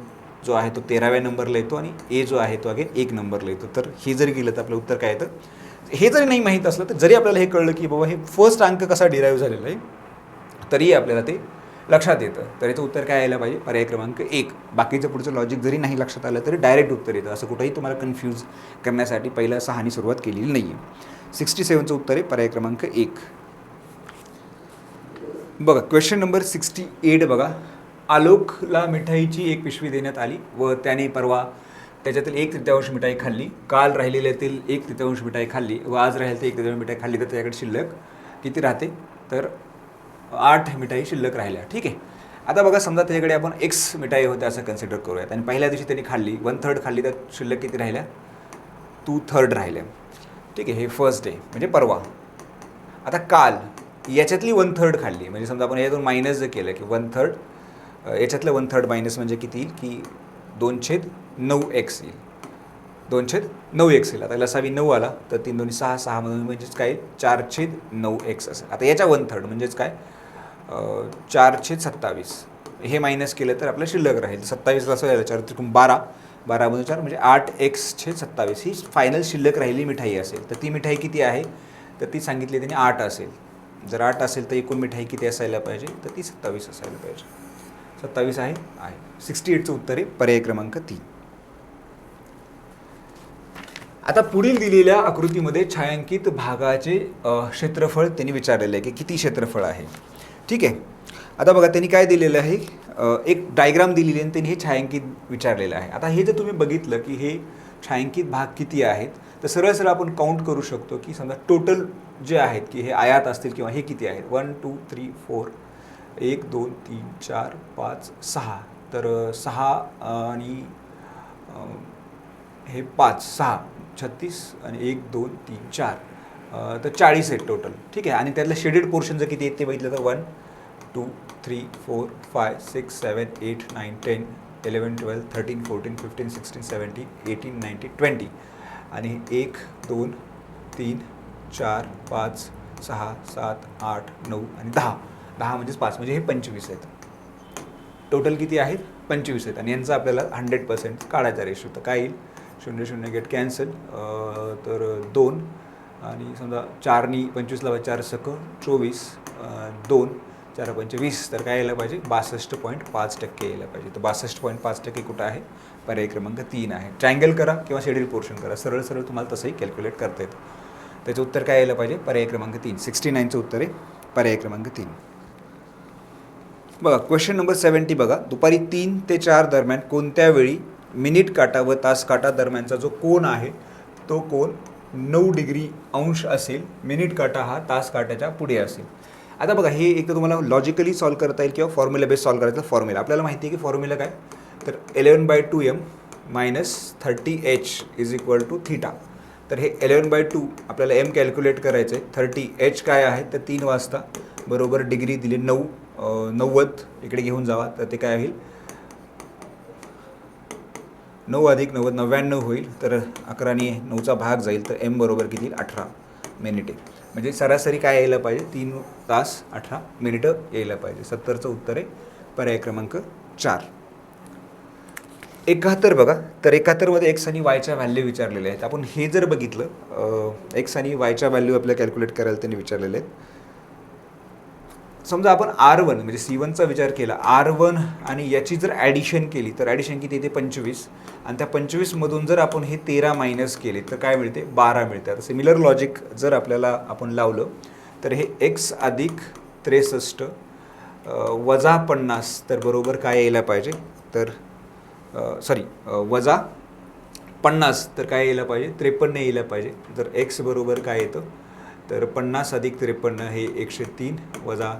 जो आहे तो 13व्या नंबरला येतो आणि A जो आहे तो अगेन 1 नंबरला येतो. तर हे जरी गेलं तर आपलं उत्तर काय येतं. हे जरी नाही माहीत असलं तर जरी आपल्याला हे कळलं की बाबा हे फर्स्ट अंक कसा डिराईव्ह झालेला आहे, तरीही आपल्याला ते लक्षात येतं. तर याचं उत्तर काय यायला पाहिजे? पर्याय क्रमांक 1. बाकीचं पुढचं लॉजिक जरी नाही लक्षात आलं तरी डायरेक्ट उत्तर येतं. असं कुठेही तुम्हाला कन्फ्यूज करण्यासाठी पहिलं 6 सुरुवात केलेली नाही आहे. 67चं उत्तर आहे पर्याय क्रमांक 1. बघा क्वेश्चन नंबर 68 बघा. आलोकला मिठाईची एक पिशवी देण्यात आली व त्याने परवा त्याच्यातील 1/3 मिठाई खाल्ली. काल राहिलेल्यातील 1/3 मिठाई खाल्ली व आज राहिलेली 1/3 मिठाई खाल्ली, तर त्याच्याकडे शिल्लक किती राहते? तर 8 मिठाई शिल्लक राहिल्या. ठीक आहे. आता बघा समजा त्याच्याकडे आपण एक्स मिठाई होत्या असं कन्सिडर करूयात आणि पहिल्या दिवशी त्यांनी खाल्ली 1/3 खाल्ली, तर शिल्लक किती राहिल्या? 2/3 राहिल्या. ठीक आहे. हे फर्स्ट डे म्हणजे परवा. आता काल याच्यातली 1/3 खाल्ली, म्हणजे समजा आपण यातून मायनस जर केलं की 1/3 याच्यातलं 1/3 मायनस म्हणजे किती येईल की 2/9x येईल. 2/9x येईल. आता लसावी 9 आला तर 3 2 6 6 म्हणजेच काय 4/9x असेल. आता याच्या 1/3 म्हणजेच काय 4/27. हे मायनस केलं तर आपलं शिल्लक राहील 27. असं राहिलं 4 त्रिकोण 12, 12 4 म्हणजे 8x/27 ही फायनल शिल्लक राहिली मिठाई असेल. तर ती मिठाई किती आहे? तर ती सांगितली त्यांनी 8 असेल. जर 8 असेल तर एकूण मिठाई किती असायला पाहिजे? तर ती 27 असायला पाहिजे. 27 आहे. 68चं उत्तर आहे पर्याय क्रमांक 3. आता पुढील दिलेल्या आकृतीमध्ये छायांकित भागाचे क्षेत्रफळ त्यांनी विचारलेलं आहे की किती क्षेत्रफळ आहे. ठीक आहे. आता बघा त्यांनी काय दिलेलं आहे, एक डायग्राम दिलेली आहे आणि त्यांनी हे छायांकित विचारलेलं आहे. आता हे जर तुम्ही बघितलं की हे छायांकित भाग किती आहेत, तर सरळ सरळ आपण काउंट करू शकतो की समजा टोटल जे आहेत की हे आयात असतील किंवा हे किती आहेत 1 2 3 4 1 2 3 4 5 6, तर 6 आणि हे 5 6 36 आणि 1 2 3 4 तर 40 आहेत टोटल. ठीक आहे. आणि त्यातलं शेडेड पोर्शन जर किती आहेत ते बघितलं तर 1 2 3 4 5 6 7 8 9 10 11 12 13 14 15 16 17 18 19 20 आणि 1 2 3 4 5 6 7 8 9 आणि 10 म्हणजेच 5 म्हणजे हे 25 आहेत. टोटल किती आहेत? 25 आहेत. आणि यांचा आपल्याला 100% काढायचा रेशो. तर काय येईल? 0 0 गेट कॅन्सल, तर 2 आणि समजा 4नी 25 लावा 4 सक 24, 2 4 5 20, तर काय यायला पाहिजे? 62.5% यायला पाहिजे. तर 62.5% कुठं आहे? पर्याय क्रमांक 3 आहे. ट्रायंगल करा किंवा शेड्यूल पोर्शन करा, सरळ सरळ तुम्हाला तसंही कॅल्क्युलेट करता येतं. त्याचं उत्तर काय यायला पाहिजे? पर्याय क्रमांक 3. 69चं उत्तर आहे पर्याय क्रमांक 3. बघा क्वेश्चन नंबर 70 बघा. दुपारी 3 ते 4 दरम्यान कोणत्या वेळी मिनिट काटा व तास काटा दरम्यानचा जो कोन आहे तो कोन 9 डिग्री अंश असेल. मिनिट काटा हा तास काट्याच्या पुढे असेल. आता बघा हे एक तर तुम्हाला लॉजिकली सॉल्व करता येईल किंवा फॉर्म्युला बेस सॉल्व करायचं. फॉर्म्युला आपल्याला माहिती आहे की फॉर्म्युला काय, तर 11/2m - 30h = θ. तर हे 11/2 आपल्याला m कॅल्क्युलेट करायचं आहे. 30h काय आहे? तर 3 वाजता बरोबर डिग्री दिली 90 इकडे घेऊन जावा, तर ते काय होईल 9 + 90 99 होईल. तर 11 ने 9चा भाग जाईल, तर m बरोबर किती येईल? 18 मिनिटे. म्हणजे सरासरी काय यायला पाहिजे? 3 तास 18 मिनिटं यायला पाहिजे. 70चं उत्तर आहे पर्याय क्रमांक 4. 71 बघा. तर 71मध्ये एक्स आणि वायच्या व्हॅल्यू विचारलेल्या आहेत. आपण हे जर बघितलं एक्स आणि वायच्या व्हॅल्यू आपल्याला कॅल्क्युलेट करायला त्यांनी विचारलेले आहेत. समजा आपण R1 म्हणजे C1चा विचार केला, R1 आणि याची जर ॲडिशन केली तर ॲडिशन किती येते? 25. आणि त्या 25मधून जर आपण हे 13 मायनस केले तर काय मिळते? 12 मिळते. आता सिमिलर लॉजिक जर आपल्याला आपण लावलं तर हे x + 63 वजा 50, तर बरोबर काय यायला पाहिजे? तर वजा 50, तर काय यायला पाहिजे? 53 यायला पाहिजे. जर x बरोबर काय येतं? तर 50 + 53 हे 103 वजा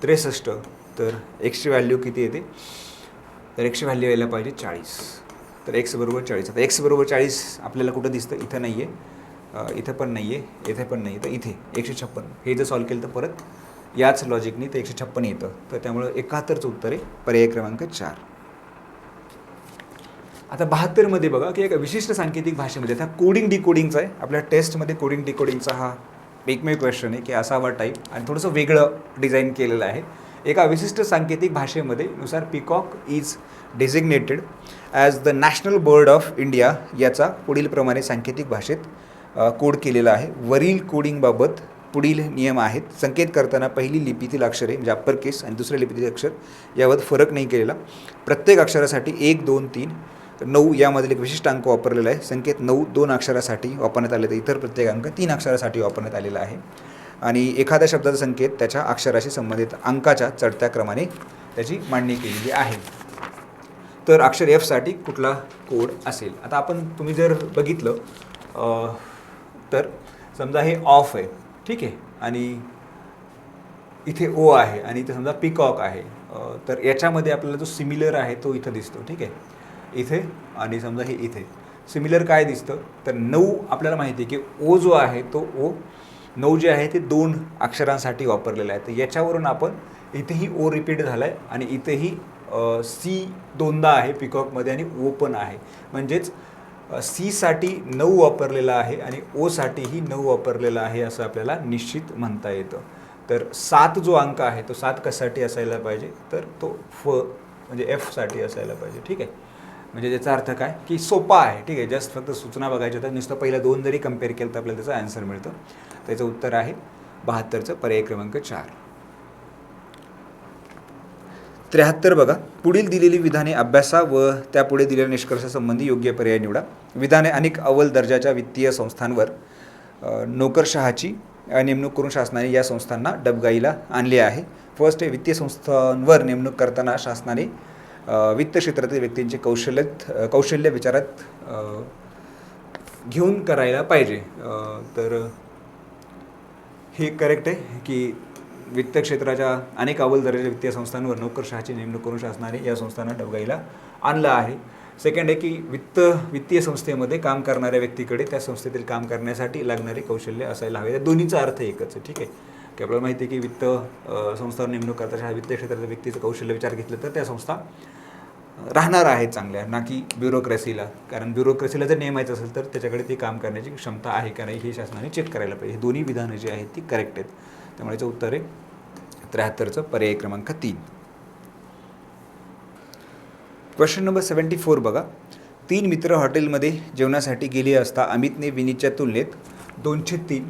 63, तर एक्सची व्हॅल्यू किती येते? तर एक्सची व्हॅल्यू यायला पाहिजे 40. तर x बरोबर 40. आता x बरोबर 40 आपल्याला कुठं दिसतं? इथं नाही आहे, इथं पण नाही आहे, इथे पण नाही. तर इथे 156. हे जर सॉल्व केलं तर परत याच लॉजिकनी ते 156 येतं. तर त्यामुळं 71चं उत्तर आहे पर्याय क्रमांक 4. आता 72मध्ये बघा की एका विशिष्ट सांकेतिक भाषेमध्ये, आता कोडिंग डिकोडिंगचा आहे. आपल्या टेस्टमध्ये कोडिंग डिकोडिंगचा हा एकमेव क्वेश्चन आहे की असावा टाईप आणि थोडंसं वेगळं डिझाईन केलेलं आहे. एका विशिष्ट सांकेतिक भाषेमध्ये नुसार peacock is designated as the national bird of India याचा पुढील प्रमाणे सांकेतिक भाषेत कोड केलेला आहे. वरील कोडिंगबाबत पुढील नियम आहेत. संकेत करताना पहिली लिपीतील अक्षरे म्हणजे अप्पर केस आणि दुसऱ्या लिपीतील अक्षर यावर फरक नाही केलेला. प्रत्येक अक्षरासाठी 1, 2, 3, 9 यामधील एक विशिष्ट अंक वापरलेला आहे. संकेत 9 2 अक्षरासाठी वापरण्यात आले तर इतर प्रत्येक अंक 3 अक्षरासाठी वापरण्यात आलेला आहे. आणि एखाद्या शब्दाचा संकेत त्याच्या अक्षराशी संबंधित अंकाच्या चढत्या क्रमाने त्याची मांडणी केलेली आहे. तर अक्षर एफसाठी कुठला कोड असेल? आता तुम्ही जर बघितलं तर समजा हे ऑफ आहे, ठीक आहे, आणि इथे ओ आहे आणि इथे समजा पिकॉक आहे. तर याच्यामध्ये आपल्याला जो सिमिलर आहे तो इथं दिसतो, ठीक आहे, इथे आणि समजा हे इथे सिमिलर काय दिसतं तर 9 आपल्याला माहिती आहे की ओ जो आहे तो ओ 9 जे आहे ते 2 अक्षरांसाठी वापरलेलं आहे. तर याच्यावरून आपण इथेही ओ रिपीट झाला आहे आणि इथेही सी दोनदा आहे पिकॉकमध्ये आणि ओ पण आहे. म्हणजेच सीसाठी 9 वापरलेला आहे आणि ओसाठीही 9 वापरलेला आहे असं आपल्याला निश्चित म्हणता येतं. तर 7 जो अंक आहे तो 7 कशासाठी असायला पाहिजे तर तो म्हणजे एफसाठी असायला पाहिजे, ठीक आहे. म्हणजे त्याचा अर्थ काय की सोपा आहे, ठीक आहे. जस्ट फक्त सूचना बघायच्या तर नुसतं पहिल्या 2 जरी कम्पेअर केलं तर आपल्याला त्याचं आन्सर मिळतं. त्याचं उत्तर आहे 72चं पर्याय क्रमांक 4. 73 बघा. पुढील दिलेली विधाने अभ्यासा व त्यापुढे दिलेल्या निष्कर्षासंबंधी योग्य पर्याय निवडा. विधाने अनेक अव्वल दर्जाच्या वित्तीय संस्थांवर नोकरशहाची नेमणूक करून शासनाने या संस्थांना डबघाईला आणले आहे. फर्स्ट आहे, वित्तीय संस्थांवर नेमणूक करताना शासनाने वित्त क्षेत्रातील व्यक्तींचे कौशल्य विचारात घेऊन करायला पाहिजे. तर हे करेक्ट आहे की वित्त क्षेत्राच्या अनेक अव्वल दर्जाच्या वित्तीय संस्थांवर नोकरशहाची नेमणूक करून शासनाने या संस्थांना डबघाईला आणलं आहे. सेकंड आहे की वित्तीय संस्थेमध्ये काम करणाऱ्या व्यक्तीकडे त्या संस्थेतील काम करण्यासाठी लागणारे कौशल्य असायला हवे. त्या दोन्हीचा अर्थ एकच आहे, ठीक आहे. की आपल्याला माहिती आहे की वित्त संस्थांवर नेमणूक करताना वित्त क्षेत्राच्या व्यक्तीचं कौशल्य विचार घेतलं तर त्या संस्था राहणार आहेत चांगल्या, ना की ब्युरोक्रेसीला. कारण ब्युरोक्रेसीला जर नेमायचं असेल तर त्याच्याकडे ते काम करण्याची क्षमता आहे का नाही हे शासनाने चेक करायला पाहिजे. हे दोन्ही विधानं जी आहेत ती करेक्ट आहेत. त्यामुळे याचं उत्तर आहे 73चं पर्याय क्रमांक 3. क्वेश्चन नंबर 74 बघा. 3 मित्र हॉटेलमध्ये जेवणासाठी गेले असता अमितने विनीतच्या तुलनेत 2/3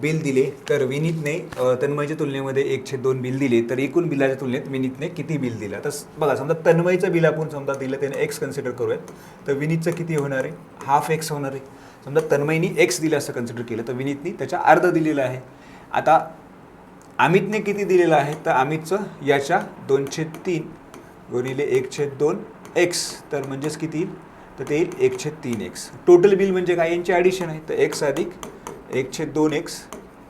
बिल दिले तर विनीतने तन्मयच्या तुलनेमध्ये 1/2 बिल दिले तर एकूण बिलाच्या तुलनेत विनीतने किती बिल दिलं? तर बघा, समजा तन्मयचं बिल आपण समजा दिलं त्याने एक्स कन्सिडर करूयात तर विनीतचं किती होणार आहे? हाफ एक्स होणार आहे. समजा तन्मयनी एक्स दिलं असं कन्सिडर केलं तर विनीतनी त्याच्या अर्ध दिलेलं आहे. आता अमितने किती दिलेलं आहे तर अमितचं याच्या 2/3 गुणिले 1/2 एक्स तर म्हणजेच किती येईल तर ते येईल 1/3 एक्स. टोटल बिल म्हणजे काय? यांची ॲडिशन आहे तर एक्स अधिक 1/2 एक्स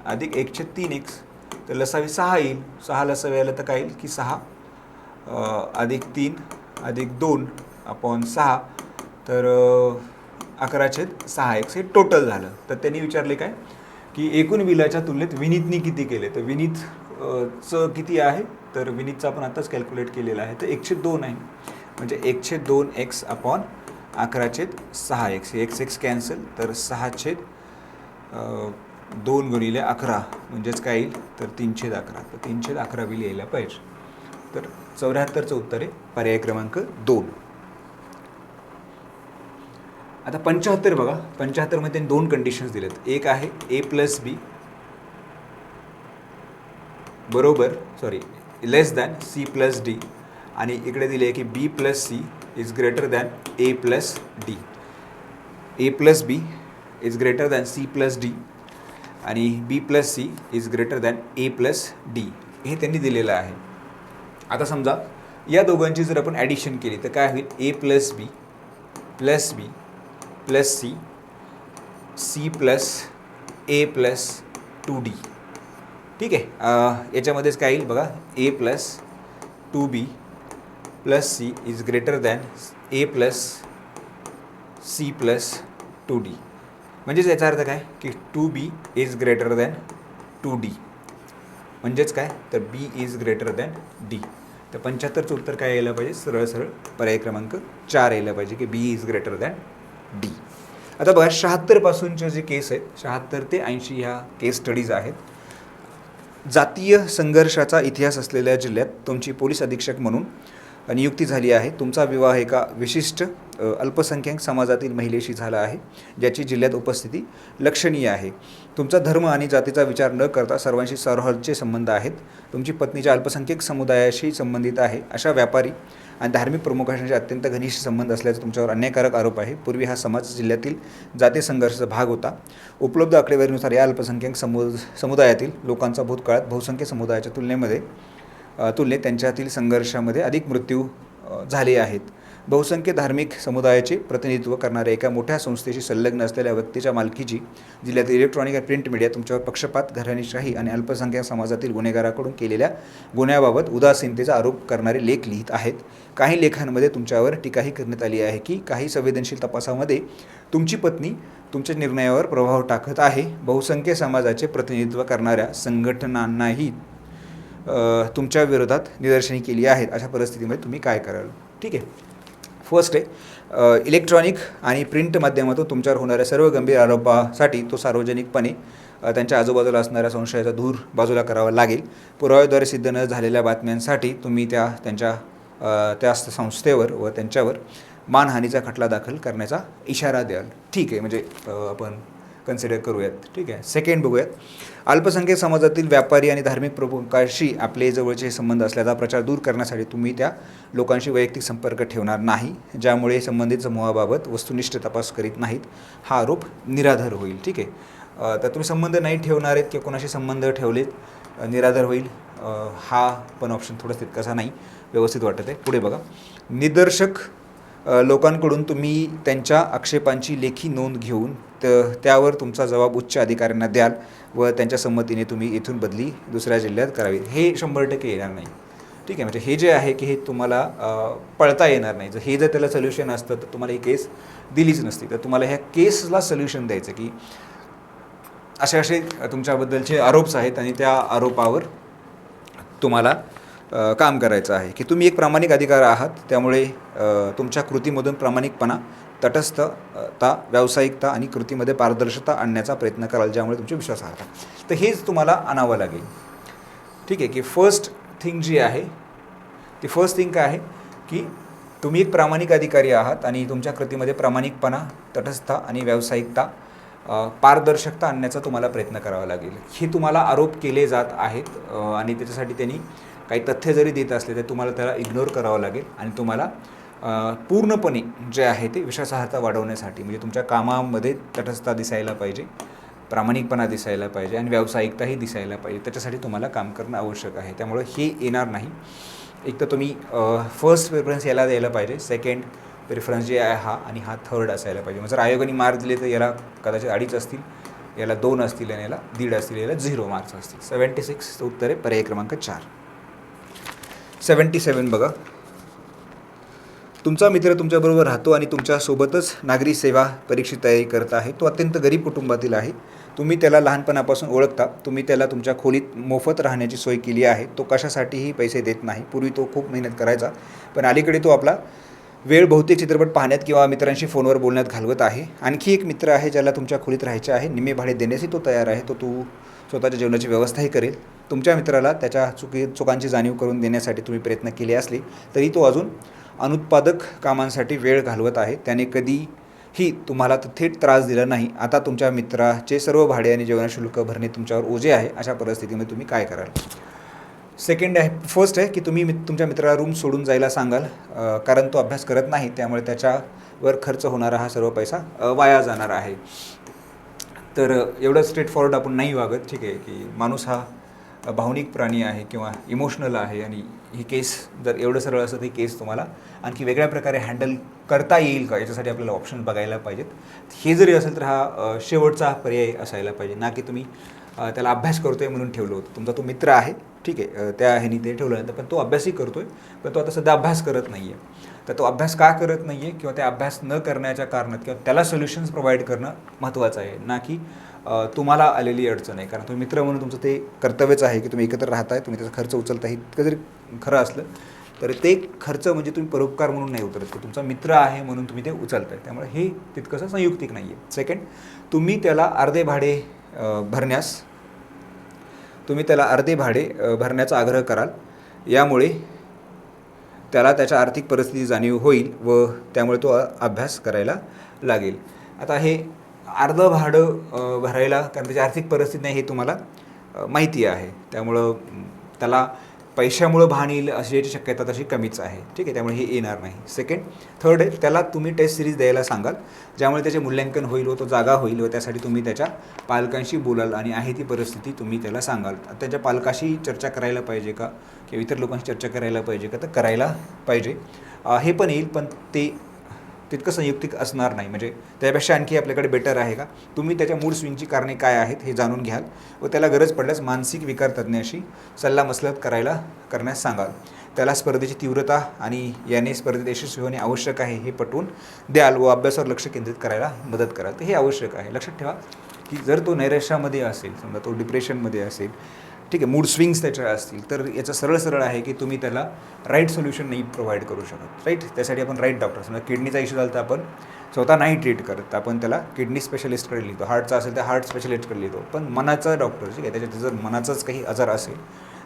अधिक 1/3 एक्स तर लसावी 6 येईल. 6 लसावी आलं तर काय येईल की 6 अधिक 3 अधिक 2/6 तर 11/6 एक्स हे टोटल झालं. तर त्यांनी विचारले काय की एकूण बिलाच्या तुलनेत विनीतनी किती केले तर विनीतचं किती आहे तर विनीतचं आपण आताच कॅल्क्युलेट केलेलं आहे तर 1/2 आहे. म्हणजे 1/2 एक्स अपॉन 11/6 एक्स हे एक्स कॅन्सल तर 6/2 गुणिले 11 म्हणजेच काय येईल तर 3/11 तर 3/11 बिल यायला पाहिजे. तर 74चं उत्तर आहे पर्याय क्रमांक 2. आता 75 बघा. 75 मध्ये 2 कंडिशन्स दिलेत. एक आहे A+B बरोबर लेस दॅन C+D आणि इकडे दिले आहे की B+C is greater than A+D. A+B is greater than C+D आणि B+C is greater than A+D हे त्यांनी दिलेलं आहे. आता समजा या दोघांची जर आपण ॲडिशन केली तर काय होईल? A+B plus B plus C C plus A+2D. ठीक आहे. याच्यामध्येच काय येईल बघा A+2B plus C is greater than A+C+2D. म्हणजेच याचा अर्थ काय की 2B is greater than 2D म्हणजेच काय तर B is greater than D. तर 75चं उत्तर काय यायला पाहिजे? सरळ सरळ पर्याय क्रमांक 4 यायला पाहिजे की B is greater than D. आता बघा 76 पासूनचे जे केस आहेत 76 ते 80 ह्या केस स्टडीज आहेत. जातीय संघर्षाचा इतिहास असलेल्या जिल्ह्यात तुमची पोलीस अधीक्षक म्हणून नियुक्ती झाली आहे. तुमचा विवाह एका विशिष्ट अल्पसंख्याक समाजातील महिलेशी झाला आहे, ज्याची जिल्ह्यात उपस्थिती लक्षणीय आहे. तुमचा धर्म आणि जातीचा विचार न करता सर्वांशी सौहार्दाचे संबंध आहेत. तुमची पत्नीच्या अल्पसंख्याक समुदायाशी संबंधित आहे अशा व्यापारी आणि धार्मिक प्रमुखांशी अत्यंत घनिष्ठ संबंध असल्याचा तुमच्यावर अन्यायकारक आरोप आहे. पूर्वी हा समाज जिल्ह्यातील जाती संघर्षाचा भाग होता. उपलब्ध आकडेवारीनुसार या अल्पसंख्याक समुदायातील लोकांचा भूतकाळात बहुसंख्य समुदायाच्या तुलनेत त्यांच्यातील संघर्षामध्ये अधिक मृत्यू झाले आहेत. बहुसंख्य धार्मिक समुदायाचे प्रतिनिधित्व करणाऱ्या एका मोठ्या संस्थेशी संलग्न असलेल्या व्यक्तीच्या मालकीची जिल्ह्यातील इलेक्ट्रॉनिक आणि प्रिंट मीडिया तुमच्यावर पक्षपात, घराणेशाही आणि अल्पसंख्याक समाजातील गुन्हेगाराकडून केलेल्या गुन्ह्याबाबत उदासीनतेचा आरोप करणारे लेख लिहित आहेत. काही लेखांमध्ये तुमच्यावर टीकाही करण्यात आली आहे की काही संवेदनशील तपासामध्ये तुमची पत्नी तुमच्या निर्णयावर प्रभाव टाकत आहे. बहुसंख्य समाजाचे प्रतिनिधित्व करणाऱ्या संघटनांनाही तुमच्या विरोधात निदर्शने केली आहेत. अशा परिस्थितीमध्ये तुम्ही काय कराल? ठीक आहे. फर्स्ट आहे, इलेक्ट्रॉनिक आणि प्रिंट माध्यमातून तुमच्यावर होणाऱ्या सर्व गंभीर आरोपासाठी तो सार्वजनिकपणे त्यांच्या आजूबाजूला असणाऱ्या संशयाचा धूर बाजूला करावा लागेल. पुराव्याद्वारे सिद्ध न झालेल्या बातम्यांसाठी तुम्ही त्या संस्थेवर व त्यांच्यावर मानहानीचा खटला दाखल करण्याचा इशारा द्याल. ठीक आहे, म्हणजे आपण कन्सिडर करूयात. ठीक आहे. सेकंड बघूयात. अल्पसंख्याक समाजातील व्यापारी आणि धार्मिक प्रमुखांशी आपले जवळचे संबंध असल्याचा प्रचार दूर करण्यासाठी तुम्ही त्या लोकांशी वैयक्तिक संपर्क ठेवणार नाही, ज्यामुळे संबंधित समूहाबाबत वस्तुनिष्ठ तपास करीत नाहीत. हा आरोप निराधार होईल. ठीक आहे. तर तुम्ही संबंध नाही ठेवणार आहेत किंवा कोणाशी संबंध ठेवलेत निराधार होईल. हा पण ऑप्शन थोडं तितकासा नाही व्यवस्थित वाटत आहे. पुढे बघा. निदर्शक लोकांकडून तुम्ही त्यांच्या आक्षेपांची लेखी नोंद घेऊन त्यावर तुमचा जबाब उच्च अधिकाऱ्यांना द्याल व त्यांच्या संमतीने तुम्ही इथून बदली दुसऱ्या जिल्ह्यात करावी. हे 100% येणार नाही. ठीक आहे. म्हणजे हे जे आहे की हे तुम्हाला पळता येणार नाही. जर हे जर त्याला सोल्युशन असतं तर तुम्हाला ही केस दिलीच नसती. तर तुम्हाला ह्या केसला सोल्युशन द्यायचं की असे तुमच्याबद्दलचे आरोप्स आहेत आणि त्या आरोपावर तुम्हाला काम करायचं आहे की तुम्ही एक प्रामाणिक अधिकारी आहात. त्यामुळे तुमच्या कृतीमधून प्रामाणिकपणा, तटस्थता, व्यावसायिकता आणि कृतीमध्ये पारदर्शकता आणण्याचा प्रयत्न कराल, ज्यामुळे तुमची विश्वासार्हता. तर हेच तुम्हाला आणावं लागेल. ठीक आहे. की फर्स्ट थिंग जी आहे ती फर्स्ट थिंग काय आहे की तुम्ही एक प्रामाणिक अधिकारी आहात आणि तुमच्या कृतीमध्ये प्रामाणिकपणा, तटस्थता आणि व्यावसायिकता, पारदर्शकता आणण्याचा तुम्हाला प्रयत्न करावा लागेल. हे तुम्हाला आरोप केले जात आहेत आणि त्याच्यासाठी त्यांनी काही तथ्य जरी देत असले तर तुम्हाला त्याला इग्नोर करावं लागेल आणि तुम्हाला पूर्णपणे जे आहे ते विश्वासार्हता वाढवण्यासाठी म्हणजे तुमच्या कामामध्ये तटस्थता दिसायला पाहिजे, प्रामाणिकपणा दिसायला पाहिजे आणि व्यावसायिकताही दिसायला पाहिजे. त्याच्यासाठी तुम्हाला काम करणं आवश्यक आहे. त्यामुळे हे येणार नाही. एक तर तुम्ही फर्स्ट प्रेफरन्स याला द्यायला पाहिजे, सेकंड प्रेफरन्स जे आहे हा आणि हा थर्ड असायला पाहिजे. म्हणजे जर आयोगाने मार्क दिले तर याला कदाचित 2.5 असतील, याला 2 असतील आणि याला 1.5 असतील, याला 0 मार्क्स असतील. 76 उत्तर आहे पर्याय क्रमांक 4. 77 बघा. तुमचा मित्र तुमच्याबरोबर राहतो आणि तुमच्यासोबतच नागरी सेवा परीक्षेची तयारी करत आहे. तो अत्यंत गरीब कुटुंबातील आहे. तुम्ही त्याला लहानपणापासून ओळखता. तुम्ही त्याला तुमच्या खोलीत मोफत राहण्याची सोय केली आहे. तो कशासाठीही पैसे देत नाही. पूर्वी तो खूप मेहनत करायचा, पण अलीकडे तो आपला वेळ बहुतेक चित्रपट पाहण्यात किंवा मित्रांशी फोनवर बोलण्यात घालवत आहे. आणखी एक मित्र आहे ज्याला तुमच्या खोलीत राहायचे आहे. निम्मे भाडे देण्यासही तो तयार आहे. तो स्वतःच्या जेवणाची व्यवस्थाही करेल. तुमच्या मित्राला त्याच्या चुकांची जाणीव करून देण्यासाठी तुम्ही प्रयत्न केले असले तरी तो अजून अनुत्पादक कामांसाठी वेळ घालवत आहे. त्याने कधीही तुम्हाला थेट त्रास दिला नाही. आता तुमच्या मित्राचे सर्व भाडे आणि जेवण शुल्क भरणे तुमच्यावर ओझे आहे. अशा परिस्थितीमध्ये तुम्ही काय कराल? सेकंड आहे. फर्स्ट आहे की तुम्ही तुमच्या मित्राला रूम सोडून जायला सांगाल, कारण तो अभ्यास करत नाही. त्यामुळे त्याच्यावर खर्च होणारा हा सर्व पैसा वाया जाणार आहे. तर एवढं स्ट्रेट फॉरवर्ड आपण नाही वागत. ठीक आहे. की माणूस हा भावनिक प्राणी आहे किंवा इमोशनल आहे आणि ही केस जर एवढं सरळ असतं ही केस तुम्हाला आणखी वेगळ्या प्रकारे हँडल करता येईल का, याच्यासाठी आपल्याला ऑप्शन बघायला पाहिजेत. हे जरी असेल तर हा शेवटचा पर्याय असायला पाहिजे, ना की तुम्ही त्याला अभ्यास करतो आहे म्हणून ठेवलं होतं. तुमचा तो मित्र आहे, ठीक आहे, त्या ह्यानी ते ठेवलं नंतर, पण तो अभ्यासही करतो आहे, पण तो आता सध्या अभ्यास करत नाही आहे. तर तो अभ्यास का करत नाही आहे किंवा त्या अभ्यास न करण्याच्या कारणात किंवा त्याला सोल्युशन्स प्रोव्हाइड करणं महत्त्वाचं आहे, ना की तुम्हाला आलेली अडचण आहे. कारण तुम्ही मित्र म्हणून तुमचं ते कर्तव्यच आहे की तुम्ही एकत्र राहताय, तुम्ही त्याचा खर्च उचलताय. इतकं जरी खरं असलं तर ते खर्च म्हणजे तुम्ही परोपकार म्हणून नाही उतरत, की तुमचा मित्र आहे म्हणून तुम्ही ते उचलताय. त्यामुळे हे तितकंसं संयुक्तिक नाही आहे. सेकंड, तुम्ही त्याला अर्धे भाडे भरण्याचा आग्रह कराल. यामुळे त्याला त्याच्या आर्थिक परिस्थिती जाणीव होईल व त्यामुळे तो अभ्यास करायला लागेल. आता हे अर्धं भाडं भरायला, कारण त्याची आर्थिक परिस्थिती नाही हे तुम्हाला माहिती आहे, त्यामुळं त्याला पैशामुळं भान येईल अशी याची शक्यता तशी कमीच आहे. ठीक आहे, त्यामुळे हे येणार नाही. थर्ड आहे, त्याला तुम्ही टेस्ट सिरीज द्यायला सांगाल, ज्यामुळे त्याचे मूल्यांकन होईल व तो जागा होईल व त्यासाठी तुम्ही त्याच्या पालकांशी बोलाल आणि आहे ती परिस्थिती तुम्ही त्याला सांगाल. त्याच्या पालकाशी चर्चा करायला पाहिजे का किंवा इतर लोकांशी चर्चा करायला पाहिजे का, तर करायला पाहिजे. हे पण येईल, पण ते तितकं संयुक्तिक असणार नाही. म्हणजे त्यापेक्षा आणखी आपल्याकडे बेटर आहे का, तुम्ही त्याच्या मूड स्विंगची कारणे काय आहेत हे जाणून घ्याल व त्याला गरज पडल्यास मानसिक विकार तज्ज्ञाशी सल्लामसलत करण्यास सांगाल. त्याला स्पर्धेची तीव्रता आणि याने स्पर्धेत यशस्वी होणे आवश्यक आहे हे पटवून द्याल व अभ्यासावर लक्ष केंद्रित करायला मदत कराल. तर हे आवश्यक आहे. लक्षात ठेवा की जर तो नैराश्यामध्ये असेल, समजा तो डिप्रेशनमध्ये असेल, ठीक आहे, मूड स्विंग्स त्याच्या असतील, तर याचं सरळ आहे की तुम्ही त्याला राईट सोल्युशन नाही प्रोव्हाइड करू शकत. राईट, त्यासाठी आपण राईट डॉक्टर, समजा किडनीचा इश्यू झाला तर आपण स्वतः नाही ट्रीट करत, आपण त्याला किडनी स्पेशलिस्टकडे लिहितो. हार्टचा असेल तर हार्ट स्पेशलिस्टकडे लिहितो. पण मनाचा डॉक्टर, ठीक आहे, त्याच्यात जर मनाचाच काही आजार असेल,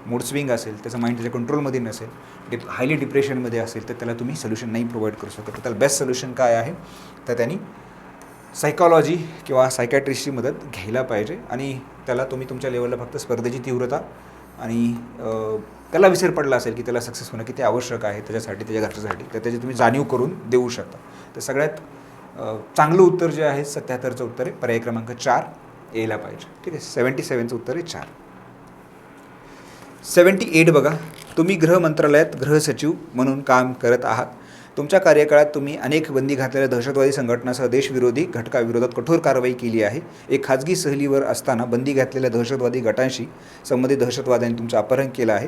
मूड स्विंग असेल, त्याचं माइंड त्याच्या कंट्रोलमध्ये नसेल, हायली डिप्रेशनमध्ये असेल, तर त्याला तुम्ही सोल्युशन नाही प्रोव्हाइड करू शकत. तर त्याला बेस्ट सोल्युशन काय आहे, तर त्यांनी सायकॉलॉजी किंवा सायकॅट्रिस्टची मदत घ्यायला पाहिजे. आणि त्याला तुम्ही तुमच्या लेवलला फक्त स्पर्धेची तीव्रता आणि त्याला विसर पडला असेल की त्याला सक्सेस होणं किती आवश्यक आहे त्याच्यासाठी, त्याच्या घरच्यासाठी, तर त्याची तुम्ही जाणीव करून देऊ शकता. तर सगळ्यात चांगलं उत्तर जे आहे 77चं उत्तर आहे पर्याय क्रमांक 4 यायला पाहिजे. ठीक आहे, 77चं उत्तर आहे 4. 78 बघा, तुम्ही गृह मंत्रालयात गृहसचिव म्हणून काम करत आहात. तुमच्या कार्यकाळात तुम्ही अनेक बंदी घातलेल्या दहशतवादी संघटनासह देशविरोधी घटकाविरोधात कठोर कारवाई केली आहे. एक खाजगी सहलीवर असताना बंदी घातलेल्या दहशतवादी गटांशी संबंधित दहशतवाद्यांनी तुमचं अपहरण केलं आहे.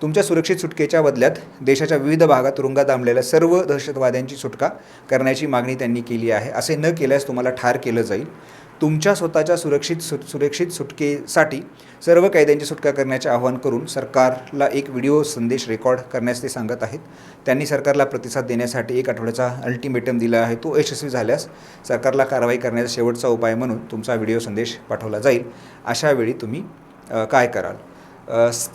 तुमच्या सुरक्षित सुटकेच्या बदल्यात देशाच्या विविध भागात तुरुंगात डांबलेल्या सर्व दहशतवाद्यांची सुटका करण्याची मागणी त्यांनी केली आहे. असे न केल्यास तुम्हाला ठार केलं जाईल. तुमच्या स्वतःच्या सुरक्षित सुटकेसाठी सर्व कैद्यांची सुटका करण्याचे आवाहन करून सरकारला एक व्हिडिओ संदेश रेकॉर्ड करण्यास ते सांगत आहेत. त्यांनी सरकारला प्रतिसाद देण्यासाठी 1 आठवड्याचा अल्टिमेटम दिला आहे. तो यशस्वी झाल्यास सरकारला कारवाई करण्याचा शेवटचा उपाय म्हणून तुमचा व्हिडिओ संदेश पाठवला जाईल. अशा वेळी तुम्ही काय कराल?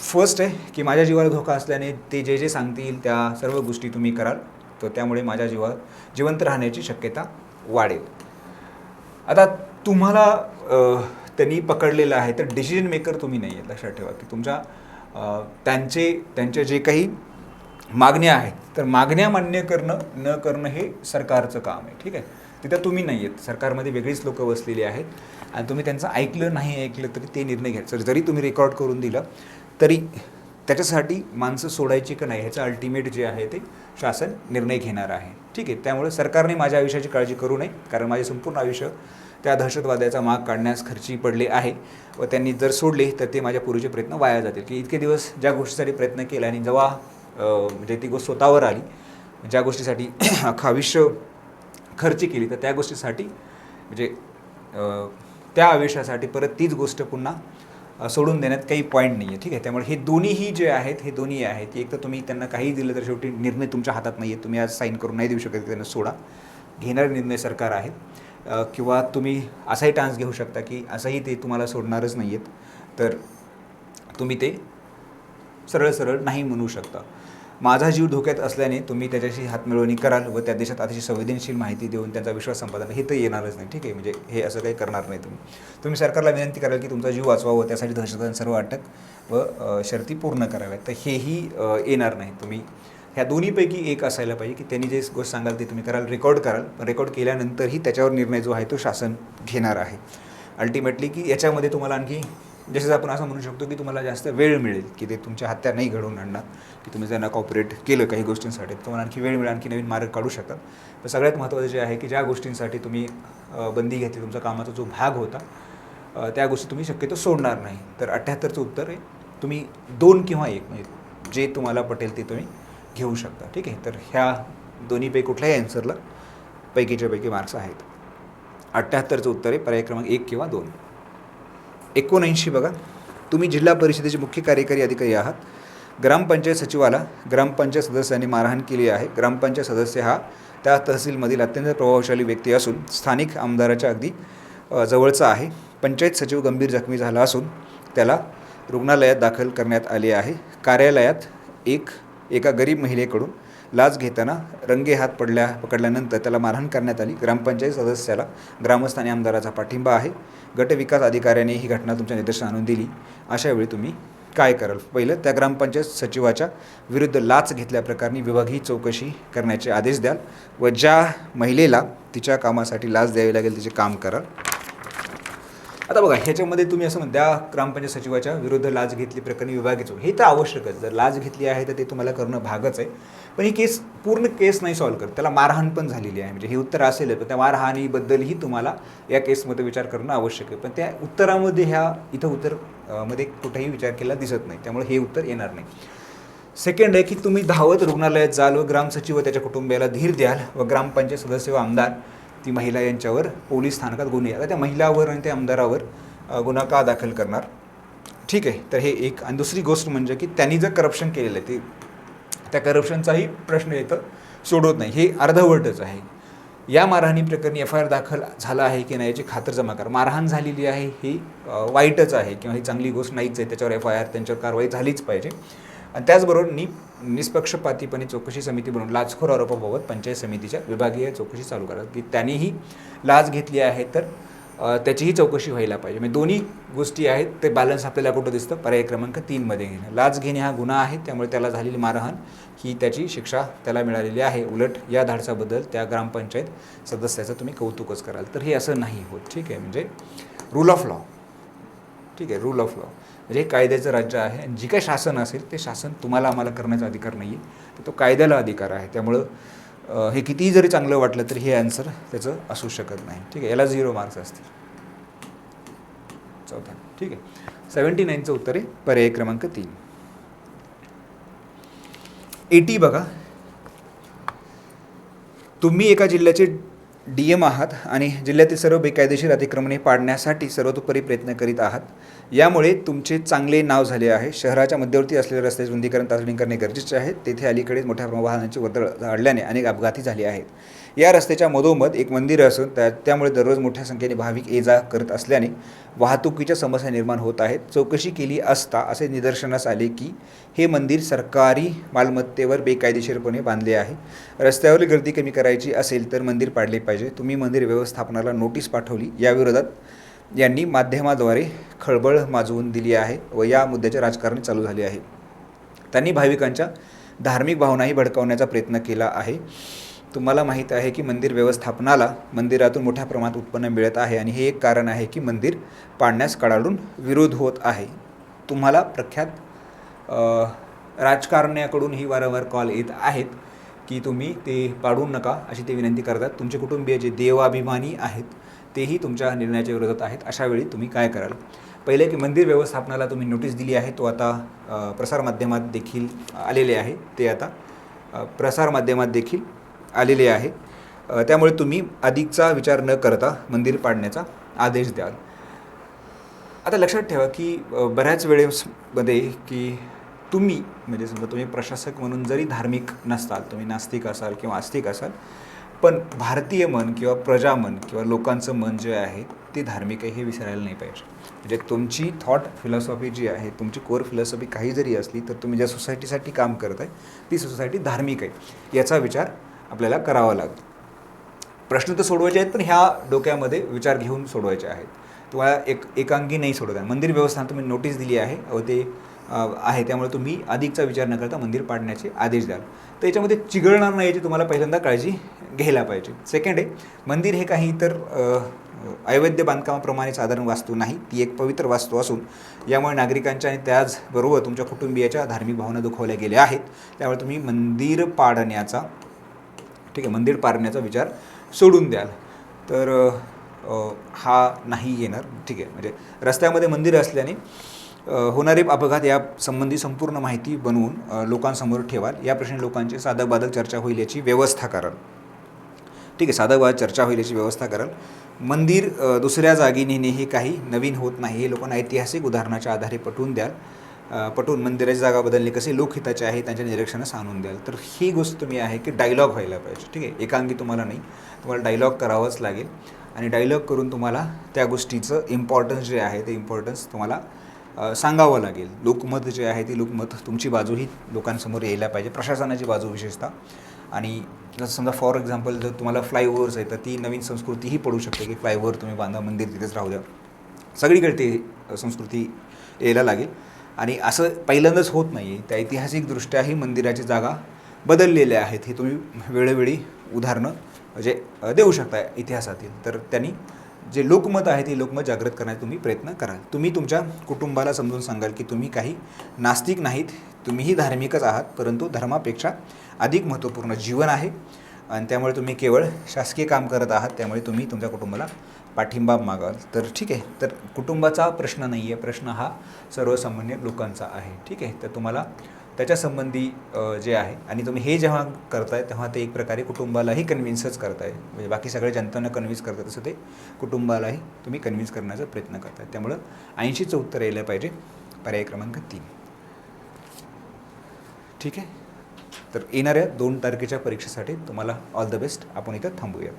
फर्स्ट आहे की माझ्या जीवाला धोका असल्याने ते जे सांगतील त्या सर्व गोष्टी तुम्ही कराल, तर त्यामुळे माझ्या जिवंत राहण्याची शक्यता वाढेल. आता तुम्हाला त्यांनी पकडलेलं आहे, तर डिसिजन मेकर तुम्ही नाही आहे. लक्षात ठेवा की तुमच्या त्यांचे जे काही मागण्या आहेत, तर मागण्या मान्य न करणं हे सरकारचं काम आहे. ठीक आहे, तिथं तुम्ही नाही आहेत. सरकारमध्ये वेगळीच लोकं बसलेली आहेत आणि तुम्ही त्यांचं नाही ऐकलं तरी ते निर्णय घ्यायचं. जरी तुम्ही रेकॉर्ड करून दिलं तरी त्याच्यासाठी माणसं सोडायची का नाही ह्याचं अल्टिमेट जे आहे ते शासन निर्णय घेणार आहे. ठीक आहे, त्यामुळे सरकारने माझ्या आयुष्याची काळजी करू नये, कारण माझे संपूर्ण आयुष्य त्या दहशतवाद्याचा माग काढण्यास खर्ची पडले आहे व त्यांनी जर सोडले तर ते माझ्या पूर्वीचे प्रयत्न वाया जातील. की इतके दिवस ज्या गोष्टीसाठी प्रयत्न केला आणि जेव्हा म्हणजे ती गोष्ट स्वतःवर आली, ज्या गोष्टीसाठी अख्खं आयुष्य खर्च केली, तर त्या गोष्टीसाठी म्हणजे त्या आयुष्यासाठी परत तीच गोष्ट पुन्हा सोडून देण्यात काही पॉईंट नाही आहे. ठीक आहे, त्यामुळे हे दोन्हीही जे आहेत हे दोन्ही आहेत की एक तर तुम्ही त्यांना काही दिलं तर शेवटी निर्णय तुमच्या हातात नाही आहे. तुम्ही आज साईन करून नाही देऊ शकत की त्यांना सोडा, घेणारे निर्णय सरकार आहे. किंवा तुम्ही असाही चान्स घेऊ शकता की असंही ते तुम्हाला सोडणारच नाही आहेत, तर तुम्ही ते सरळ नाही म्हणू शकता. माझा जीव धोक्यात असल्याने तुम्ही त्याच्याशी हातमिळवणी कराल व त्या देशात अतिशय संवेदनशील माहिती देऊन त्यांचा विश्वास संपादन हे तर येणारच नाही. ठीक आहे, म्हणजे हे असं काही करणार नाही. तुम्ही सरकारला विनंती कराल की तुमचा जीव वाचवा व त्यासाठी दहशतवाद्यांना सर्व अटक व शर्ती पूर्ण कराव्यात, तर हेही येणार नाही. तुम्ही ह्या दोन्हीपैकी एक असायला पाहिजे की त्यांनी जे गोष्ट सांगाल ते तुम्ही कराल, रेकॉर्ड कराल. रेकॉर्ड केल्यानंतरही त्याच्यावर निर्णय जो आहे तो शासन घेणार आहे अल्टिमेटली. की याच्यामध्ये तुम्हाला आणखी जसं आपण असं म्हणू शकतो की तुम्हाला जास्त वेळ मिळेल की ते तुमच्या हत्या नाही घडवून आणणार, की तुम्ही त्यांना कॉपरेट केलं काही गोष्टींसाठी, तुम्हाला आणखी वेळ मिळेल, आणखी नवीन मार्ग काढू शकतात. पण सगळ्यात महत्त्वाचं जे आहे की ज्या गोष्टींसाठी तुम्ही बंदी घेतली, तुमचा कामाचा जो भाग होता त्या गोष्टी तुम्ही शक्यतो सोडणार नाही. तर 78चं उत्तर आहे तुम्ही 2 किंवा 1 म्हणजे जे तुम्हाला पटेल ते तुम्ही घेऊ शकता. ठीक आहे, तर ह्या दोन्हीपैकी कुठल्याही आन्सरला पैकीच्या पैकी मार्क्स आहेत. 78चं उत्तर आहे पर्याय क्रमांक 1 किंवा 2. 79 बघा, तुम्ही जिल्हा परिषदेचे मुख्य कार्यकारी अधिकारी आहात. ग्रामपंचायत सचिवाला ग्रामपंचायत सदस्यांनी मारहाण केली आहे. ग्रामपंचायत सदस्य हा त्या तहसीलमधील अत्यंत प्रभावशाली व्यक्ती असून स्थानिक आमदाराच्या अगदी जवळचा आहे. पंचायत सचिव गंभीर जखमी झाला असून त्याला रुग्णालयात दाखल करण्यात आले आहे. कार्यालयात एका गरीब महिलेकडून लाच घेताना रंगे हात पकडल्यानंतर त्याला मारहाण करण्यात आली. ग्रामपंचायत सदस्याला ग्रामस्थ आणि आमदाराचा पाठिंबा आहे. गट विकास अधिकाऱ्याने ही घटना तुमच्या निदर्शनास आणून दिली. अशा वेळी तुम्ही काय कराल? पहिलं, त्या ग्रामपंचायत सचिवाच्या विरुद्ध लाच घेतल्याप्रकरणी विभागीय चौकशी करण्याचे आदेश द्याल व ज्या महिलेला तिच्या कामासाठी लाच द्यावी लागेल तिचे काम कराल. आता बघा, ह्याच्यामध्ये तुम्ही असं म्हणता ग्रामपंचायत सचिवाच्या विरुद्ध लाच घेतली प्रकरणी विभागीय चौकशी, हे तर आवश्यकच. जर लाच घेतली आहे तर ते तुम्हाला करणं भागच आहे. पण ही पूर्ण केस नाही सॉल्व्ह करत, त्याला मारहाण पण झालेली आहे. म्हणजे हे उत्तर असेल पण त्या मारहाणीबद्दलही तुम्हाला या केसमध्ये विचार करणं आवश्यक आहे. पण त्या उत्तरामध्ये इथं मध्ये कुठेही विचार केला दिसत नाही, त्यामुळे हे उत्तर येणार नाही. सेकंड आहे की तुम्ही धावत रुग्णालयात जाल व ग्रामसचिव व त्याच्या कुटुंबियाला धीर द्याल व ग्रामपंचायत सदस्य व आमदार ती महिला यांच्यावर पोलीस स्थानकात गुन्हे, आता त्या महिलावर आणि त्या आमदारावर गुन्हा का दाखल करणार? ठीक आहे, तर हे एक. आणि दुसरी गोष्ट म्हणजे की त्यांनी जर करप्शन केलेलं आहे, ते त्या करप्शनचाही प्रश्न इथं सोडवत नाही, हे अर्धवटच आहे. या मारहाणी प्रकरणी FIR दाखल झाला आहे की नाही याची खातरजमा करा. मारहाण झालेली आहे ही वाईटच आहे किंवा ही चांगली गोष्ट नाहीच आहे, त्याच्यावर FIR, त्यांच्यावर कारवाई झालीच पाहिजे. आणि त्याचबरोबर निष्पक्षपातीपणे चौकशी समिती बनवून लाचखोर आरोपाबाबत पंचायत समितीच्या विभागीय चौकशी चालू करा की त्यांनीही लाच घेतली आहे तर त्याचीही चौकशी व्हायला पाहिजे. म्हणजे दोन्ही गोष्टी आहेत, ते बॅलन्स आपल्याला कुठं दिसतं? पर्याय क्रमांक 3मध्ये घेणं. लाच घेणे हा गुन्हा आहे, त्यामुळे त्याला झालेली मारहाण ही त्याची शिक्षा त्याला मिळालेली आहे. उलट या धाडसाबद्दल त्या ग्रामपंचायत सदस्याचं तुम्ही कौतुकच कराल. तर हे असं नाही होत. ठीक आहे, म्हणजे रूल ऑफ लॉ. ठीक आहे, रूल ऑफ लॉ म्हणजे हे कायद्याचं राज्य आहे आणि जी काही शासन असेल ते शासन तुम्हाला आम्हाला करण्याचा अधिकार नाही आहे, तर तो कायद्याला अधिकार आहे. त्यामुळं हे कितीही जरी चांगलं वाटलं तरी हे आन्सर त्याचं असू शकत नाही. ठीक आहे, याला 0 मार्क्स असतील. चौथा. ठीक आहे, 79चं उत्तर आहे पर्याय क्रमांक 3. 80 बघा, तुम्ही एका जिल्ह्याचे DM आहात आणि जिल्ह्यातील सर्व बेकायदेशीर अतिक्रमणे पाडण्यासाठी सर्वतोपरी प्रयत्न करीत आहात. यामुळे तुमचे चांगले नाव झाले आहे. शहराच्या मध्यवर्ती असलेल्या रस्त्याचे रुंदीकरण तातडीने करणे गरजेचे आहे. तेथे अलीकडेच मोठ्या प्रमाणात वाहनांची वर्दळ वाढल्याने अनेक अपघाती झाले आहेत. या रस्त्याच्या मधोमध एक मंदिर असून त्यामुळे दररोज मोठ्या संख्येने भाविक ये-जा करत असल्याने वाहतुकीच्या समस्या निर्माण होत आहेत. चौकशी केली असता असे निदर्शनास आले की हे मंदिर सरकारी मालमत्तेवर बेकायदेशीरपणे बांधले आहे. रस्त्यावरील गर्दी कमी करायची असेल तर मंदिर पाडले पाहिजे. तुम्ही मंदिर व्यवस्थापनाला नोटीस पाठवली. याविरोधात यांनी माध्यमाद्वारे खळबळ माजवून दिली आहे व या मुद्द्याचे राजकारण चालू झाले आहे. त्यांनी भाविकांच्या धार्मिक भावनाही भडकावण्याचा प्रयत्न केला आहे. तुम्हाला माहीत आहे की मंदिर व्यवस्थापनाला मंदिरातून मोठ्या प्रमाणात उत्पन्न मिळत आहे आणि हे एक कारण आहे की मंदिर पाडण्यास कडाडून विरोध होत आहे. तुम्हाला प्रख्यात राजकारण्याकडून ही वारंवार कॉल येत आहेत की तुम्ही ते पाडू नका अशी ते विनंती करतात. तुमचे कुटुंबीय जे देवाभिमानी आहेत तेही तुमच्या निर्णयाच्या विरोधात आहेत. अशा वेळी तुम्ही काय कराल? पहिले की मंदिर व्यवस्थापनाला तुम्ही नोटीस दिली आहे, तो आता प्रसारमाध्यमात देखील आलेले आहे, ते आता प्रसारमाध्यमात देखील आलेले आहे. त्यामुळे तुम्ही अधिकचा विचार न करता मंदिर पाडण्याचा आदेश द्याल. आता लक्षात ठेवा की बऱ्याच वेळेमध्ये की तुम्ही म्हणजे समजा तुम्ही प्रशासक म्हणून जरी धार्मिक नसताल, तुम्ही नास्तिक असाल किंवा आस्तिक असाल, पण भारतीय मन किंवा प्रजामन किंवा लोकांचं मन जे आहे ते धार्मिक आहे हे विसरायला नाही पाहिजे. म्हणजे तुमची थॉट फिलॉसॉफी जी आहे, तुमची कोर फिलॉसॉफी काही जरी असली तर तुम्ही ज्या सोसायटीसाठी काम करत आहे ती सोसायटी धार्मिक आहे याचा विचार आपल्याला करावा लागतो. प्रश्न तर सोडवायचे आहेत पण ह्या डोक्यामध्ये विचार घेऊन सोडवायचे आहेत. तुम्हाला एकांगी नाही सोडवता. मंदिर व्यवस्थापन तुम्ही नोटीस दिली आहे व ते आहे, त्यामुळे तुम्ही अधिकचा विचार न करता मंदिर पाडण्याचे आदेश द्याल. तर याच्यामध्ये चिघळणार नाही याची तुम्हाला पहिल्यांदा काळजी घ्यायला पाहिजे. सेकंड आहे, मंदिर हे काही इतर अवैध बांधकामाप्रमाणे साधारण वास्तू नाही, ती एक पवित्र वास्तू असून यामुळे नागरिकांच्या आणि त्याचबरोबर तुमच्या कुटुंबियाच्या धार्मिक भावना दुखावल्या गेल्या आहेत. त्यामुळे तुम्ही मंदिर पाडण्याचा विचार सोडून द्याल. तर हा नाही येणार. ठीक आहे, म्हणजे रस्त्यामध्ये मंदिर असल्याने होणारे अपघात या संबंधी संपूर्ण माहिती बनवून लोकांसमोर ठेवाल. या प्रश्नी लोकांची साधकबाधक चर्चा होईल याची व्यवस्था कराल. ठीक आहे, साधकबाधक चर्चा होईल याची व्यवस्था कराल. मंदिर दुसऱ्या जागी नेणे हे काही नवीन होत नाही, हे लोकांना ऐतिहासिक उदाहरणाच्या आधारे पटवून द्याल. पटवून मंदिराची जागा बदलणे कसे लोकहिताचे आहे त्यांच्या निरीक्षणास आणून द्याल. तर ही गोष्ट तुम्ही आहे की डायलॉग व्हायला पाहिजे. ठीक आहे, एकांगी तुम्हाला नाही, तुम्हाला डायलॉग करावंच लागेल आणि डायलॉग करून तुम्हाला त्या गोष्टीचं इम्पॉर्टन्स जे आहे ते इम्पॉर्टन्स तुम्हाला सांगावं लागेल. लोकमत जे आहे ते लोकमत तुमची बाजूही लोकांसमोर यायला पाहिजे, प्रशासनाची बाजू विशेषतः. आणि जसं समजा फॉर एक्झाम्पल जर तुम्हाला फ्लायओव्हर्स आहे तर ती नवीन संस्कृतीही पडू शकते की फ्लायओव्हर तुम्ही बांधा, मंदिर तिथेच राहू द्या. सगळीकडे ते संस्कृती यायला लागेल. आणि असं पहिल्यांदाच होत नाही आहे. त्या ऐतिहासिकदृष्ट्याही मंदिराची जागा बदललेल्या आहेत. हे तुम्ही वेळोवेळी उदाहरणं म्हणजे देऊ शकता इतिहासातील. तर त्यांनी जे लोकमत आहे ते लोकमत जागृत करण्याचा तुम्ही प्रयत्न कराल. तुम्ही तुमच्या कुटुंबाला समजून सांगाल की तुम्ही काही नास्तिक नाहीत, तुम्हीही धार्मिकच आहात, परंतु धर्मापेक्षा अधिक महत्त्वपूर्ण जीवन आहे आणि त्यामुळे तुम्ही केवळ शासकीय काम करत आहात, त्यामुळे तुम्ही तुमच्या कुटुंबाला पाठिंबा मागाल. तर ठीक आहे, तर कुटुंबाचा प्रश्न नाही आहे, प्रश्न हा सर्वसामान्य लोकांचा आहे. ठीक आहे, तर तुम्हाला त्याच्यासंबंधी जे आहे आणि तुम्ही हे जेव्हा करताय तेव्हा ते एक प्रकारे कुटुंबालाही कन्व्हिन्सच करताय. म्हणजे बाकी सगळ्या जनतांना कन्व्हिन्स करताय तसं ते कुटुंबालाही तुम्ही कन्व्हिन्स करण्याचा प्रयत्न करताय. त्यामुळं 80चं उत्तर यायला पाहिजे, पर्याय क्रमांक 3. ठीक आहे, तर येणाऱ्या 2 तारखेच्या परीक्षेसाठी तुम्हाला ऑल द बेस्ट. आपण इथं थांबूया.